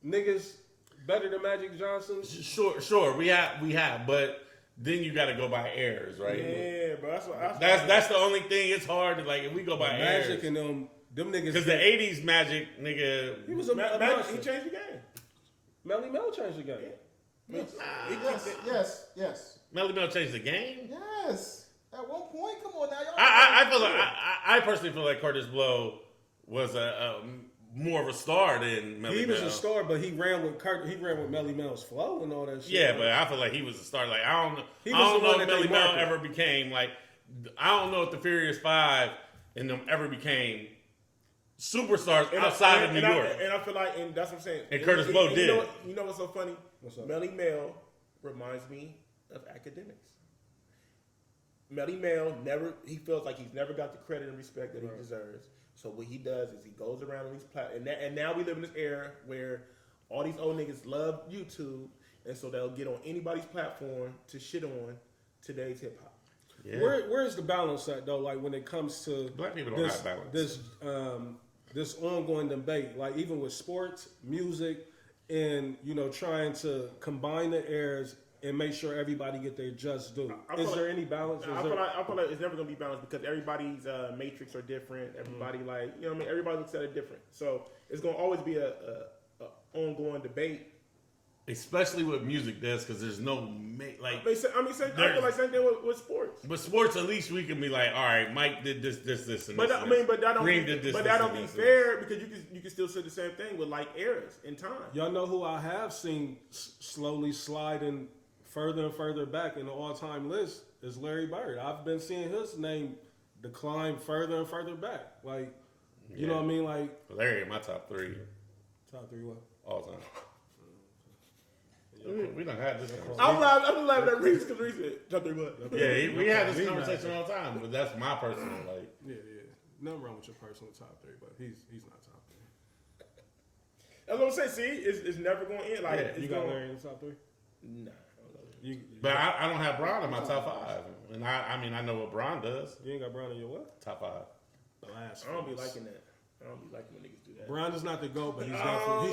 niggas better than Magic Johnson? Sure, we have, but then you got to go by airs, right? Yeah, bro. That's the only thing. It's hard to, like, if we go by airs. Magic and them niggas. Because the '80s Magic, nigga, he was a Magic. He changed the game. Melly Mel changed the game. Yes. Melly Mel changed the game. Yes. At one point, come on now, y'all. I personally feel like Curtis Blow was a more of a star than Melly Mel. He was a star, but he ran with Melly Mel's flow and all that shit. Yeah, but I feel like he was a star. Like, I don't know if Melly Mel ever became, like, I don't know if the Furious 5 and them ever became superstars outside of New York. And I feel like, and that's what I'm saying. And Curtis Blow did. You know what's so funny? What's up? Melly Mel reminds me of academics. Melly Mel he feels like he's never got the credit and respect that he deserves. So what he does is he goes around on these platforms, and now we live in this era where all these old niggas love YouTube, and so they'll get on anybody's platform to shit on today's hip hop. Yeah. Where's the balance at though? Like when it comes to Black people don't have balance. This ongoing debate, like even with sports, music, and trying to combine the eras and make sure everybody get their just due. Is there any balance? I feel like it's never gonna be balanced because everybody's matrix are different. Everybody everybody looks at it different. So it's gonna always be a ongoing debate. Especially with music, because there's no I feel like same thing with sports. But sports, at least we can be like, all right, Mike did this, and but this. But that don't be fair because you can still say the same thing with like eras in time. Y'all know who I have seen slowly sliding further and further back in the all-time list is Larry Bird. I've been seeing his name decline further and further back. Like, you know what I mean? Like Larry in my top three. Top three what? All time. We don't have this conversation. I'm laughing at Reese because Reese said top 3 what? Yeah, we have this conversation all the time, but that's my personal like. Yeah. Nothing wrong with your personal top 3, but he's not top 3. That's what I'm saying. See, it's never going to end. Like you got Larry in the top 3? Nah. But I don't have Bron in my top 5, and I know what Bron does. You ain't got Bron in your what? Top 5. I don't be liking that. I don't be liking when niggas do that. Bron is not the GOAT, but he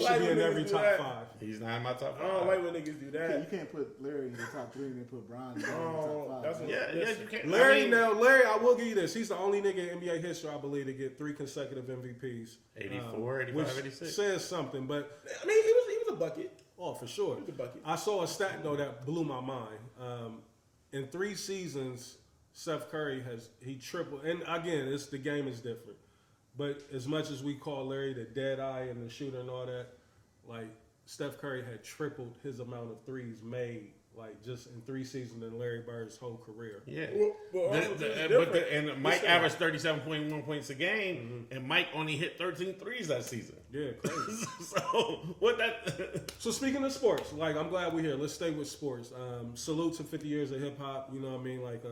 should be in every top 5. He's not in my top 5. I don't like when niggas do that. You can't put Larry in the top 3 and then put Bron in the top 5. You can't. Larry, I will give you this. He's the only nigga in NBA history, I believe, to get 3 consecutive MVPs. 84, 85, which 86. Says something, but I mean, he was a bucket. Oh, for sure. He was a bucket. I saw a stat though that blew my mind. In 3 seasons, Steph Curry he tripled. And again, the game is different. But as much as we call Larry the dead eye and the shooter and all that, like Steph Curry had tripled his amount of threes made, like just in 3 seasons in Larry Bird's whole career. Yeah. Well, and Mike averaged 37.1 points a game, and Mike only hit 13 threes that season. Yeah, crazy. So speaking of sports, like I'm glad we're here. Let's stay with sports. Salute to 50 years of hip hop. You know what I mean? Like,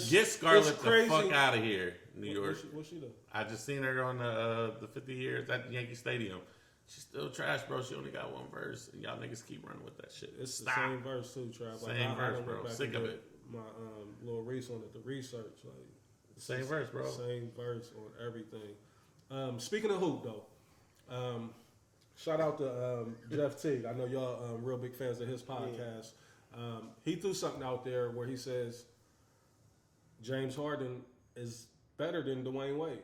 get Scarlett the fuck out of here, New York. What she do? I just seen her on the 50 years at Yankee Stadium. She's still trash, bro. She only got 1 verse, and y'all niggas keep running with that shit. It's Stop. the same verse too, Trav. Same verse, bro. Sick of it. My little research on it, the research, like same verse, bro. Same verse on everything. Speaking of hoop, though, shout out to Jeff Teague. I know y'all real big fans of his podcast. Yeah. He threw something out there where he says James Harden is better than Dwayne Wade.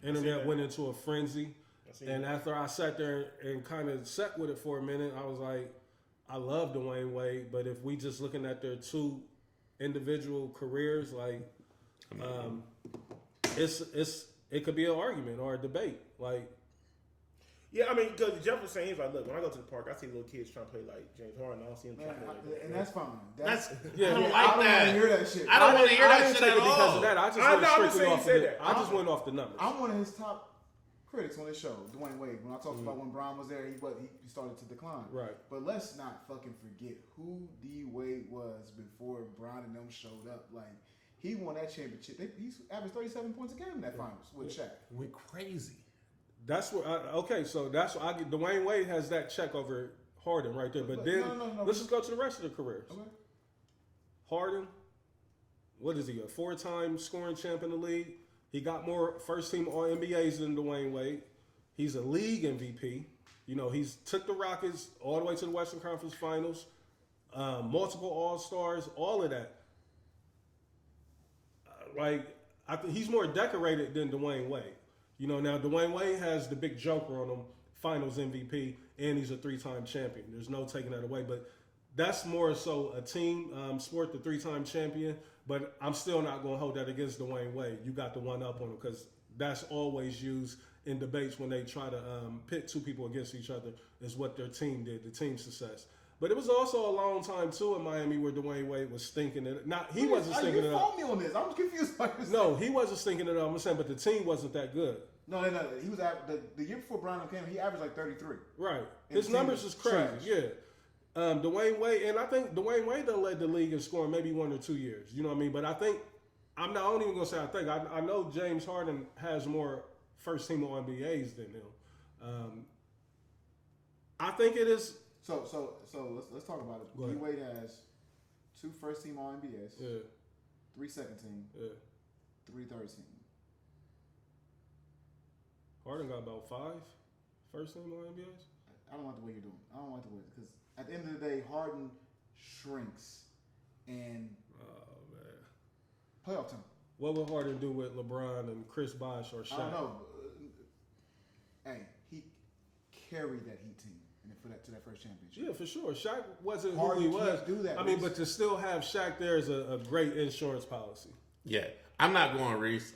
Internet went into a frenzy. And after I sat there and kind of sat with it for a minute, I was like, I love Dwayne Wade, but if we just looking at their 2 individual careers, like, it could be an argument or a debate. Like, yeah, I mean, because Jeff was saying, he's like, look, when I go to the park, I see little kids trying to play like James Harden. I don't see him trying to play and that's fine. I don't like I don't that. want to hear that shit. I don't want to hear that shit at all. Because of that, I just went off the numbers. I'm one of his top critics on this show, Dwayne Wade. When I talked about when Bron was there, he started to decline. Right. But let's not fucking forget who D Wade was before Bron and them showed up. Like, he won that championship. He averaged 37 points a game in that finals with Shaq. We're crazy. That's what. So that's what I get. Dwayne Wade has that check over Harden right there. But then let's just go to the rest of the careers. Okay. Harden, what is he? A 4-time scoring champ in the league. He got more first-team All-NBAs than Dwayne Wade. He's a league MVP. You know, he's took the Rockets all the way to the Western Conference Finals. Multiple All-Stars, all of that. I think he's more decorated than Dwayne Wade. You know, now Dwayne Wade has the big joker on him, Finals MVP, and he's a 3-time champion. There's no taking that away. But that's more so a team sport, the 3-time champion. But I'm still not going to hold that against Dwayne Wade. You got the one up on him because that's always used in debates when they try to pit 2 people against each other is what their team did, the team success. But it was also a long time too in Miami where Dwayne Wade was stinking it. He wasn't stinking it up. You me on this. I'm confused. No, he wasn't stinking it up. I'm saying, but the team wasn't that good. No. He was the year before Brown came. He averaged like 33. Right. And His numbers is crazy. trash. Yeah. Dwayne Wade, and I think Dwayne Wade done led the league in scoring maybe 1 or 2 years. You know what I mean? But I think I'm not even gonna say I think. I know James Harden has more first team All NBAs than him. I think it is. So let's talk about it. D Wade has 2 first team All NBAs, Yeah. 3 second team, Yeah. 3 third team. Harden got about 5 first team All NBAs. I don't like the way you're doing. I don't like the way because at the end of the day, Harden shrinks and playoff time. What would Harden do with LeBron and Chris Bosh or Shaq? I don't know. Hey, he carried that Heat team to that first championship. Yeah, for sure. Shaq wasn't Harden who he was. can't do that, I mean, Reese. but to still have Shaq there is a great insurance policy. Yeah, I'm not going Reese.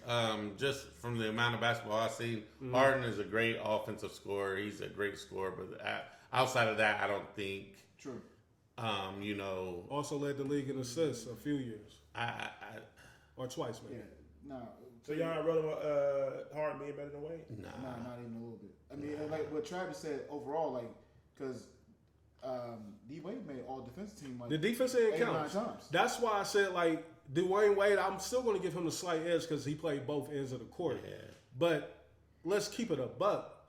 Just from the amount of basketball I've seen, Harden is a great offensive scorer. He's a great scorer, but outside of that, I don't think. True. Also led the league in assists a few years. Or twice, maybe. Yeah. No. So y'all not rolling Harden being better than Wade? Nah. Not even a little bit. I mean, like what Travis said overall, like because D Wade made all defensive team like The defense ain't 8 or 9 count. times. That's why I said, like, Dwayne Wade, I'm still going to give him the slight edge because he played both ends of the court. Yeah. But let's keep it a buck.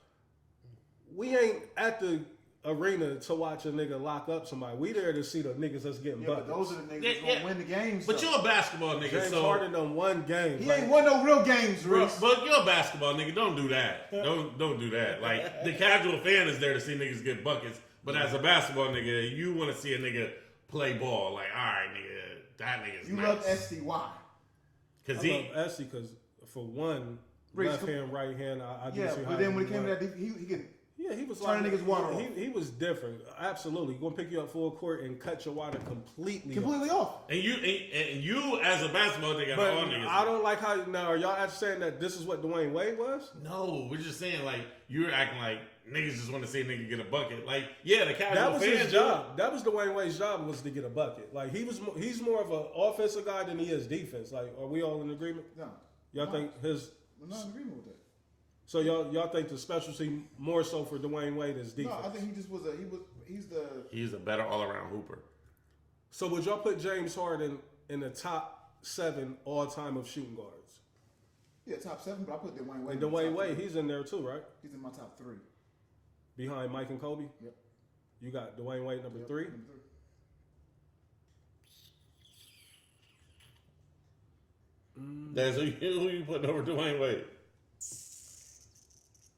We ain't at the arena to watch a nigga lock up somebody. We there to see the niggas that's getting Yeah, buckets. but those are the niggas that's gonna win the games. But though. you're a basketball nigga, James so Harden done one game. He like, ain't won no real games, Bro, Reese. but you're a basketball nigga. Don't do that. Don't do that. Like the casual fan is there to see niggas get buckets, but as a basketball nigga, you want to see a nigga play ball. Like, all right, nigga, that nigga's You nice. love SCY. Because I love Essie because for one, Reese, left hand, right hand, I do Yeah, see how but then when it he came to work. that, he can. Yeah, he was Turn like niggas' water off. He was different. Absolutely, going to pick you up full court and cut your water completely off. and you as a basketball nigga, But all niggas. I don't like how now. Are y'all actually saying that this is what Dwayne Wade was? No, we're just saying like you're acting like niggas just want to see a nigga get a bucket. Like, yeah, the casual That was fans his job. That was Dwayne Wade's job, was to get a bucket. Like he's more of an offensive guy than he is defense. Like, are we all in agreement? No. Y'all think his? I'm not in agreement with that. So y'all think the specialty more so for Dwayne Wade is defense? No, I think he just was He's a better all around hooper. So would y'all put James Harden in the top 7 all time of shooting guards? Yeah, top 7, but I put Dwayne Wade. And in the Dwayne top Wade, 3. he's in there too, right? He's in my top 3. Behind Mike and Kobe? Yep. You got Dwayne Wade number 3? Number 3. That's who you putting over Dwayne Wade.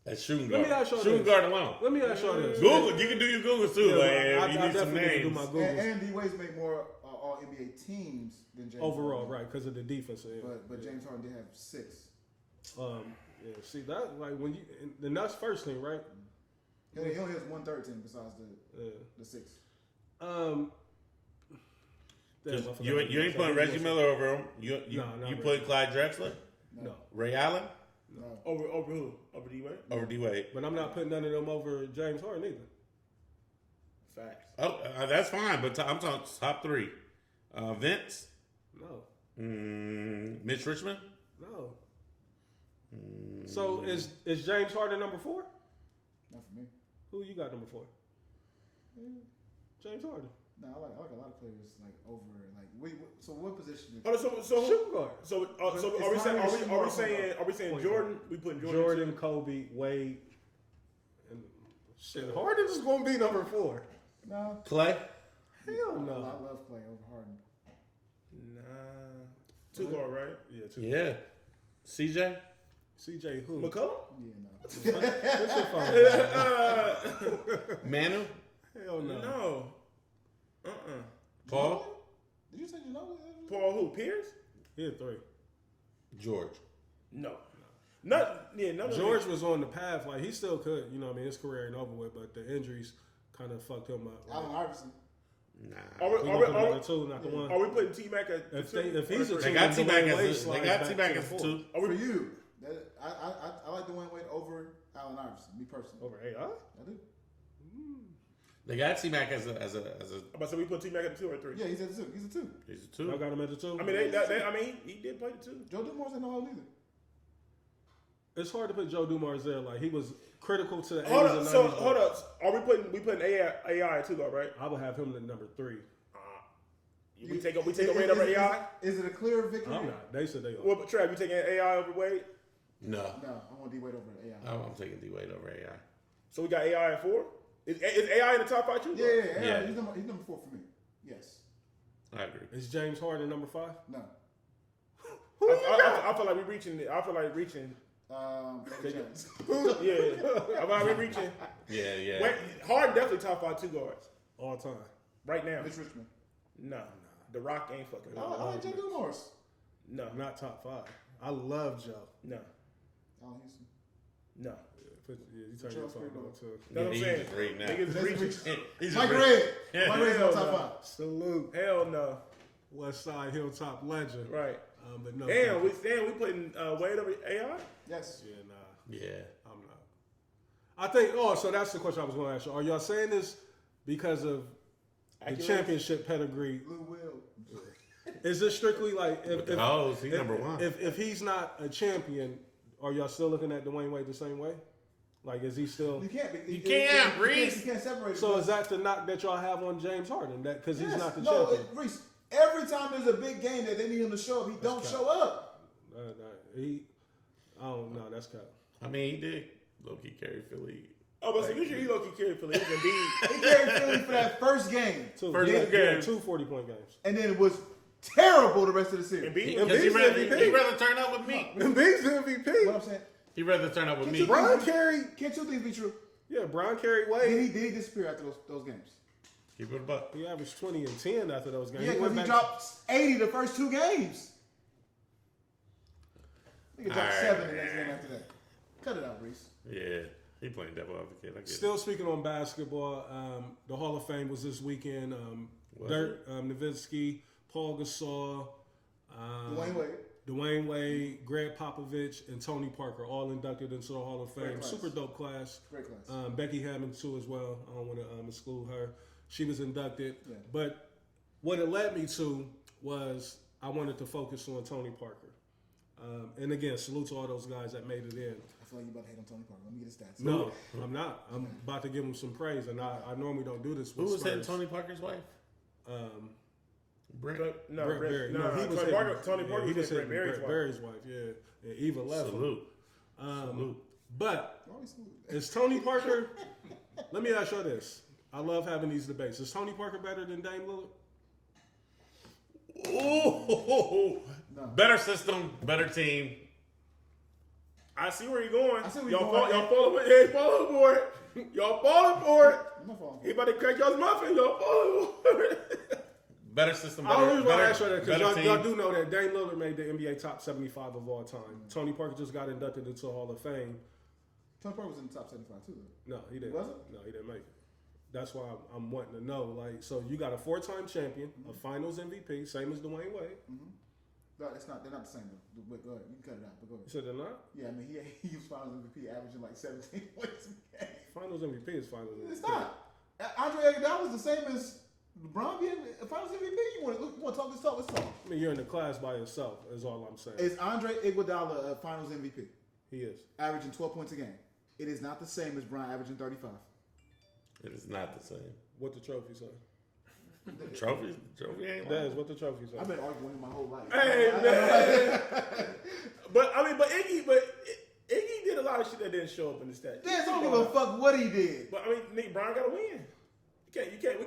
That's shooting guard. Let me ask y'all Shooting this. guard alone. Let me ask y'all this. Google. You can do your Google too. Yeah, like, I if you need some definitely need to do names. my Googles. And D Wade's made more All NBA teams than James Overall, Harden. right, because of the defense. But James Harden did have 6. Yeah, see that like when you and that's first thing, right? He only has 1/3 team besides the 6. Damn, I forgot You ain't putting Reggie Miller over him. You not put Reggie. Clyde Drexler, No, Ray Allen No. Over who? Over D Wade? over D Wade. but I'm not putting none of them over James Harden either. Facts. Oh, that's fine. But I'm talking top 3. Vince, No, Mitch Richmond. no. So is James Harden number 4? Not for me. Who you got number 4? James Harden. No, I like a lot of players like over like so what position? Oh, so Shooting guard. So It's are we saying primary shooting are we saying Point Jordan? We putting Jordan, Kobe, Wade, and shit. Harden is going to be number 4. No. Clay. Hell I no. love Clay over Harden. Nah. 2 guard, right? Yeah, too. Yeah. CJ. CJ who? McCollum? Yeah, no. What's your phone? Manu. Hell no. No. Paul. Did you say you know? Paul who? Pierce? He had 3. George. No. Not yeah. None George was on the path, like he still could, you know what I mean, his career ain't over with, but the injuries kind of fucked him up. Allen Iverson. Nah. Are We gonna put him at 2, not the 1. we putting T-Mac at If he's a They team, got then T-Mac Dwayne Wade as slides they got back T-Mac to as the 4. 2. For you, I like Dwayne Wade over Allen Iverson. Me personally. Over AI? I do. They got T-Mac as a. But so we put T-Mac at the 2 or 3. Yeah, he's at the 2. He's a 2. He's a 2. I got him at the 2. I mean, he did play the 2. Joe Dumars ain't no hole either. It's hard to put Joe Dumars there. Like he was critical to the 80s Hold and up. 90s. So hold up. Are we putting AI at 2 guard, right? I would have him at number 3. We take Wade over AI. Is it a clear victory? I'm not. They said they are. Well, but Trav, you taking AI over Wade? No. No, I want D Wade over AI. I'm taking D-Wade over AI. So we got AI at 4. Is AI in the top 5 too? Yeah. He's number 4 for me. Yes. I agree. Is James Harden number 5? No. I feel like we're reaching. James. Yeah. I feel like we're reaching. Yeah. Wait, Harden definitely top 5 2 guards All time. right now. Mitch Richmond. No. The Rock ain't fucking. I like Joe Dumars. No. Not top 5. I love Joe. No. Allen Houston. No. Yeah, you turn your phone on too. That's what I'm saying. He's great now. Niggas reaching. Mike Red. Mike Red's on top 5. Salute. Hell no. West Side Hilltop legend. Right. But no. Damn, we putting Wade over AI? Yes. Yeah, nah. Yeah. I'm not. I think. Oh, so that's the question I was going to ask you. Are y'all saying this because of the championship pedigree? Luv U. Is this strictly like He's number 1. If he's not a champion, are y'all still looking at Dwayne Wade the same way? Like, is he still? You can't. You can't, Reese. You can't separate. So is that the knock that y'all have on James Harden? That because he's not the no, champion? Reese. Every time there's a big game that they need him to show up, he don't show up. I don't know. That's cap. I mean, he did low-key carry Philly. Oh, but so this year he low-key carried Philly. He can be. He carried Philly for that first game. Two games. 2 40-point games. And then it was terrible the rest of the series. Because he'd rather turn up with me. Embiid's the MVP. What I'm saying? He'd rather turn up with me. Brian carried. Can't two things be true? Yeah, Brian carried Did Wade. he disappear after those games? Keep it a buck. He averaged 20 and 10 after those games. Yeah, because he dropped 80 the first 2 games. He dropped 7 the next game after that. Cut it out, Reese. Yeah, he playing devil advocate. I get Still speaking on basketball, the Hall of Fame was this weekend. Dirk Nowitzki, Paul Gasol, Dwayne Wade, Greg Popovich, and Tony Parker all inducted into the Hall of Fame. Super dope class. Great class. Becky Hammond too as well. I don't want to exclude her. She was inducted. Yeah. But what it led me to was I wanted to focus on Tony Parker. And again, salute to all those guys that made it in. I feel like you're about to hate on Tony Parker. Let me get his stats. No, I'm not. I'm about to give him some praise, and I normally don't do this with Who was Spurs. that? Tony Parker's wife? Brent. Brett Berry. No, he was Tony Parker. He was Brett Brett Berry's wife. Yeah, and Eva left him. Salute. But is Tony Parker? Let me ask you this. I love having these debates. Is Tony Parker better than Dame Lillard? Ooh, No. Better system, better team. I see where you're going. I see where y'all you're going. falling for it. Y'all falling for it. I'm not falling for He it. about to crack y'all's muffin. Y'all falling for it. Better system, I always want to ask you that better because y'all team. do know that Dame Lillard made the NBA top 75 of all time. Tony Parker just got inducted into the Hall of Fame. Tony Parker was in the top 75 too, though. No, he didn't. Was it? No, he didn't make it. That's why I'm wanting to know. Like, so you got a 4-time champion, a Finals MVP, same as Dwayne Wade. No, it's not. They're not the same though. But go ahead. You can cut it out. But go You ahead. said they're not? Yeah, I mean he was Finals MVP, averaging like 17 points a game. Finals MVP is Finals MVP. It's not. Andre Iguodala was the same as LeBron being a Finals MVP. You want to talk? Let's talk. Let's talk. I mean, you're in the class by yourself, is all I'm saying. Is Andre Iguodala a Finals MVP? He is. Averaging 12 points a game. It is not the same as Bron averaging 35. It is not the same. What the trophy say? Trophy ain't That is what the trophy say. I've been arguing my whole life. Hey man. but Iggy did a lot of shit that didn't show up in the stats. Dance don't give a fuck what he did. But I mean, Nick Brown got to win. We can't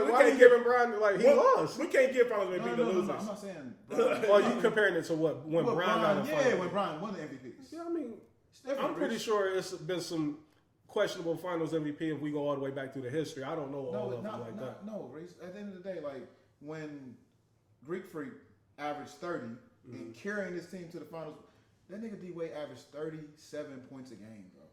Why you giving Brian like he lost? We can't give Finals MVP to losers. No, I'm not saying. Bron, Or you comparing it to what when Well, Brian got a yeah, final? when Brian won the MVPs. Yeah, I mean, It's different, I'm pretty Rich. sure it's been some questionable Finals MVP if we go all the way back through the history. I don't know all No, of them like that. no, Reese. At the end of the day, like when Greek Freak averaged 30 and carrying this team to the finals, that nigga D Wade averaged 37 points a game, bro.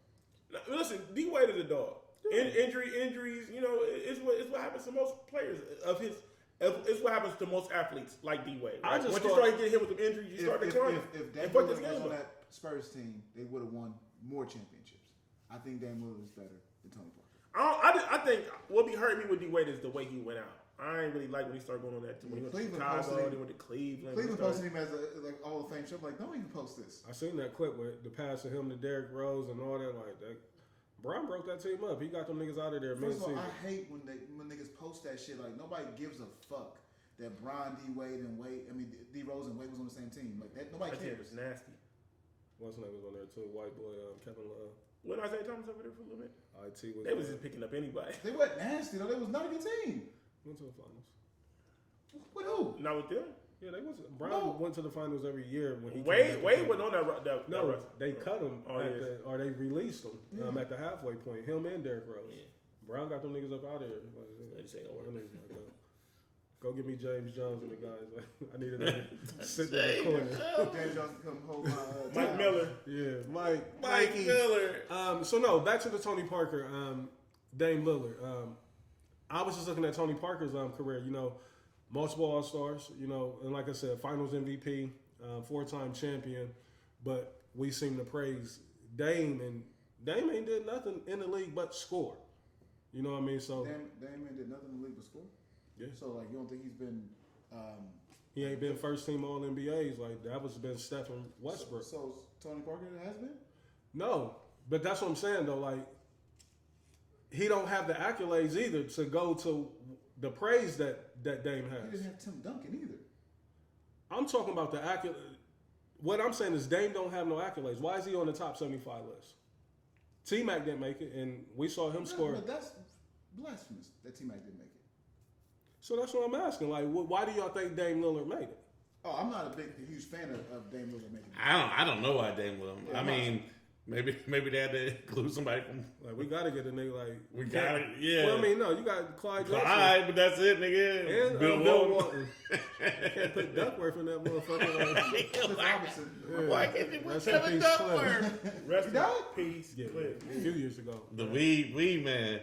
Now, listen, D Wade is a dog. Injuries, you know, it's what happens to most players of his. It's what happens to most athletes like D Wade. Right? Once you start getting hit with some injuries, you start declining. If Dame fuck Lillard this was game on up. that Spurs team, they would have won more championships. I think Dame Lillard is better than Tony Parker. I think what hurt me with D Wade is the way he went out. I ain't really like when he started going on that. When he went to Chicago, then he went to Cleveland. Cleveland posted him as a like Hall of Fame show. Like, don't even post this. I seen that clip with the pass of him to Derrick Rose and all that. Like that, Brown broke that team up. He got them niggas out of there. First of all, I hate when niggas post that shit. Like nobody gives a fuck that Bron, D Rose and Wade was on the same team. Like that, nobody cares. It was nasty. What's name was on there too? White boy, Kevin Love. When Isaiah Thomas over there for a little bit, IT was. They was just picking up anybody. They weren't nasty though. They was not a good team. Went to the finals. With who? Not with them. Yeah, they was. Brown went to the finals every year when he. Wade wasn't on that. No, they cut him or they released him at the halfway point. Him and Derrick Rose. Yeah. Brown got them niggas up out of here. Go get me James Jones and the guys. I needed to sit in the corner. James Jones come hold my Mike Miller. Yeah, Mike Miller. So no, back to the Tony Parker, Dame Lillard. I was just looking at Tony Parker's career. You know, multiple All-Stars. You know, and like I said, Finals MVP, 4-time champion. But we seem to praise Dame, and Dame ain't did nothing in the league but score. You know what I mean? So Dame ain't did nothing in the league but score. Yeah. So like, you don't think he's been? He ain't been first team All NBAs like that. Was been Stephen Westbrook. So Tony Parker has been? No, but that's what I'm saying though. Like, he don't have the accolades either to go to the praise that Dame has. He didn't have Tim Duncan either. I'm talking about the accolades. What I'm saying is Dame don't have no accolades. Why is he on the top 75 list? T-Mac didn't make it, and we saw him score. But that's blasphemous that T-Mac didn't make it. So that's what I'm asking. Like, why do y'all think Dame Lillard made it? Oh, I'm not a huge fan of Dame Lillard making it. I don't know why Dame Lillard. I mean, maybe they had to include somebody from. Like, we gotta get a nigga like we got it. Yeah. Well, I mean, no, you got Clyde Drexler. But that's it, nigga. And Bill Walton. You can't put Duckworth in that motherfucker. Like, why can't you put Kevin Duckworth? Rest in peace. Yeah, a few years ago. The weed man.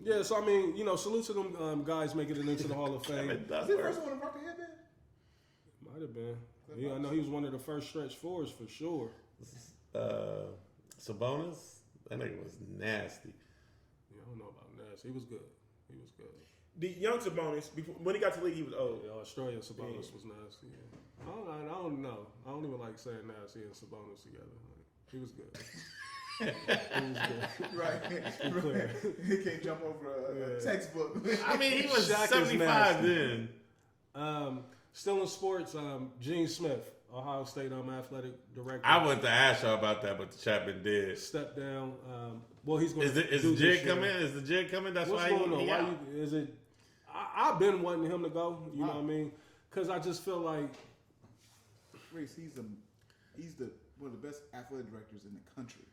Yeah, so I mean, you know, salute to them guys making it into the Hall of Fame. Is he the first one to rock a headband? Might have been. Yeah, I know he was one of the first stretch fours for sure. Sabonis, that nigga was nasty. Yeah, I don't know about nasty. He was good. The young Sabonis, when he got to the league, he was old. Yeah, Australian Sabonis was nasty. Yeah. I don't know. I don't even like saying nasty and Sabonis together. Like, he was good. Right. He can't jump over a textbook. I mean, he was Shaq 75 then. Still in sports, Gene Smith, Ohio State athletic director. I went to ask y'all about that, but the Chapman did. Step down. Well, he's going to. Is the jig coming? Is the jig coming? That's what's why going on? Why is it? I've been wanting him to go. You know what I mean? Because I just feel like Reese, he's one of the best athletic directors in the country.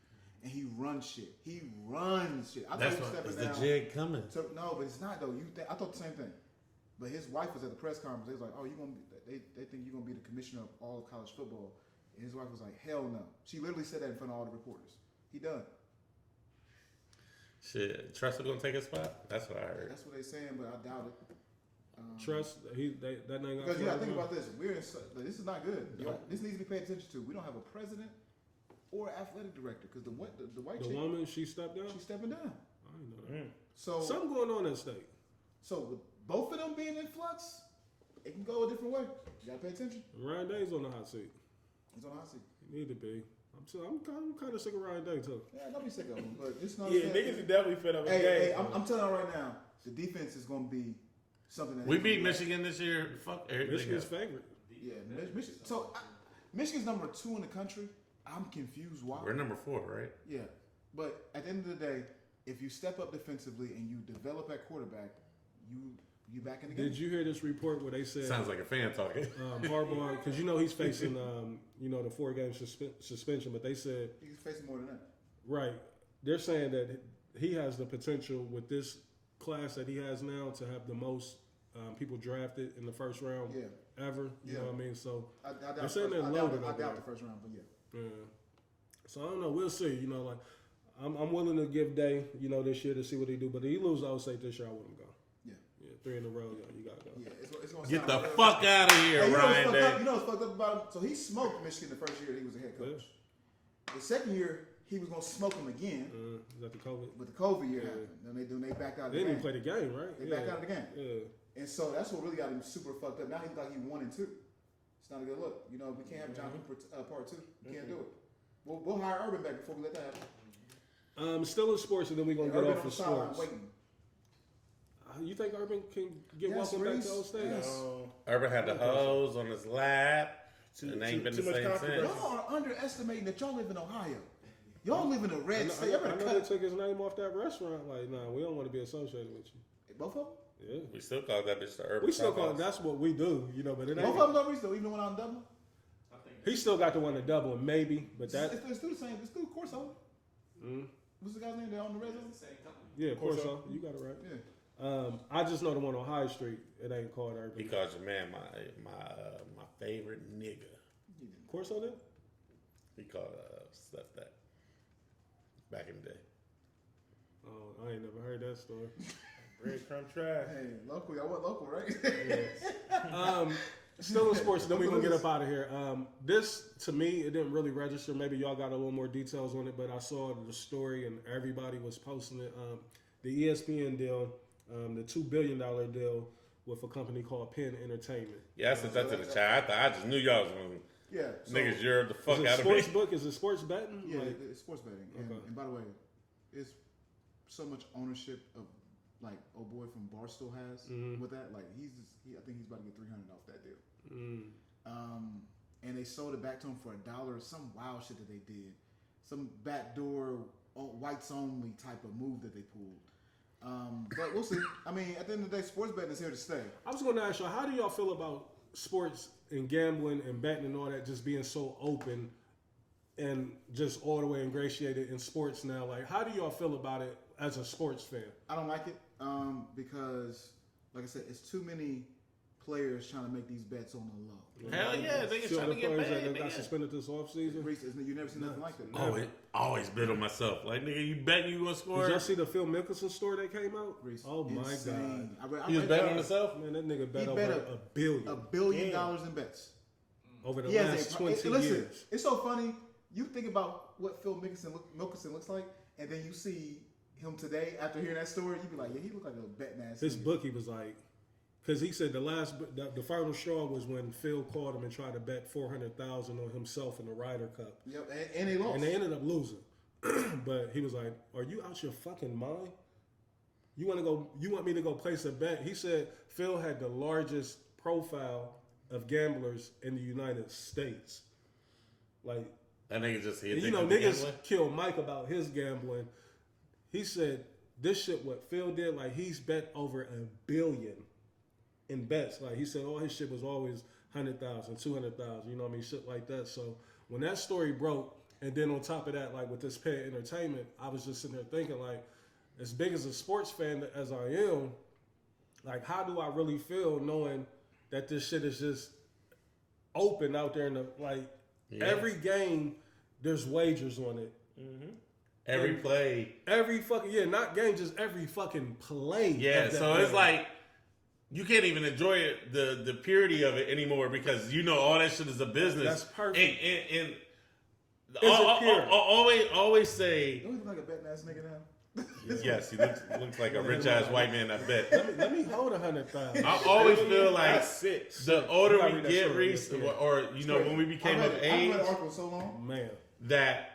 And he runs shit. I That's thought he was stepping down. Is the jig coming? So, no, but it's not though. I thought the same thing. But his wife was at the press conference. They was like, "Oh, you gonna?" They think you're gonna be the commissioner of all of college football. And his wife was like, "Hell no." She literally said that in front of all the reporters. He done. Shit, Tressel gonna take his spot? That's what I heard. That's what they saying, but I doubt it. Trust that nigga. Because you gotta think about this. This is not good. This needs to be paid attention to. We don't have a president or athletic director because the white chick, woman, she stepped down. She's stepping down. I didn't know that. So something going on in state. So with both of them being in flux, it can go a different way. You gotta pay attention. Ryan Day's on the hot seat. He's on the hot seat. He need to be. I'm kind of sick of Ryan Day too. Yeah, don't be sick of him. But it's not. Niggas is definitely fed up with Hey, I'm telling you right now, the defense is gonna be something that we beat Michigan this year. Fuck everything. Michigan's favorite. Yeah, Michigan. So Michigan's number 2 in the country. I'm confused why. We're number 4, right? Yeah, but at the end of the day, if you step up defensively and you develop at quarterback, you back in the game. Did you hear this report where they said sounds like a fan talking? Harbaugh, because you know he's facing the 4-game suspension, but they said he's facing more than that. Right, they're saying that he has the potential with this class that he has now to have the most people drafted in the first round ever. You know what I mean? So I they're saying they're loaded. I doubt the first round, but yeah. So I don't know. We'll see. You know, like I'm willing to give Day, this year to see what he do. But if he lose Ohio State this year, I wouldn't go. Yeah, 3 in a row. Yeah, you gotta go. Yeah, it's gonna get the fuck out of here, Ryan Day. You know what's fucked up about him? So he smoked Michigan the first year he was a head coach. Yeah. The second year he was gonna smoke him again. Is that the COVID? But the COVID year happened. Then they backed out of the They game. didn't play the game, right? They backed out of the game. Yeah. And so that's what really got him super fucked up. Now he's like he 1-2. It's not a good look. You know, we can't have John Cooper part 2. We can't do it. We'll hire Urban back before we let that happen. Still in sports, and then we're gonna get off of sports. Waiting. You think Urban can get welcome back to those states? Yes. Urban had the hose on his lap, and ain't been the same since. Y'all are underestimating that y'all live in Ohio. Y'all live in a red state. I know they took his name off that restaurant. Like, nah, we don't want to be associated with you. Both of them? Yeah. We still call that bitch the Urban. We still call it. That's what we do, you know. But it ain't. Both of them don't still, even the one out in Dublin. He still got the one in Dublin, maybe, but that. It's still the same. It's still Corso. What's the guy's name? They're on the red zone. Yeah, Corso. You got it right. Yeah. I just know the one on High Street. It ain't called Urban. He calls your man my favorite nigga. Corso did? He called stuff that back in the day. Oh, I ain't never heard that story. Breadcrumb trash. Hey, local. Y'all want local, right? Still in sports, then we're going to get up out of here. This, to me, it didn't really register. Maybe y'all got a little more details on it, but I saw the story and everybody was posting it. The ESPN deal, the $2 billion deal with a company called Penn Entertainment. Yeah, I sent that to the chat. I just knew y'all was going to. Yeah. So, niggas, you're the fuck out of sports me. book? Is it sports betting? Yeah, Like, it's sports betting. Okay. And by the way, it's so much ownership of like old boy from Barstool has with that. Like I think he's about to get $300 off that deal. And they sold it back to him for $1. Some wild shit that they did, some backdoor whites only type of move that they pulled. But we'll see. I mean, at the end of the day, sports betting is here to stay. I was going to ask y'all, how do y'all feel about sports and gambling and betting and all that just being so open and just all the way ingratiated in sports now? Like, how do y'all feel about it as a sports fan? I don't like it because, like I said, it's too many players trying to make these bets on the low. Hell yeah, niggas trying to get paid. That got suspended this offseason. You never seen nothing like that. Always bet on myself. Like, nigga, you betting you gonna score? Did y'all see the Phil Mickelson story that came out? Reese, oh my insane. God. He was betting on himself? Man, that nigga bet He over bet $1 billion. $1 billion in bets. Over the last 20 years. It's so funny. You think about what Phil Mickelson looks like, and then you see him today after hearing that story, you be like, yeah, he look like a betting ass. His bookie was like, because he said the final straw was when Phil called him and tried to bet $400,000 on himself in the Ryder Cup. Yep, and they lost. And they ended up losing. But he was like, "Are you out your fucking mind? You want me to go place a bet?" He said Phil had the largest profile of gamblers in the United States. Like that nigga just hit. You know, niggas killed Mike about his gambling. He said this shit what Phil did, like he's bet over $1 billion in bets. Like he said all his shit was always 100,000, 200,000, you know what I mean, shit like that. So when that story broke, and then on top of that, like with this Penn Entertainment, I was just sitting there thinking, like, as big as a sports fan as I am, like how do I really feel knowing that this shit is just open out there in the every game there's wagers on it. Every play. Every fucking, not game, just every fucking play. Yeah, so it's like, you can't even enjoy it, the purity of it anymore because you know all that shit is a business. That's perfect. And Is it pure? always say. Don't he look like a betting ass nigga now? Yes, he looks like a rich ass white man. I bet. Let me hold 100,000. I always feel like six. the older we get, Reese, or you know when we became of age, I've read Arthur so long. Man, that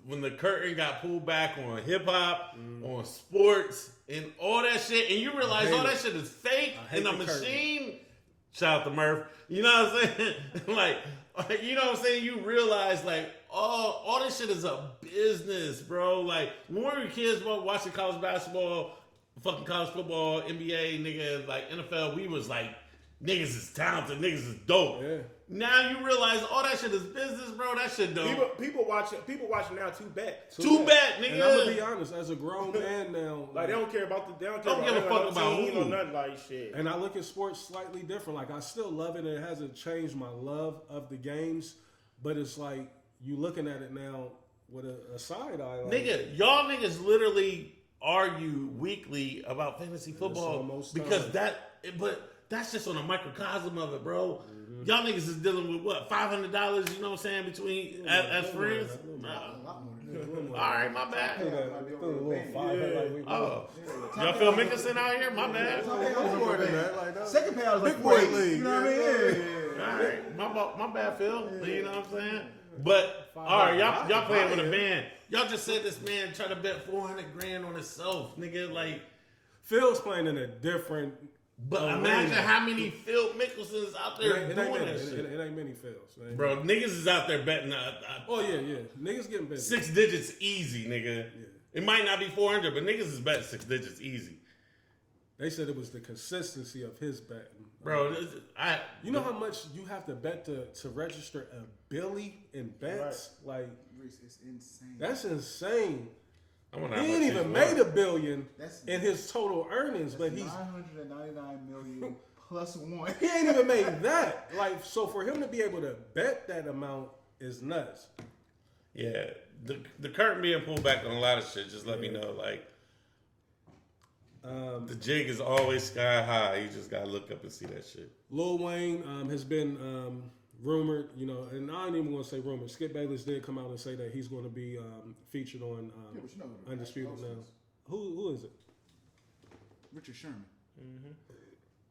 when the curtain got pulled back on hip hop, on sports, and all that shit, and you realize all that shit is fake and a machine. Shout out to Murph. You know what I'm saying? like, you know what I'm saying? You realize, like, all this shit is a business, bro. Like, when we were kids, bro, watching college basketball, fucking college football, NBA, nigga, like, NFL, we was like, niggas is talented, niggas is dope. Yeah. Now you realize all that shit is business, bro. That shit dope. People watching now to bet. Too bad, nigga. And I'm gonna be honest, as a grown man now, Like they don't care about Don't give a fuck about team who. or nothing like shit. and I look at sports slightly different. Like I still love it, and it hasn't changed my love of the games. But it's like you looking at it now with a side eye. Like, Nigga, y'all niggas literally argue weekly about fantasy football almost because time. but that's just on a microcosm of it, bro. Y'all niggas is dealing with what, $500? You know what I'm saying? Between as friends, A lot more than All right, my bad. Threw a little 500 like we Y'all feel Mickelson out here? My bad. more than that. Like that. Second payout was like Big boy 40. league. You know what I mean? Yeah. All right, my bad, Phil. You know what I'm saying? But all right, y'all playing with a band. Y'all just said this man tried to bet 400 grand on himself, nigga. Like Phil's playing in a different. But imagine how many Phil Mickelsons out there doing that shit. It ain't many Phils. Bro, niggas is out there betting. Oh, yeah. Niggas getting betting. 6 digits easy, nigga. Yeah. It might not be 400, but niggas is betting 6 digits easy. They said it was the consistency of his betting. Bro, you know how much you have to bet to register a Billy in bets? Right. Like, it's insane. That's insane. I wonder He how ain't much even he's made worth. $1 billion That's- in his total earnings, but he's 999 million plus one. he ain't even made that. Like, so for him to be able to bet that amount is nuts. Yeah, the curtain being pulled back on a lot of shit. Just let me know, like, the jig is always sky high. You just gotta look up and see that shit. Lil Wayne has been rumored, you know, and I ain't even going to say rumored. Skip Bayless did come out and say that he's going to be featured on Yeah, but you know who the Undisputed host Now. is. Who is it? Richard Sherman.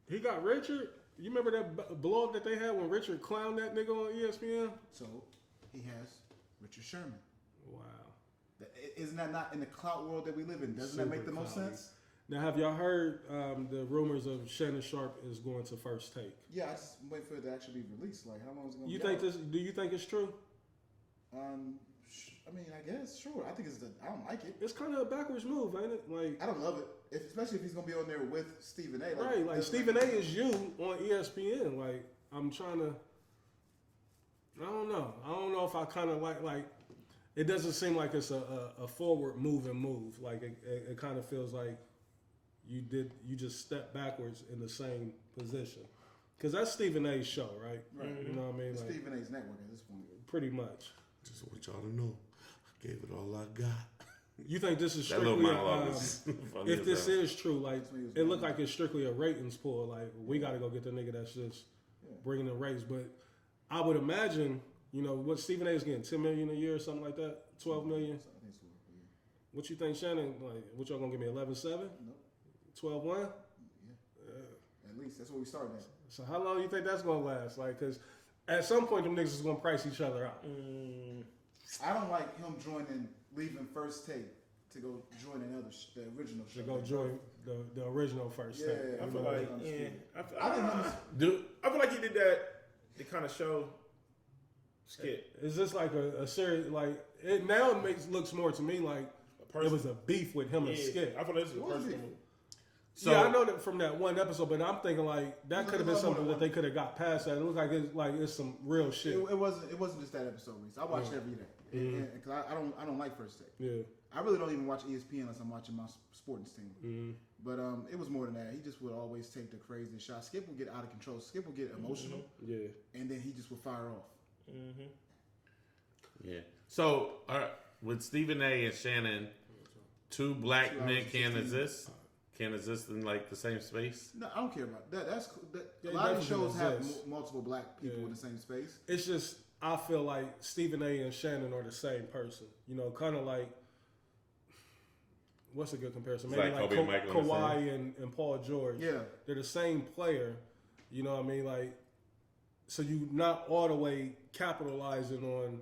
He got Richard. You remember that blog that they had when Richard clowned that nigga on ESPN? So he has Richard Sherman. Wow. Isn't that not in the clout world that we live in? Doesn't that make the most cloudy. sense? Now, have y'all heard the rumors of Shannon Sharp is going to First Take? Yeah, I just wait for it to actually be released. Like, how long is it going to You be think out? this? Do you think it's true? I mean, I guess, sure. I think I don't like it. It's kind of a backwards move, ain't it? Like, I don't love it, especially if he's going to be on there with Stephen A. right? Like Stephen A. is you on ESPN. Like, I'm trying to. I don't know. I don't know if I kind of like. It doesn't seem like it's a forward moving move. Like it kind of feels like you just step backwards in the same position. Because that's Stephen A.'s show, right? Right. You know what I mean? It's Like, Stephen A.'s network at this point. pretty much. Just want y'all to know, I gave it all I got. You think this is That little strictly monologue was funny if as this hell. is true, like it looked like it's strictly a ratings pull. Like we got to go get the nigga that's just bringing the rates. But I would imagine, you know, what Stephen A. is getting, 10 million a year or something like that, 12 million. I think so. Yeah. What you think, Shannon? Like, what y'all gonna give me? 11.7, Nope. 12.1? At least that's what we started at. So how long do you think that's gonna last? Like, cause at some point them niggas is gonna price each other out. I don't like him leaving First Take to go join the original show. To go join the original First. Yeah, Take. I feel like, I feel like he did that to kind of show Skip. Is this like a series? Like it now looks more to me like it was a beef with him and Skip. I feel like this is a What was personal it? move. So, yeah, I know that from that one episode, but I'm thinking like that could have been something that they could have got past. That it looks like it's some real shit. It wasn't just that episode, Reese. I watched every day because I don't like First Take. Yeah. I really don't even watch ESPN unless I'm watching my sports team. But it was more than that. He just would always take the craziest shot. Skip would get out of control. Skip would get emotional, Yeah. and then he just would fire off. yeah. So, with Stephen A. and Shannon, two black 2 men hours and can 16. exist? Can exist in like the same space? No, I don't care about that. That's cool. Yeah, a lot of definitely shows have exists. multiple black people Yeah. in the same space. It's just I feel like Stephen A. and Shannon are the same person. You know, kind of like what's a good comparison? It's Maybe like like Kobe and Michael in the Kawhi and Paul George. Yeah. They're the same player. You know what I mean? Like, so you not all the way capitalizing on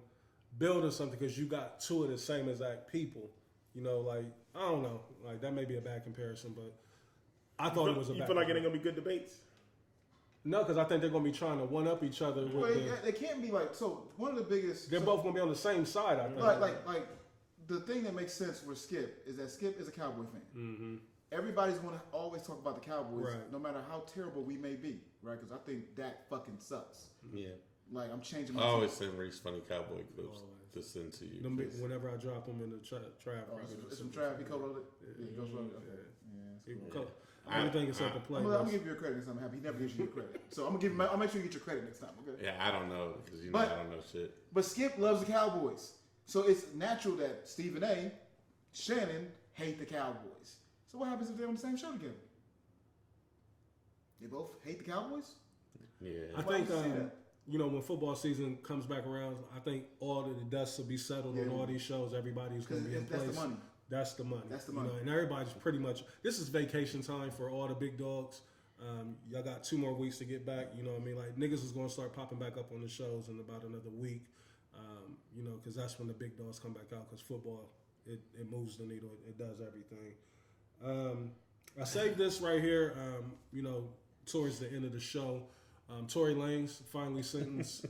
building something because you got two of the same exact people. You know, like I don't know, like that may be a bad comparison, but I thought it was a You bad feel like it comparison. ain't gonna be good debates? No, because I think they're gonna be trying to one up each other. Well, With they can't be like so. One of the biggest. they're so, both gonna be on the same side. I think. like the thing that makes sense with Skip is that Skip is a Cowboy fan. Mm-hmm. Everybody's going to always talk about the Cowboys, Right. no matter how terrible we may be, right? Because I think Dak fucking sucks. Yeah. Like I'm changing my. I always send Reese funny cowboy clips to send to you. Whenever I drop them in the trap, It's some trap. He co-wrote it. Yeah, he goes right. Okay. Yeah, that's cool. everything except the play. I'm gonna give you your credit next time. He never gives you your credit, so I'm gonna give. I'll make sure you get your credit next time. Okay. Yeah, I don't know because you know But- I don't know shit. But Skip loves the Cowboys, so it's natural that Stephen A. Shannon hate the Cowboys. So what happens if they're on the same show together? They both hate the Cowboys. Yeah. I Why think would you say that? when football season comes back around, I think all of the dust will be settled on all these shows. Everybody's going to be in place. That's the money. That's the money. That's the money. And everybody's pretty much. This is vacation time for all the big dogs. Y'all got 2 more weeks to get back. You know what I mean? Like niggas is going to start popping back up on the shows in about another week. Because that's when the big dogs come back out. Because football, it moves the needle. It does everything. I saved this right here. Towards the end of the show. Tory Lanez finally sentenced.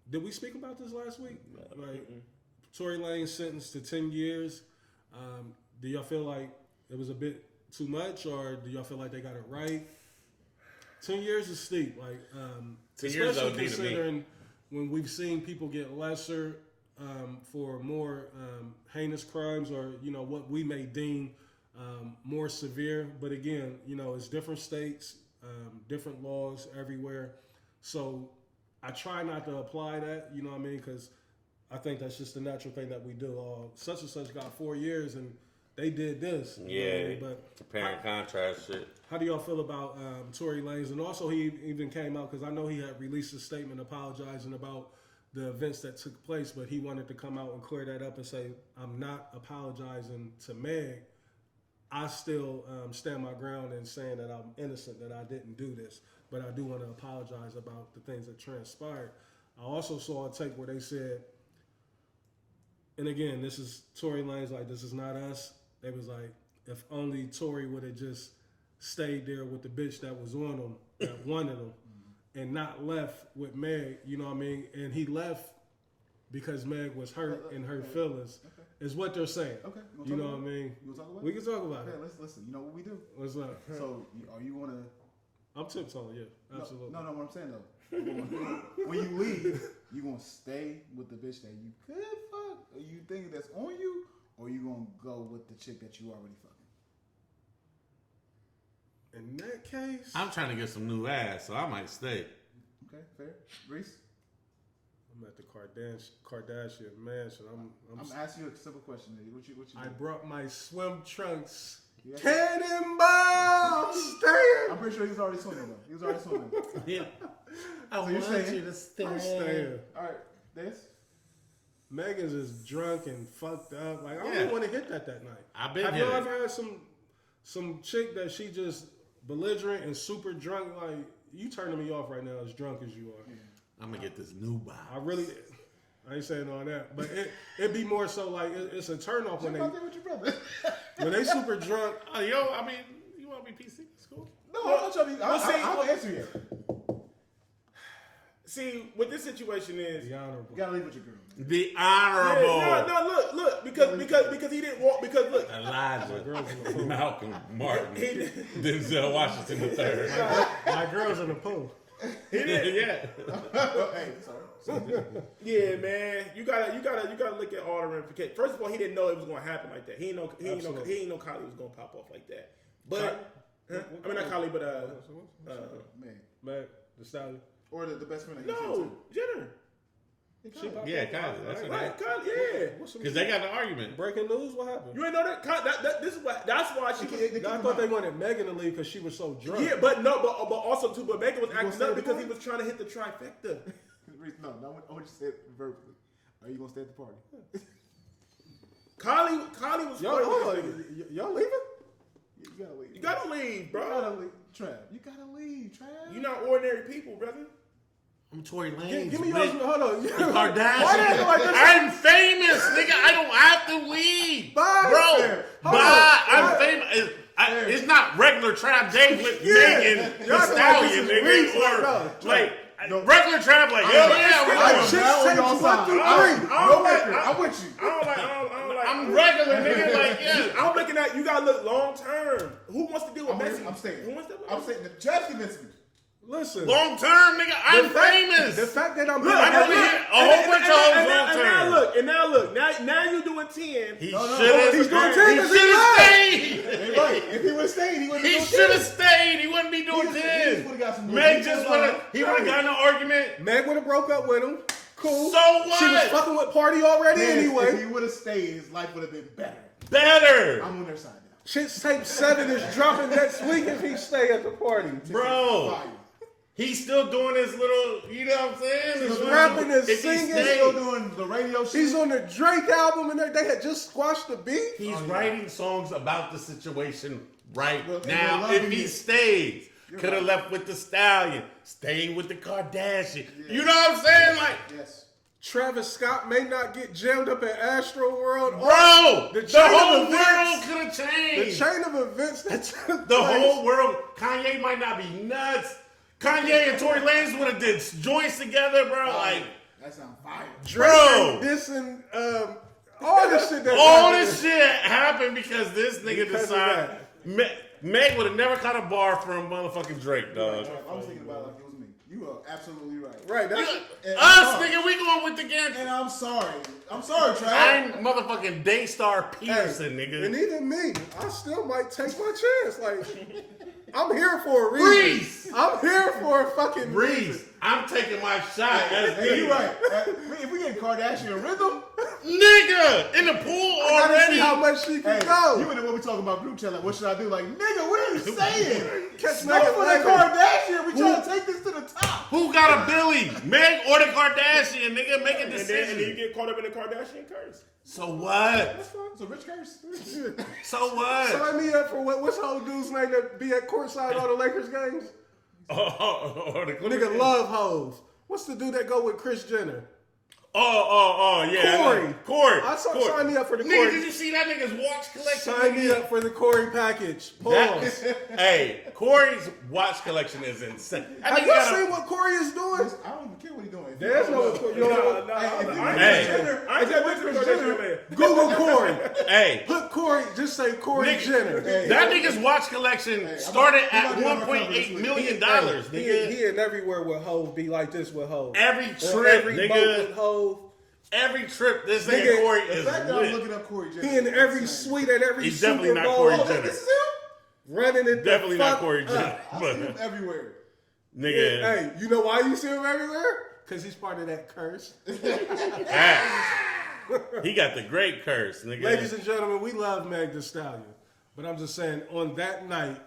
Did we speak about this last week? Like Tory Lanez sentenced to 10 years. Do y'all feel like it was a bit too much, or do y'all feel like they got it right? 10 years is steep. Like 10 years especially OD to me. considering when we've seen people get lesser for more heinous crimes, or what we may deem more severe. But again, it's different states. Different laws everywhere. So I try not to apply that, you know what I mean? Because I think that's just the natural thing that we do. Such and such got 4 years and they did this. Yeah, but compare and contrast shit. How do y'all feel about Tory Lanez? And also he even came out, because I know he had released a statement apologizing about the events that took place, but he wanted to come out and clear that up and say, I'm not apologizing to Meg. I still stand my ground in saying that I'm innocent, that I didn't do this. But I do want to apologize about the things that transpired. I also saw a take where they said, and again, this is Tory Lanez, like, this is not us. They was like, if only Tory would have just stayed there with the bitch that was on him, that wanted him, and not left with Meg, you know what I mean? And he left because Meg was hurt in her feelings. Is what they're saying. Okay. You know what I mean? You want to talk about it? We can talk about it. Let's listen. You know what we do? What's up? So, are you going to... I'm tiptoeing, yeah. Absolutely. No, what I'm saying, though. When you leave, you going to stay with the bitch that you could fuck? Or you think that's on you? Or you going to go with the chick that you already fucking? In that case... I'm trying to get some new ass, so I might stay. Okay, fair. Reese? I'm at the Kardashian mansion. I'm asking you a simple question. What you I do? brought my swim trunks. Yeah. Cannonball! Staying! I'm pretty sure he was already swimming, though. He was already swimming. Yeah. I So want you're saying- you to stay. I'm staying. All right, Des? Megan's is drunk and fucked up. Like, I don't Yeah. want to hit that night. I've been Have here. you ever had some chick that she just belligerent and super drunk? Like, you turning me off right now as drunk as you are. I'm gonna get this new box. I ain't saying all that, but it'd be more so like it's a turn off when Check out there with your brother. when they super drunk. Oh, yo, I mean, you want to be PC? It's cool. No, I'm not trying to be... I'll answer you. See, what this situation is, The honorable. You got to leave with your girl. Be honorable. look, because he didn't walk, because look, Elijah, Malcolm, Martin, he Denzel Washington III. My girl's in the pool. Yeah. Hey, sorry. yeah, man, you gotta look at all the ramifications. First of all, he didn't know it was gonna happen like that. He didn't know Kylie was gonna pop off like that. But I mean not Kylie, but Man. The stallion. Or the best friend that you no, Jenner. Yeah, Kylie. That's Right, Kylie, yeah. because they got the argument. Breaking news. What happened? You ain't know that? This is what. That's why she. I thought they wanted Megan to leave because she was so drunk. Yeah, but also too. But Megan was acting stay up at the because party? he was trying to hit the trifecta. No, I want you to say it verbally. Are you going to stay at the party? Kylie was. Y'all, hold on. Y'all leaving? You gotta leave. You gotta leave, bro. You gotta leave. Trav. You gotta leave, Trav. You're not ordinary people, brother. I'm Tory Lanez. Give me your bitch. hold on. Kardashian. I'm famous, nigga. I don't have to leave. Bye. Bro, bye. I'm famous. It's not regular Trav Day with Megan Thee Y'all Stallion, like this is Reese, nigga. Or like, regular Trav, like, hell yeah, we're like, going. shit, Now say on 1 through 3. I'm with you. I don't like. I'm regular, nigga. Like, yeah. I'm looking at you. Gotta look long term. Who wants to deal with Messi? I'm staying. Who wants to? I'm saying the Trav convinced me. Listen. Long term, nigga. I'm famous. The fact that I'm Look, I never hit a whole bunch of hoes long term. And now look. Now you're doing 10. He he's should gonna take have us in stayed. Hey, right. If he would have stayed, he wouldn't He have should have stayed. He wouldn't be doing He just 10. would've got some Meg more just details would on have. He would have gotten an argument. Meg would have broke up with him. Cool. So what? She was fucking with Party already If anyway. he would have stayed, his life would have been better. Better, I'm on their side now. Shit's tape 7 is dropping next week if he stay at the party. bro. Fire. He's still doing his little, you know what I'm saying? He's rapping and singing. He's still doing the radio shit. He's on the Drake album, and they had just squashed the beef. He's writing songs about the situation right now. loving If he it. stayed, could have left with the Stallion, stayed with the Kardashian. Yeah. You know what I'm saying? Like, Yes. Travis Scott may not get jammed up at Astro World. bro, the whole of world events, could have changed. the chain of events that took The place. whole world. Kanye might not be nuts. Kanye and Tory Lanez would have did joints together, bro. Like, That sounds fire. bro, Dissing, all this shit that all happened. this shit happened because this nigga Because of decided. Meg would have never caught a bar from motherfucking Drake, dog. I was thinking about it like it was me. You are absolutely right. Right, that's Us, nigga, we going with the gang. And I'm sorry. I'm sorry, Trav. I'm motherfucking Daystar Peterson, nigga. And even me, I still might take my chance. Like, I'm here for a reason. Breeze. I'm here for a fucking Breeze, reason. I'm taking my shot. Hey, you right. If we get Kardashian rhythm, Nigga, in the pool I gotta already. see how much she can hey, go. you and what we talking about group chat, like, what should I do? Like, nigga, what are you saying? Catch Go for that Kardashian. We trying to take this to the top. Who got a Billy? Meg or the Kardashian, nigga? Make a And then decision. you get caught up in the Kardashian curse. So what? It's a rich curse. So what? Sign me up for what's the old dude's name that be at courtside all the Lakers games? Nigga love hoes. What's the dude that go with Kris Jenner? Yeah. Corey. I saw Corey. sign me up for the Nigga, Corey. did you see that nigga's watch collection? Sign me nigga? up for the Corey package. That- Pause. Hey, Corey's watch collection is insane. I Have think you he got seen a- what Corey is doing? I don't even care what he's doing. There's no Corey. You know, I ain't that Kris Jenner, man. Google Corey. Hey, Put Corey. Just say Corey Nigga, Jenner. that nigga's watch collection started at I'm about to $1.8 million, He nigga. and everywhere with Hov be like this with Hov. Every On trip, every boat with nigga. Hov. Every trip, this Nigga, nigga Corey The is fact that I'm lit. looking up Corey Jenner. He in every insane. suite at every He's Super definitely not Bowl. Corey Oh, Jenner. this is him? Running it. Definitely not Corey Jenner. I see But, him everywhere. nigga, Hey, you know why you see him everywhere? Because he's part of that curse. he got the great curse, nigga. Ladies and gentlemen, we love Meg Thee Stallion. But I'm just saying, on that night,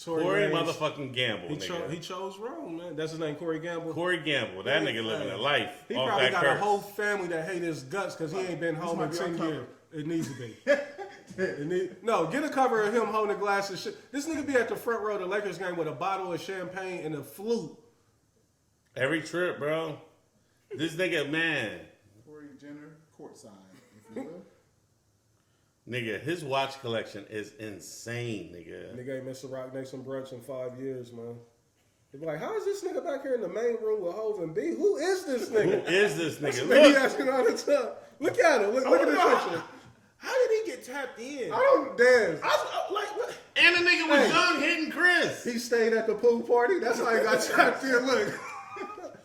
Corey Lanez, motherfucking Gamble, nigga. he chose wrong, man. That's his name, Corey Gamble. Corey Gamble, that nigga living a life He off probably that got curse. a whole family that hate his guts because he ain't been home in might be 10 on cover. years. It needs to be. No, get a cover of him holding a glass of shit. This nigga be at the front row of the Lakers game with a bottle of champagne and a flute. Every trip, bro. This nigga, man. Corey Jenner, courtside, if you will. Nigga, his watch collection is insane, nigga. Nigga ain't missed a Rock Nation brunch in 5 years, man. They be like, how is this nigga back here in the main room with Hov and B? Who is this Who nigga? is this That's nigga? what he Look, asking all the time. Look at him. Look at this picture. How did he get tapped in? I don't dance. Like, what? and the nigga was Hey. young hitting Chris. He stayed at the pool party. That's how he got tapped in. Look.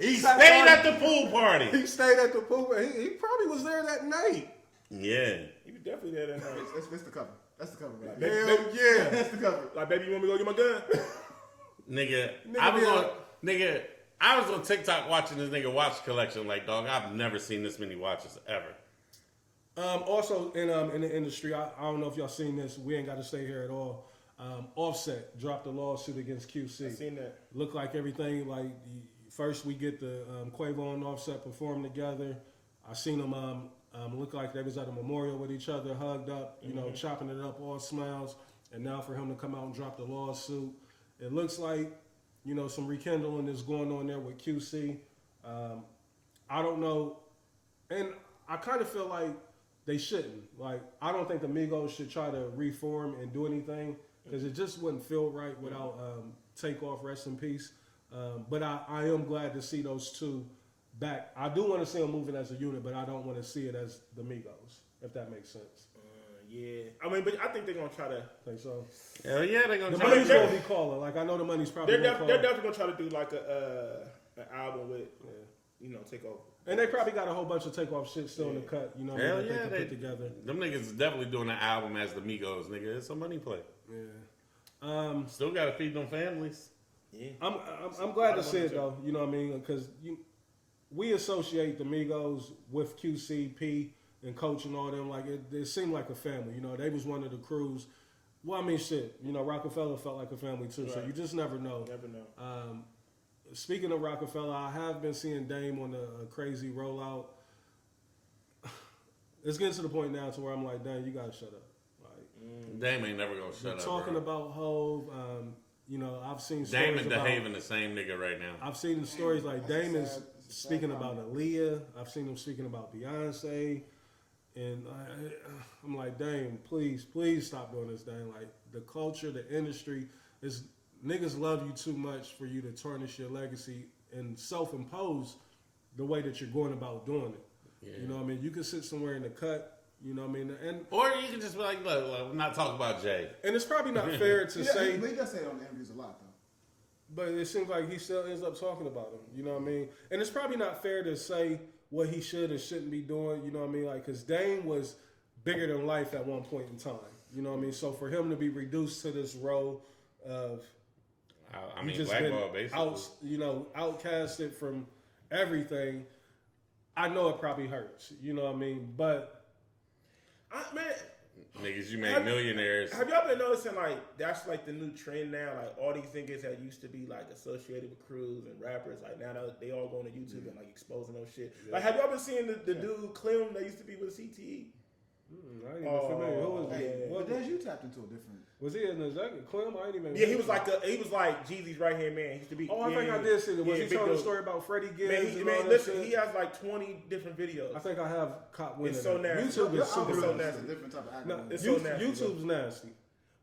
He stayed at the pool party. He stayed at the pool party. He probably was there that night. Yeah. He was definitely there that night. That's the cover. That's the cover, right? Hell yeah. That's the cover. Like, baby, you want me to go get my gun? Nigga, Nigga, I was on TikTok watching this nigga watch collection. Like, dog, I've never seen this many watches ever. Also in the industry, I don't know if y'all seen this. We ain't got to stay here at all. Offset dropped a lawsuit against QC. I seen that. Look like everything. Like first we get the Quavo and Offset perform together. I seen them look like they was at a memorial with each other, hugged up, you know, chopping it up, all smiles. And now for him to come out and drop the lawsuit, it looks like, you know, some rekindling is going on there with QC. I don't know, and I kind of feel like they shouldn't. Like, I don't think the Migos should try to reform and do anything because it just wouldn't feel right without Takeoff, rest in peace. But I am glad to see those two back. I do want to see them moving as a unit, but I don't want to see it as the Migos, if that makes sense. Yeah. I mean, but I think they're going to try to... Think so? Hell yeah, they gonna The try money's to going to be calling. Like, I know the money's probably They're going to call. definitely going to try to do like an album with, you know, take over. And they probably got a whole bunch of Takeoff shit still in the cut, you know, Hell that yeah, they can they put together. Them niggas is definitely doing an album as the Migos, nigga. It's a money play. Yeah. Still gotta feed them families. Yeah. I'm glad to see it though. You know what I mean? Because we associate the Migos with QCP and Coach and all them. Like it seemed like a family. You know, they was one of the crews. Well, I mean, shit. You know, Rockefeller felt like a family too. Right. So you just never know. Never know. speaking of Rockefeller, I have been seeing Dame on a crazy rollout. It's getting to the point now to where I'm like, dang, you gotta shut up. Like, Dame ain't never gonna shut up. Talking about Hove, you know, I've seen stories Dame and about, DeHaven the same nigga right now. I've seen the stories like Dame is speaking about Aaliyah. I've seen him speaking about Beyonce. And I'm like, Dame, please stop doing this, Dame. Like, the culture, the industry, is niggas love you too much for you to tarnish your legacy and self-impose the way that you're going about doing it. Yeah. You know what I mean? You can sit somewhere in the cut, you know what I mean? Or you can just be like, look, we're not talking about Jay. And it's probably not fair to say... He does say it on the interviews a lot, though. But it seems like he still ends up talking about him, you know what I mean? And it's probably not fair to say what he should and shouldn't be doing, you know what I mean? Like, because Dame was bigger than life at one point in time, you know what I mean? So for him to be reduced to this role of... I mean, blackball, basically. Outcasted from everything... I know it probably hurts, you know what I mean? But, niggas, you make millionaires. Have y'all been noticing, like, that's like the new trend now? Like, all these niggas that used to be, like, associated with crews and rappers, like, now they all going to YouTube and, like, exposing those shit. Yeah. Like, have y'all been seeing the dude, Clem, that used to be with CTE? I ain't even familiar. Who was he? But then you tapped into a different... Was he in the executive? Clem? I ain't even... Yeah, he was like Jeezy's right-hand man. He used to be... I think I did see that. Was he telling the story about Freddie Gibbs? Man, listen, he has like 20 different videos. I think I have caught wind. It's so nasty. YouTube is super so nasty. Different type of no, it's so nasty. YouTube's nasty.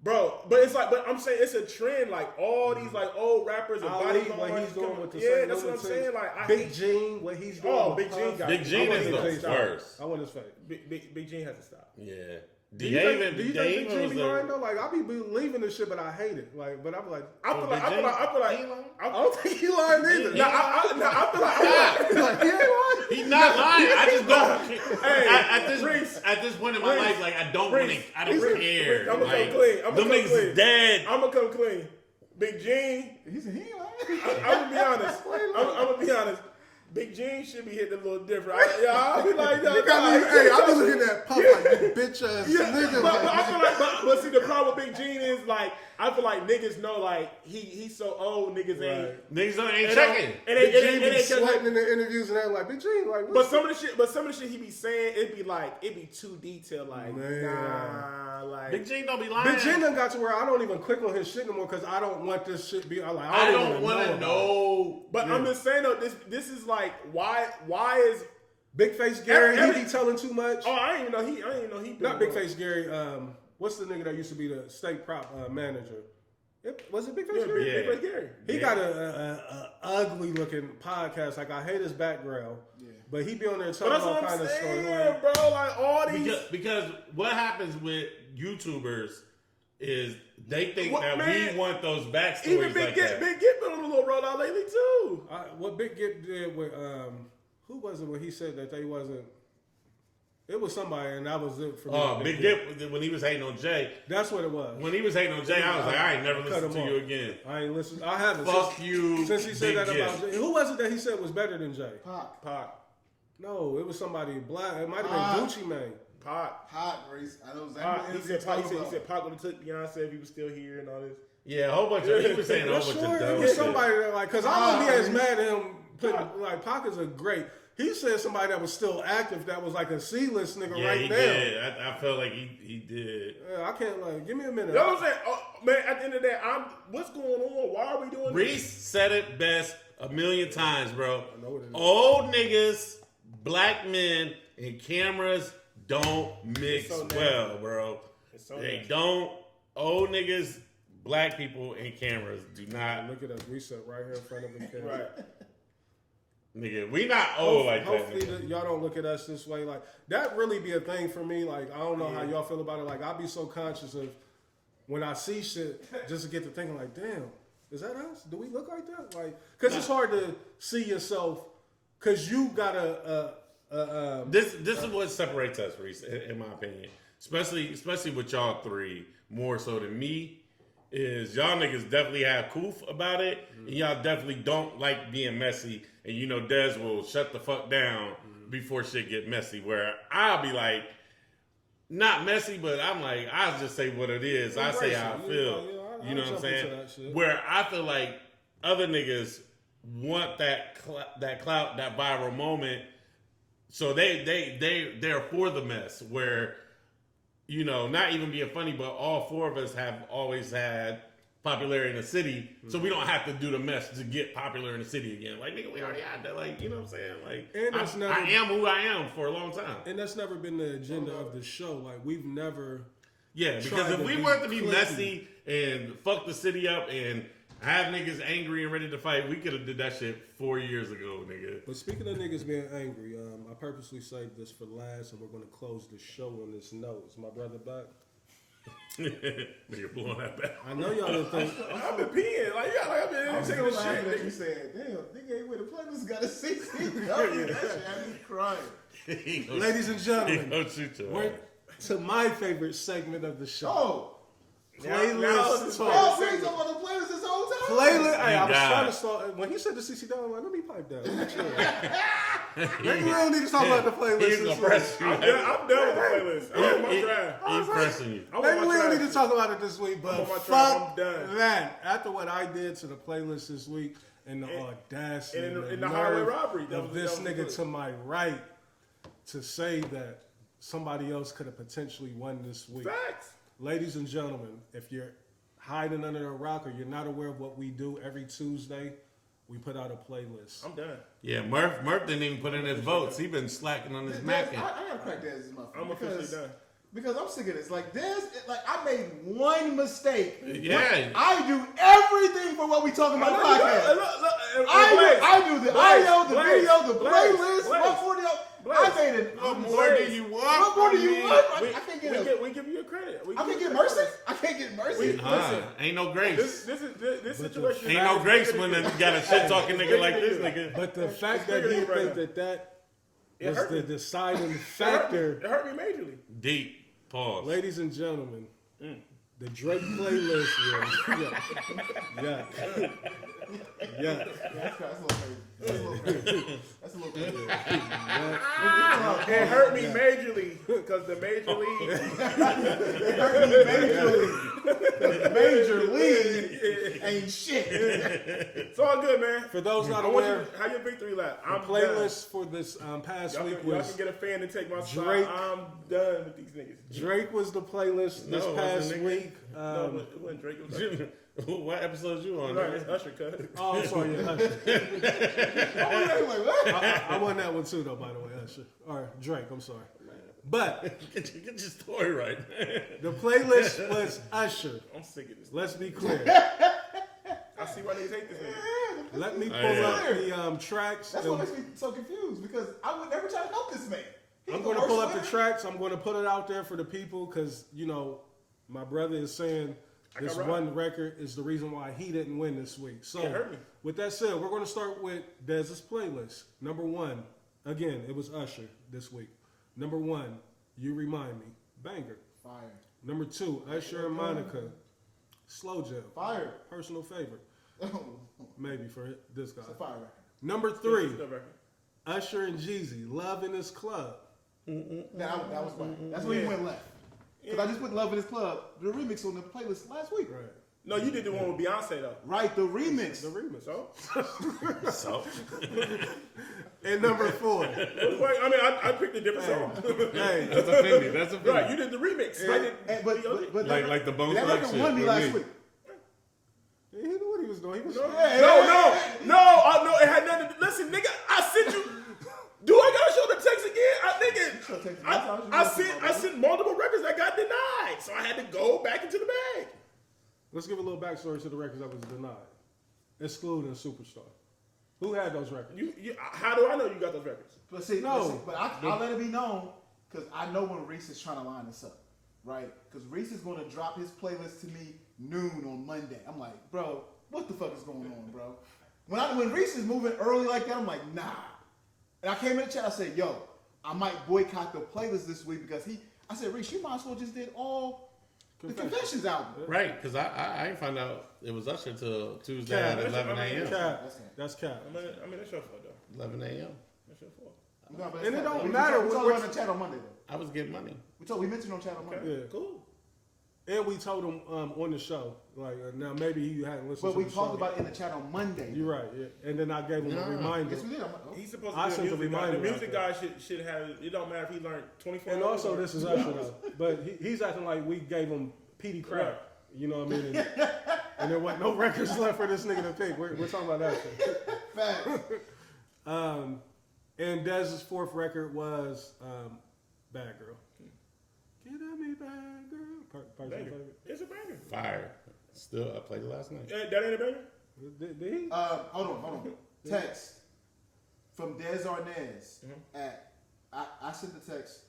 Bro, but I'm saying it's a trend. Like all these like old rappers and body what he's doing with the that's what I'm saying. Like Big Gene, what he's doing. Oh, Big Gene got Big Gene is the worst. I want his face. Big Gene has to stop. Yeah. Do you think Big Gene be lying though? Like I be believing this shit, but I hate it. Like, but I'm like, I feel like I don't think he lying either. I feel like he ain't lying. He's not lying. I just don't. Hey, at this point in my life, like I don't care. I'm gonna come clean. Them niggas is dead. I'm gonna come clean. Big Gene. He said he ain't lying. I'm gonna be honest. I'm gonna be honest. Big Gene should be hitting a little different. I'll be like, hey, I be looking at Puff like, you bitch ass nigga. But I feel like, but see, the problem with Big Gene is like, I feel like niggas know like he's so old, niggas ain't checking. Big Gene be sweating in the interviews and they're like, Big Gene, like, but some of the shit he be saying, it'd be too detailed. Like, like Big Gene don't be lying. Big Gene done got to where I don't even click on his shit no more because I don't want this shit be. Like, I don't want to know. But I'm just saying though, this is like why is Big Face Gary? He be telling too much. Oh, I didn't even know he. Not Big Face Gary. What's the nigga that used to be the state prop manager? Was it Big Face Gary? Yeah. Big Face Gary. He got a ugly looking podcast. Like I hate his background. Yeah. But he be on there telling all kind of stories, bro. Like all these because what happens with YouTubers is they think we want those backstories. Even Big Gip been on a little rollout lately too. What Big Gip did with who was it when he said that they wasn't? It was somebody, and that was it for me. Oh, Big Gip when he was hating on Jay. That's what it was. When he was hating on Jay, I was like, I ain't never listened to you again. I ain't listened. I haven't. Fuck you. Since he said that about Jay. Who was it that he said was better than Jay? Pac. No, it was somebody black. It might have been Gucci Mane. Pac, Reese. I know Pac. He said Pac would have took Beyonce if he was still here and all this. Yeah, a whole bunch of he was saying a whole bunch of dumb shit. Somebody that like, because I wouldn't be as mad at him. Like Pac is a great. He said somebody that was still active that was like a C-list nigga right now. Yeah, I felt like he did. Yeah, I can't like. Give me a minute. You know what I'm saying? Man, at the end of the day, what's going on? Why are we doing this? Reese said it best a million times, bro. Old niggas, black men, and cameras don't mix well, bro. They don't. Old niggas, black people, and cameras do not. Look at us. We sit right here in front of the camera. Right. Nigga, we not old like that. Hopefully y'all don't look at us this way. Like that really be a thing for me. Like I don't know how y'all feel about it. Like I be so conscious of when I see shit, just to get to thinking like, damn, is that us? Do we look like that? Like, cause it's hard to see yourself, cause you got This is what separates us, Reese, in my opinion. Especially with y'all three, more so than me. Is y'all niggas definitely have coof about it, and y'all definitely don't like being messy, and you know Dez will shut the fuck down before shit get messy, where I'll be like, not messy, but I'm like, I'll just say what it is. I say how I feel. You know what I'm saying? Where I feel like other niggas want that clout, that viral moment. So they're for the mess where, you know, not even being funny, but all four of us have always had popularity in the city, so we don't have to do the mess to get popular in the city again. Like, nigga, we already had that. Like, you know what I'm saying? Like, and that's I am who I am for a long time. And that's never been the agenda of the show. Like, we've never. Yeah, because if we wanted to be messy and fuck the city up and have niggas angry and ready to fight, we could have did that shit 4 years ago, nigga. But speaking of niggas being angry, I purposely saved this for last, and we're going to close the show on this note. Is my brother back? Nigga blowing that back. I know y'all didn't think. I've been peeing. Like, yeah, like, I've been taking a shit. That you said, damn, nigga ain't with the playlist got a 16. That shit had me crying. Ladies and gentlemen, Don't shoot your we're to my favorite segment of the show. Oh. Playlist Y'all talk. been talking about the playlist this whole time? Playlist. Hey, I was God. trying to start. When he said the CC down, I'm like, let me pipe down. Maybe we don't need to talk about the playlist. He's gonna press you. I'm done with the playlist. I'm on my drive. He's pressing you. Maybe we don't need to talk about it this week, but I'm on my fuck drive. I'm done. that. After what I did to the playlist this week and the audacity and and the highway nerve robbery, that of was- this that was nigga good. to my right to say that somebody else could have potentially won this week. Facts. Ladies and gentlemen, if you're hiding under a rock or you're not aware of what we do every Tuesday, we put out a playlist. I'm done. Yeah, Murph didn't even put in his votes. He been slacking on his I Mac. gotta crack Dez's motherfucker. I'm officially done. Because I'm sick of this. Like, I made one mistake. Yeah. I do everything for what we talking about podcast. I do the audio, the video, the playlist, 140. I made it. What more do you want? What more do from you me? want? I can't get We give you a credit. I can't get mercy. I can't get mercy. Listen. Ain't no grace. This situation. Ain't no grace when you got a shit talking nigga like this nigga. But the fact that bigger he than you right think that It was hurt the me. deciding It factor, hurt me majorly. Deep. Pause. ladies and gentlemen, the Drake playlist was yeah. That's a little crazy. That's a little crazy. It hurt me majorly because the major league. Major league ain't shit. It's all good, man. For those not I want aware, you. How your victory lap? the I'm playlist for this past done. week Y'all was can get a fan and take my Drake. spot. I'm done with these niggas. Drake was the playlist this No, it past wasn't, nigga. week. No, it wasn't Drake. It was Usher. What episode you on? Right, nigga? it's Usher, cuz. Oh, I'm sorry, yeah, Usher. Like, what? I won that one too, though. By the way, Usher or Drake. I'm sorry, but Get your story right. the playlist was Usher. I'm sick of this. Let's be clear. I see why niggas hate this nigga. Let me pull Yeah. up the tracks. That's what makes me so confused because I would never try to help this man. He's I'm the going to worst pull up the winner. tracks. I'm going to put it out there for the people because, you know, my brother is saying this got one record is the reason why he didn't win this week. So, It hurt me. with that said, we're going to start with Dez's playlist. Number one, again, it was Usher this week. Number one, You Remind Me, banger. Fire. Number two, Usher and Monica, Slow Jam, Fire. personal favorite, maybe for this guy. It's a fire record. Number three, Good record. Usher and Jeezy, Love in His Club. That was fire. That's when he went left. Because I just put Love in His Club, the remix on the playlist last week. Right. No, you did the one with Beyonce though. Right, the remix. The remix. So, So And number four, I mean, I picked a different song. hey, that's offending. That's offending. Right, you did the remix. I did, But Like the Bone that Thugs record shit won me with last me. week. he knew what he was doing. He was no, it had nothing to do. Listen, nigga, I sent you. Do I gotta show the text again? I sent multiple records that got denied, so I had to go back into the bag. Let's give a little backstory to the records that was denied, excluding Superstar. Who had those records? How do I know you got those records? But see, No. but I'll let it be known because I know when Reese is trying to line this up, right? Because Reese is going to drop his playlist to me noon on Monday. I'm like, bro, what the fuck is going on, bro? When Reese is moving early like that, I'm like, nah. And I came in the chat, I said, yo, I might boycott the playlist this week because I said, Reese, you might as well just did all the Confessions album. Right, because I ain't find out it was Usher till Tuesday at 11 a.m. Cap. That's Cap. I mean, that's your fault though. 11 a.m. That's your fault. No, but And it's it not- don't we matter talked what- on the chat on Monday though. I was getting money. We mentioned on chat on Monday. Yeah. Cool. And we told him on the show, like now maybe he hadn't listened. But to we the talked show. about it in the chat on Monday. You're right, yeah. And then I gave him a reminder. Yes, we did. He's supposed I to sent be a the music guy. The reminder music guy should have. It don't matter if he learned 24 And hours also, or- this is Usher though. But he's acting like we gave him PD crap. Right. You know what I mean? And there wasn't no records left for this nigga to pick. We're talking about that shit. Facts. And Dez's fourth record was Bad Girl. Get at me, bad girl. Banger. It's a banger. Fire. Still, I played it last night. That ain't a banger? Did he? Hold on. Text from Des Arnaz at I sent the text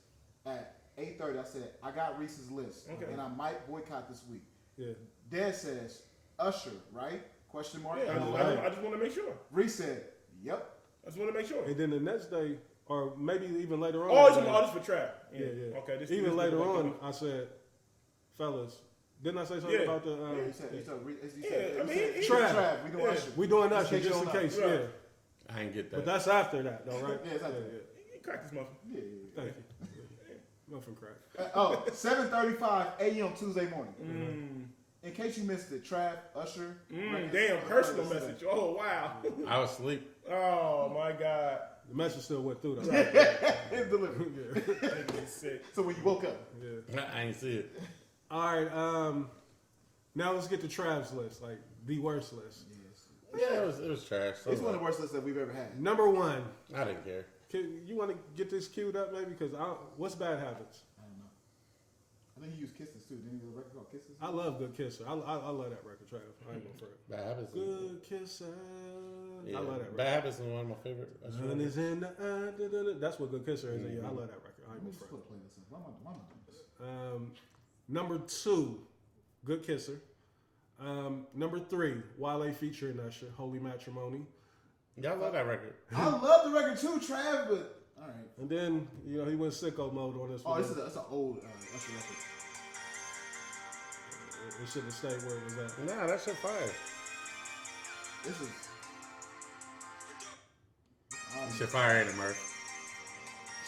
at 8:30. I said I got Reese's list and I might boycott this week. Yeah. Des says Usher, right? Question mark. Yeah, I just want to make sure. Reese said, "Yep." I just want to make sure. And then the next day, or maybe even later on. Oh, it's all this for trap. Yeah. Okay. This Even this later like on, I said, fellas, didn't I say something Yeah. about the? You said, I mean, he Trav. We doing Usher. We doing Usher Just in just in case case, you don't know. yeah. I ain't get that. But that's after that, though, right? Yeah, it's after He cracked this muffin. Yeah. Thank you. Muffin crack. 7:35 a.m. Tuesday morning. In case you missed it, Trav, Usher. Damn, personal message. Oh, wow. I was asleep. Oh, my God. The message still went through, though. It's delivered. Nigga is sick. So when you woke up, I ain't see it. All right, now let's get to Trav's list, like the worst list. Yeah, it was trash. it's one of the worst lists that we've ever had. Number one. I didn't care. You want to get this queued up, maybe? Because what's Bad Habits? I don't know. I think he used Kisses too. Didn't he have a record called Kisses? I love Good Kisser. I love that record, Trav. I ain't gonna front. Bad Habits. Good Kisser. Yeah. I love that record. Bad Habits is one of my favorite. Sun is in the eye, that's what Good Kisser is. Yeah, I love that record. I ain't gonna front. Why am I doing this? Number two, Good Kisser. Number three, Wale featuring Usher, Holy Matrimony. Y'all love that record. I love the record too, Trav, but all right. And then, he went sicko mode on this Oh, one. that's an old Usher record. It should have stayed where it was at. Nah, that shit fire. This is. Shit fire ain't it, Murph?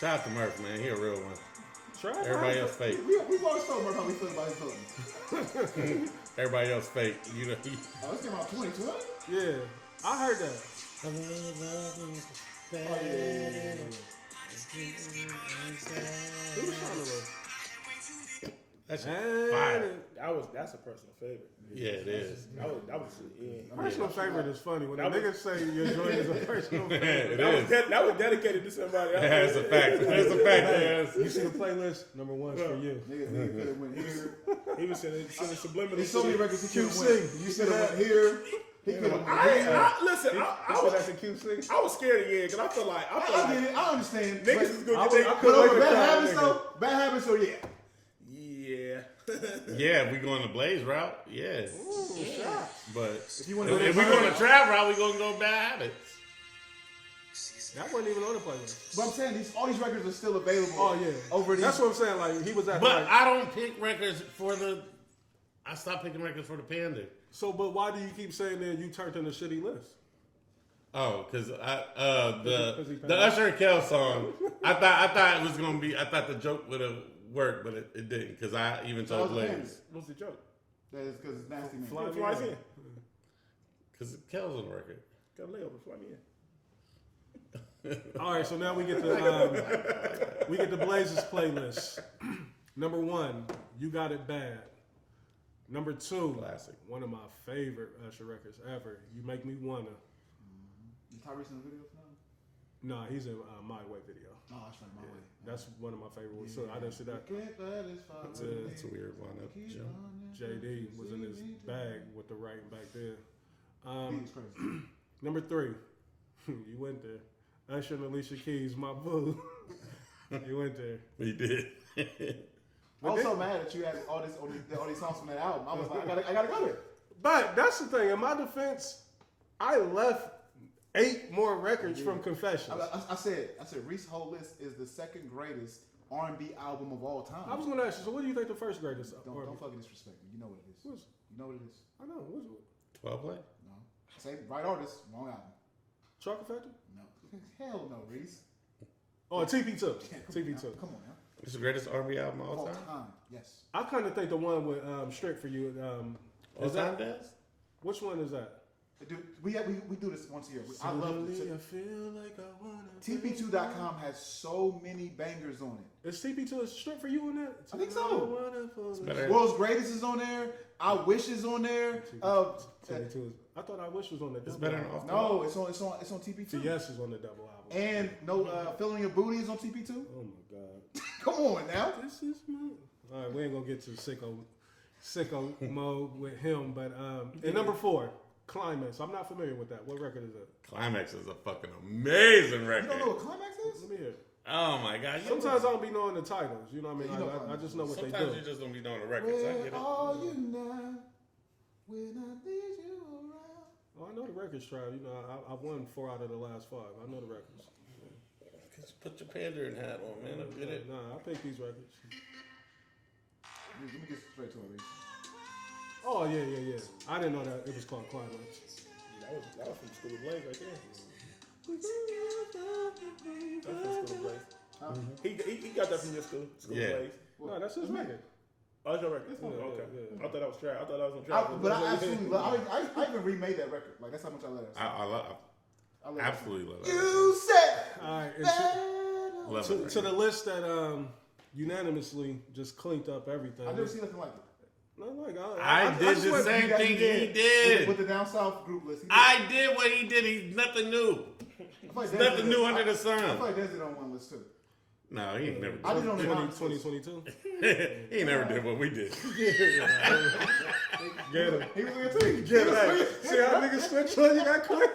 Shout out to Murph, man. He a real one. Trav, Everybody else fake. We've always told Murph how we feel about his voting. Everybody else fake. You know. Oh, this came out 2020? Yeah, I heard that. Oh, yeah. Who was trying to look? That shit fire. That's a personal favorite. Yeah, it is. That was yeah. Personal favorite is funny. When the niggas say your joint is a personal favorite. It is. That was dedicated to somebody. That's a fact. That's a fact, yes. You see the playlist? Number one's for you. Nigga could have went here. He was sending subliminal. There's so many records he could have QC. went. You could have went here. He could have went here. Listen, I said that's a QC. I was scared of yeah, because I feel like I get it. I understand. niggas But- is gonna I get couldn't But wait over to Bad try Habits nigga. though, Bad Habits, so yeah. yeah. Yeah, we going the Blaze route. Yeah. But If you want if we going the trap route, we gonna go Bad Habits. That wasn't even on the playlist. But I'm saying all these records are still available. Oh yeah, Over these. That's what I'm saying. Like he was at. But like, I don't pick records for the. I stopped picking records for the Panda. so, but why do you keep saying that you turned in a shitty list? Oh, because he the passed. Usher and Kel song, I thought it was gonna be. I thought the joke would have worked, but it didn't. Because I even told Blaze. What's the joke? That is because it's nasty man. Fly me Flies in. in. Because Kel's on the record. Got a layover. Fly me in. All right, so now we get the Blazers playlist. Number one, You Got It Bad. Number two, Classic. one of my favorite Usher records ever. You Make Me Wanna. Is Tyrese in the video now? Nah, he's in My Way video. Oh, that's right, my way. That's one of my favorite ones. So I didn't see that. It's a weird one up, Jim. JD was in his bag with the writing back there. He's crazy. Number three, you went there. Usher and Alicia Keys, My Boo. You went there. He did. I was so mad that you had all these songs from that album. I was like, I gotta go there. But that's the thing. In my defense, I left 8 more records from Confessions. I said Reese's whole list is the second greatest R&B album of all time. I was going to ask you, so what do you think the first greatest Don't R&B? fucking disrespect me. You know what it is. What's- You know what it is. I know. What's it? 12 play? No. Same right artist, wrong album. Chocolate Factory? No. Hell no, Reese. Oh, TP2. Yeah, TP2. Come on now. It's the greatest R&B album of all All time. time. Yes. I kind of think the one with Strict for You. All time dance? Which one is that? Dude, we do this once a year. I love it. I feel like I wanna TP2.com has so many bangers on it. Is TP2 is Strict for You on that? I think so. It's better. World's Greatest is on there. I Wish is on there. TP2 is. I thought I Wish was on the double. It's better than album. off. No, it's on TP2. TS is on the double album. And Feeling Your Booty is on TP2. Oh my god. Come on now. This is my. All right, we ain't gonna get to sicko mode with him, but and number 4, Climax. I'm not familiar with that. What record is that? Climax is a fucking amazing You record. don't know what Climax is? Let me hear. Oh my god. Sometimes I don't be knowing the titles. You know what I mean? Yeah, you know I just know what Sometimes they you do. just don't be knowing the records. I get Where it. are you now? When I need you around. Oh, I know the records, Trav. You know, I've won 4 out of the last 5. I know the records. Just put your pandering hat on, man. I get it. Nah, I pick these records. Let me get straight to it, Reese. Oh yeah. I didn't know that it was called Climax. That was from School of Blaze right there. That's from School of Blaze. Huh? He got that from your school. School Yeah. of Blaze. No, that's his record. Oh, that's your record. Yeah, Okay. yeah. I thought that was trash. I thought that was on trash. But I absolutely love it. I even remade that record. Like, that's how much I love that song. I love I love absolutely love that it. song. You said All right, and that. Love to it. the list that unanimously just cleaned up everything. I've never seen nothing like it. No, like I did just the went- same You guys thing he did. With the Down South group list. He did. I did what he did. He's nothing new. I feel like There's nothing Dez new did- under the I sun. feel like Dez did on one list too. No, he ain't never I did. did on the 2022. He ain't never did what we did. Get him. He was there too. Get him. See how niggas switch on you that quick?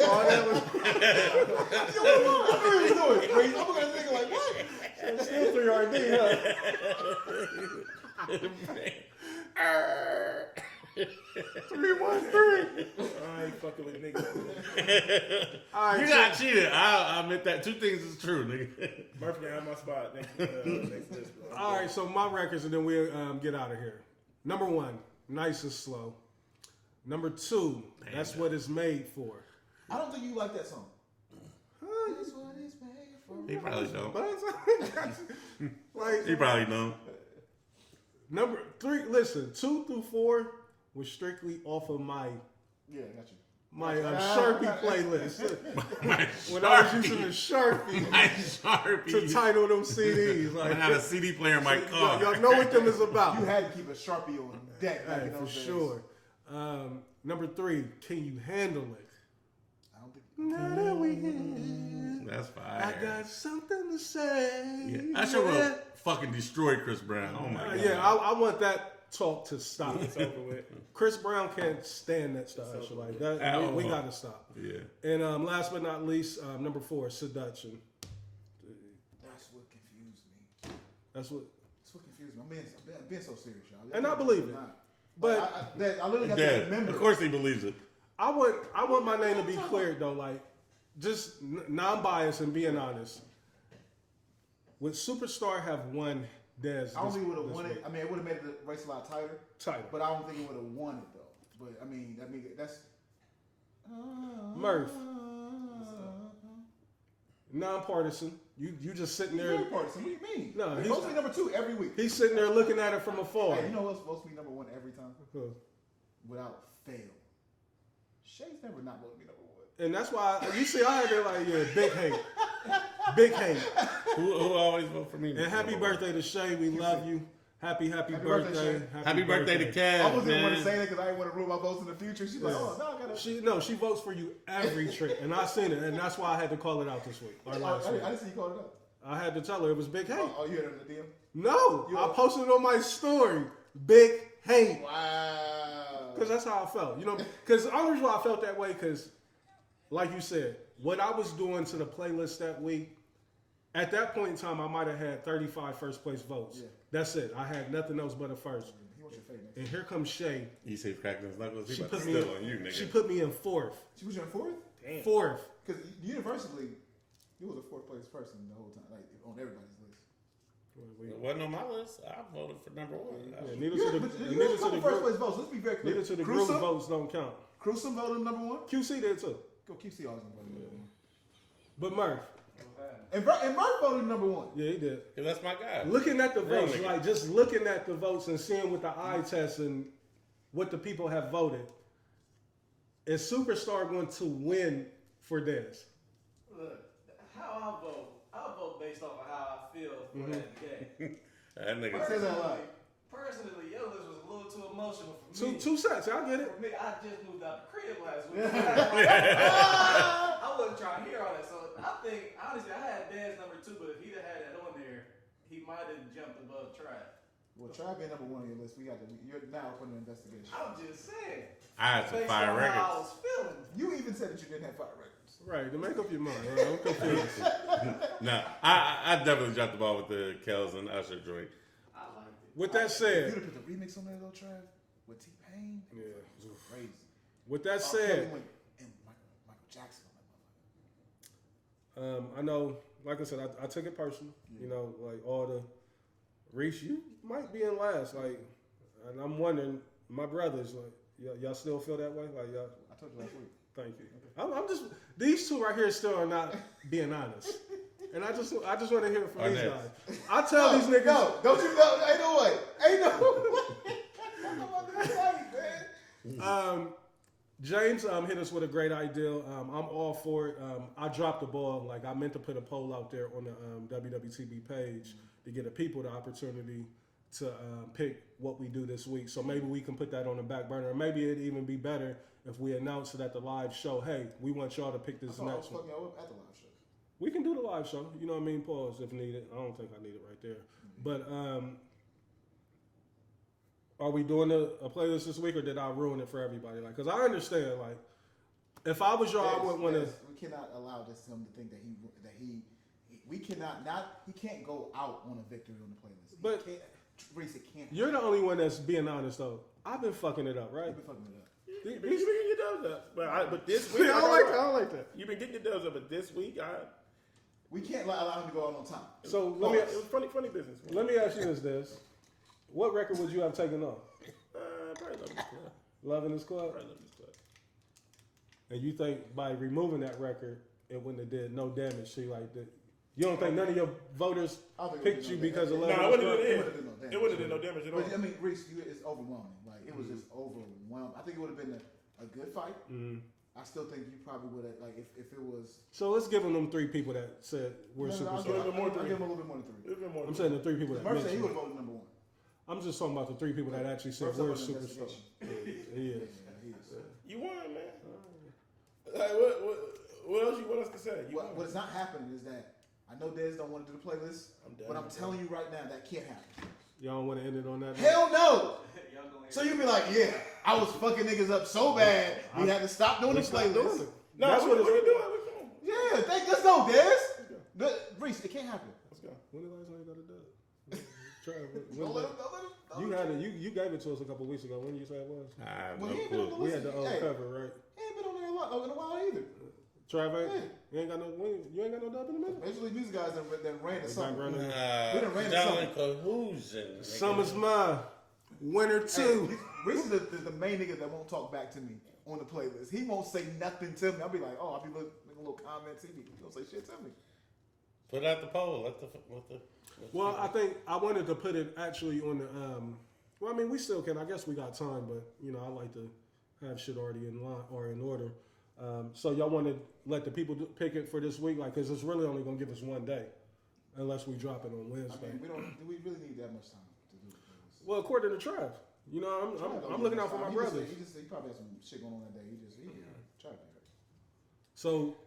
Oh, that was I knew he was doing it. Crazy. I'm looking at this nigga like, what? still 3 RD, huh? 313. I ain't fucking with niggas. All right, You got cheated. I admit that. 2 things is true, nigga. Murphy got my spot next list. all right, so my records, and then we'll get out of here. Number 1, Nice is Slow. Number 2, That's What It's Made For. I don't think you like that song. That's what it's made for. He probably don't. Like, He probably don't. number 3, listen, 2 through 4 was strictly off of my Yeah, I got you. Sharpie playlist. When I was using the Sharpie My Sharpie. to title them CDs. I Like, had a CD player in my car. y'all know what them is about. You had to keep a Sharpie on deck back Hey, in for those days. sure. Number 3, Can You Handle It? I don't think. Now that we here, That's fire. I got something to say. Yeah. I should have fucking destroyed Chris Brown. Oh my god. Yeah, I want that talk to stop. It's over with. Chris Brown can't stand that stuff. So like that, we got to stop. Yeah. And last but not least, number 4, Seduction. That's what confused me. That's what. That's what confused me. I'm being so serious, y'all. And I believe it. But I literally have to Dead. remember. Of course he believes it. I want my name to be cleared though, like just non-biased and being honest. Would Superstar have won Dez? I don't think it would have this won week? it. I mean, it would have made the race a lot tighter. Title. But I don't think it would have won it though. But I mean, that's. Murph. Non-partisan. You just sitting there. Very partisan. What do you mean? No, He's he's- supposed to be number 2 every week. He's sitting there looking at it from afar. Hey, you know what's supposed to be number 1 every time? Huh. Without fail. Shay's never not supposed to be number 1. And that's why you see I had there like big hate, big hate. Who always vote for me? And happy birthday to Shay. We love you. Happy birthday, birthday. Shay. Happy birthday to I Kev, wasn't want to man. say that because I didn't want to rule my votes in the future. She's like, oh, no, I got to. She votes for you every trip, and I seen it, and that's why I had to call it out this week. Or I last week. didn't see you called it up. I had to tell her it was big hate. Oh, you had it in the DM? No, I posted it on my story. Big hate. Wow. Because that's how I felt. You know, because the only reason why I felt that way, because, like you said, what I was doing to the playlist that week, at that point in time, I might have had 35 first place votes. Yeah. That's it. I had nothing else but a first. He wants your face next. And here comes Shay. He said cracking his knuckles. He She about to put me steal on you, in, nigga. she put me in 4th. She was your 4th? Damn. 4th. Because universally, you was a 4th place person the whole time, like on everybody's list. It wasn't on my list. I voted for number 1. Yeah, neither You to had a couple first place votes. Let's be very clear. neither to the group Crusoe? votes don't count. Crusoe voted number 1. QC did too. Go QC always number 1. But Murph, And Murph voted number one. Yeah, he did. Yeah, that's my guy. Looking at the Real votes, nigga. like just looking at the votes and seeing with the eye test and what the people have voted, is Superstar going to win for this? Look, how I vote based off of how I feel for that day. That nigga. Say that loud. Personally, your list was a little too emotional for me. Two sets, I get it. For me, I just moved out the crib last week. I wasn't trying to hear all that. So I think, honestly, I had Dan's number 2, but if he'd have had that on there, he might have jumped above Tribe. Well, try being number one on your list. You're now up under investigation. I'm just saying. I had some Based fire on how I records. was feeling. You even said that you didn't have fire records. Right, to make up your mind. Right? I'm confused. Nah, I definitely dropped the ball with the Kells and Usher joint. I liked it. With that You said, would have put the remix on there though, Trav, with T-Pain. yeah. Crazy. With that R. Kelly said, went- and Michael Jackson on that motherfucker. I know, like I said, I took it personal. Yeah. You know, like all the Reese, you might be in last. Like, and I'm wondering, my brothers, like, y'all still feel that way? Like, y'all. I told you last week. Thank you. I'm just these two right here still are not being honest, and I just want to hear it from these Honest. guys. I tell these niggas, No, don't you know? Ain't no way. Ain't no way. I'm about to say, man. James hit us with a great idea. I'm all for it. I dropped the ball. Like I meant to put a poll out there on the WWTB page to give the people the opportunity to pick what we do this week. So maybe we can put that on the back burner. Or maybe it'd even be better if we announce it at the live show. Hey, we want y'all to pick this I was next one. fucking y'all up at the live show. We can do the live show. You know what I mean? Pause if needed. I don't think I need it right there. But are we doing a playlist this week, or did I ruin it for everybody? Like, because I understand. Like, if I was y'all, I wouldn't want to. Yes, we cannot allow this him to think that we cannot he can't go out on a victory on the playlist. But Reese, it can't. You're the only one that's being honest, though. I've been fucking it up, right? You've been fucking it up. You've been getting your dubs up, but this week I don't like that. You've been getting your dubs up, but this week We can't allow him to go out on time. So it was funny business. Man. let me ask you this: what record would you have taken off? Probably Love This Club. Love in This Club? Probably Love This Club. And you think by removing that record, it wouldn't have did no damage to you like that? You don't think none of your voters I don't think it picked would've you done because of that. Love No, in it This wouldn't Club? have did. no damage. It wouldn't have did no damage at all. But I mean, Reese, it's overwhelming. Like it was just overwhelming. I think it would have been a good fight. Mhm. I still think you probably would have, like, if it was. So let's give them 3 people that said we're I'll give superstars. give him him a little bit more than 3. It's been more I'm than saying the 3 people that Murph said he mentioned. would have voted number 1. I'm just talking about the 3 people that actually said Murph's we're up on the superstars. investigation. He is. Yeah, he is. You won, man. Like, what else you want us to say? You won. What is not happening is that I know Dez don't want to do the playlist, but I'm telling you right now that can't happen. Y'all want to end it on that? Hell no! Y'all gonna So you be like, yeah, I was fucking niggas up so bad we had to stop doing the playlist. No, That's what what it's we doing. Come on. Yeah, let's go, Dez. Reese, it can't happen. Let's go. When the last time you got it done? Try it. Don't let him. Don't let him. You had it. You gave it to us a couple weeks ago. When you say it was? I have Well, no he ain't been on the clue. We list. had the old Hey, cover, right? he ain't been on there in a while either. Trav, Yeah. you ain't got no. You ain't got no dub in a minute. Major League Music guys that ran the Back summer. running. We done ran Down the in collusion. Summer's mine. Winter two. Hey, Reese is the main nigga that won't talk back to me on the playlist. He won't say nothing to me. I'll be like, oh, I'll be making little comments. He don't say shit to me. Put out the poll. Let the Well, I think I wanted to put it actually on the. Well, I mean, we still can. I guess we got time, but you know, I like to have shit already in line or in order. So y'all want to let the people pick it for this week, like, because it's really only gonna give us one day, unless we drop it on I Wednesday. mean, do we really need that much time to do the playlist? Well, according to Trav, you know, I'm looking out for my brothers. He probably has some shit going on that day. He try to be right. So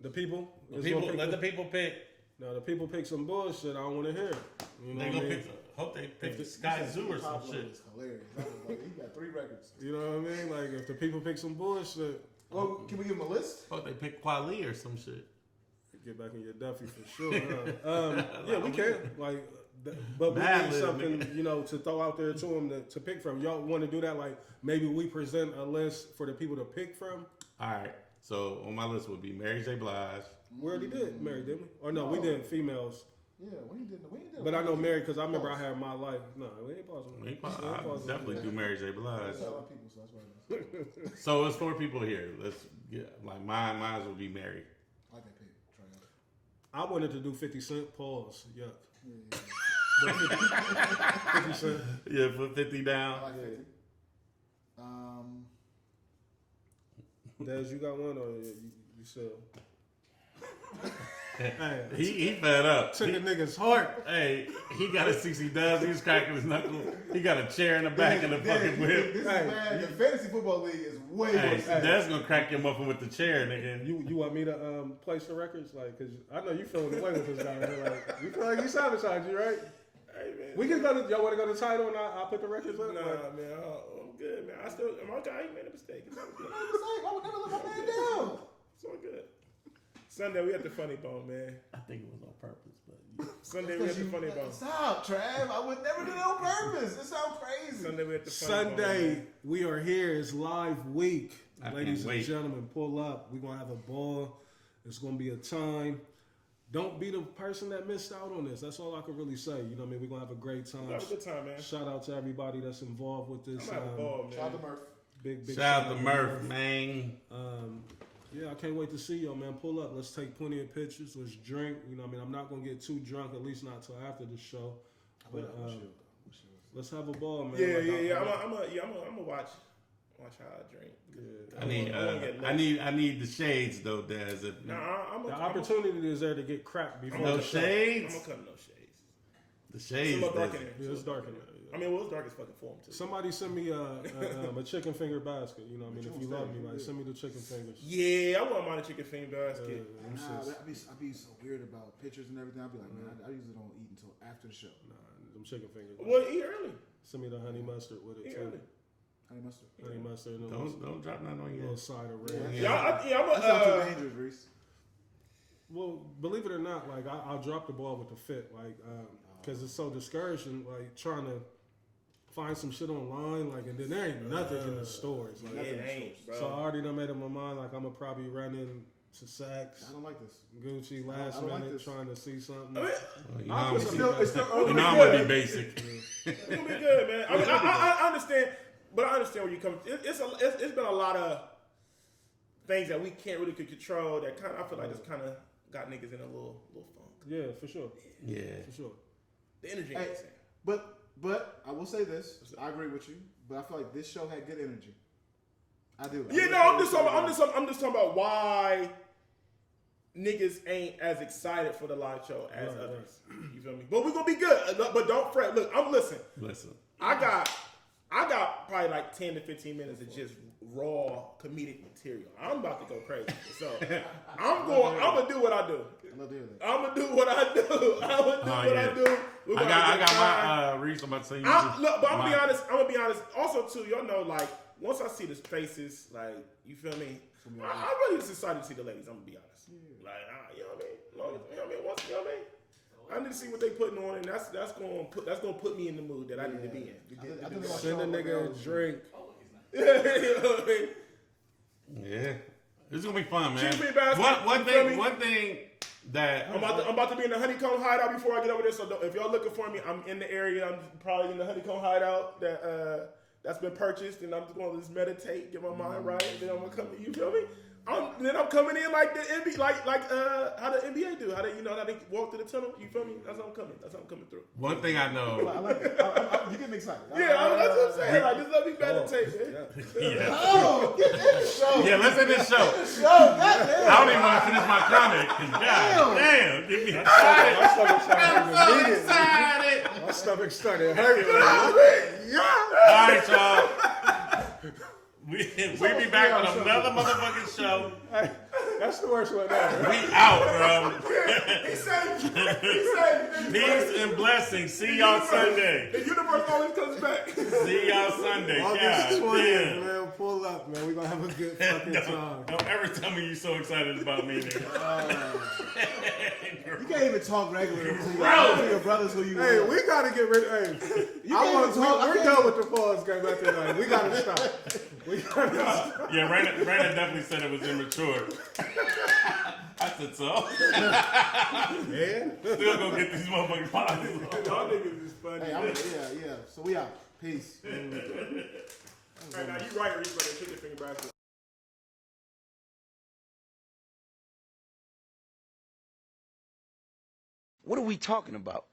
the people, The is people gonna pick let the people pick. Now the people pick some bullshit. I don't want to hear it. You know They what I gonna mean? pick. Hope they pick Sky Zoo or some Pablo shit. is hilarious. I was like, he got 3 records. You know what I mean? Like if the people pick some bullshit, Well, can we give him a list? Hope they pick Kweli or some shit. get back in your Duffy for sure. Huh? Yeah, we can. Like, but we Mad need Lib, something, nigga. you know, to throw out there to them to pick from. Y'all want to do that? Like maybe we present a list for the people to pick from. All right. So on my list would be Mary J. Blige. We already did Mary, didn't we? Or no, we did females. Yeah, we ain't did. But I know Mary because I remember I had my life. No, we ain't pausing. I definitely do Mary J. Blige. That's a lot of people, so that's why. So it's 4 people here. Let's get like mine. Mine would be Mary. I like that pick. Try I wanted to do 50 Cent. Pause. Yuck. But 50 Cent. Yeah, put 50 I down. like 50. Dez, you got one or you still? Hey, He fed up. took a nigga's heart. Hey, he got a 60 does. He's cracking his knuckle. He got a chair in the back of the fucking whip. This is Hey, bad. The fantasy football league is way Hey, worse. that's gonna crack your muffin with the chair, nigga. You want me to place the records? Like, cause I know you feeling the way with this guy. Like, you feel like you sabotage you, right? Hey, man. We can go to, y'all want to go to the title and I'll put the records up? Nah, Like, man. I'm good, man. I'm okay. I ain't made a mistake. It's all good. I would never let my man down. It's all good. Sunday, we at the Funny Bone, man. I think it was on purpose, but Sunday, we at the Funny Bone. Stop, Trav. I would never do that on purpose. This sounds crazy. Sunday, we at the Funny Bone. Sunday, Man. we are here. It's live week. I Ladies can't and wait. gentlemen, pull up. We're going to have a ball. It's going to be a time. Don't be the person that missed out on this. That's all I can really say. You know what I mean? We're going to have a great time. Have a good time, man. Shout out to everybody that's involved with this. I'm having a ball, man. Shout out to Murph. Big shout out to Murph, man. Yeah, I can't wait to see y'all, man. Pull up. Let's take plenty of pictures. Let's drink. You know what I mean? I'm not going to get too drunk, at least not till after the show. But let's have a ball, man. Yeah. I'm gonna watch how I drink. Yeah. I need the shades though, Daz. The opportunity is there to get cracked before No the show. I'm shades. gonna cut no shades. The shades. It's dark in Daz. there. Yeah, it's dark in there. I mean, well, it's dark as fucking form too. Somebody send me a chicken finger basket. You know what I mean? If you love me, like, send me the chicken fingers. Yeah, I want mine a chicken finger basket. I be so weird about pictures and everything. I'll be like, man, I usually don't eat until after the show. Nah, them chicken fingers. Well, eat early. Send me the honey mustard with it Eat too. early. Honey mustard. Honey mustard and a little, Don't drop nothing on little you. side of Yeah. red. I'm That's not too dangerous, Reese. Well, believe it or not, like I'll drop the ball with the fit, like because it's so discouraging. Like trying to find some shit online, like, and then there ain't nothing in the stores. Like, it ain't, bro. so I already done made up my mind. Like I'm gonna probably run in to Saks, I don't like this. Gucci last I don't like minute, this. trying to see something. I mean, You know I'm It's still you early. know I'm gonna be basic. it's gonna be good, man. I mean, I understand, but I understand where you come. It's been a lot of things that we can't really control. That kind of, I feel like it's kind of got niggas in a little funk. Yeah, for sure, Yeah. for sure. The energy Hey, ain't the same. But I will say this. I agree with you. But I feel like this show had good energy. I do. Yeah, no, I'm just talking about why niggas ain't as excited for the live show as Right, others. You feel me? But we're gonna be good. But don't fret. Look, listen. I got probably like 10 to 15 minutes of just raw comedic material. I'm about to go crazy. So I'm gonna do what I do. I love to hear that. I'm gonna do what I do. I do. I got my Reese. I'm about to say. Look, but I'm gonna be honest. Also, too, y'all know, like, once I see the faces, like, you feel me? I'm really just excited to see the ladies. I'm gonna be honest. Like, you know what I mean? You know what I mean? Once, you know what I mean? I need to see what they putting on, and that's gonna put me in the mood that I need to be in. I think Send a nigga a drink. You know what I mean? Yeah, it's gonna be fun, man. Chicken basket, One thing that I'm about to be in the Honeycomb Hideout before I get over there. So if y'all looking for me, I'm in the area. I'm probably in the Honeycomb Hideout that's been purchased, and I'm just going to just meditate, get my mind right, and then I'm gonna come. You feel me? Then I'm coming in like the NBA, like how the NBA do, how they walk through the tunnel. You feel me? That's how I'm coming. That's how I'm coming through. one thing I know. I like it. You get me excited. Yeah, that's what I'm saying. Like, just let me meditate, man. Yeah, Oh, get in the show. yeah. Let's end this show. Show, goddamn. I don't even want to finish my comic. 'Cause God damn, get me My excited. stomach started I'm so hurting. excited. My stomach started hurting. All right, y'all. We be back with another motherfucking show. Hey, that's the worst one ever. We out, bro. He said, Peace and blessings. See y'all Sunday. the universe always comes back. See y'all Sunday. August God 20th, damn. man. Pull up, man. We're going to have a good fucking time. Don't ever tell me you're so excited about me, nigga. You can't even talk regular to your brothers who you Hey, love. we got to get rid of. Hey, we're done with the pause game after that. We got to stop. We got to stop. Yeah, Raina definitely said it was immature. I said so. Yeah. Still gonna get these motherfucking pies. Y'all niggas is funny. Hey, yeah. So we out. Peace. All right, now you right, Reese, but that chicken finger basket. What are we talking about?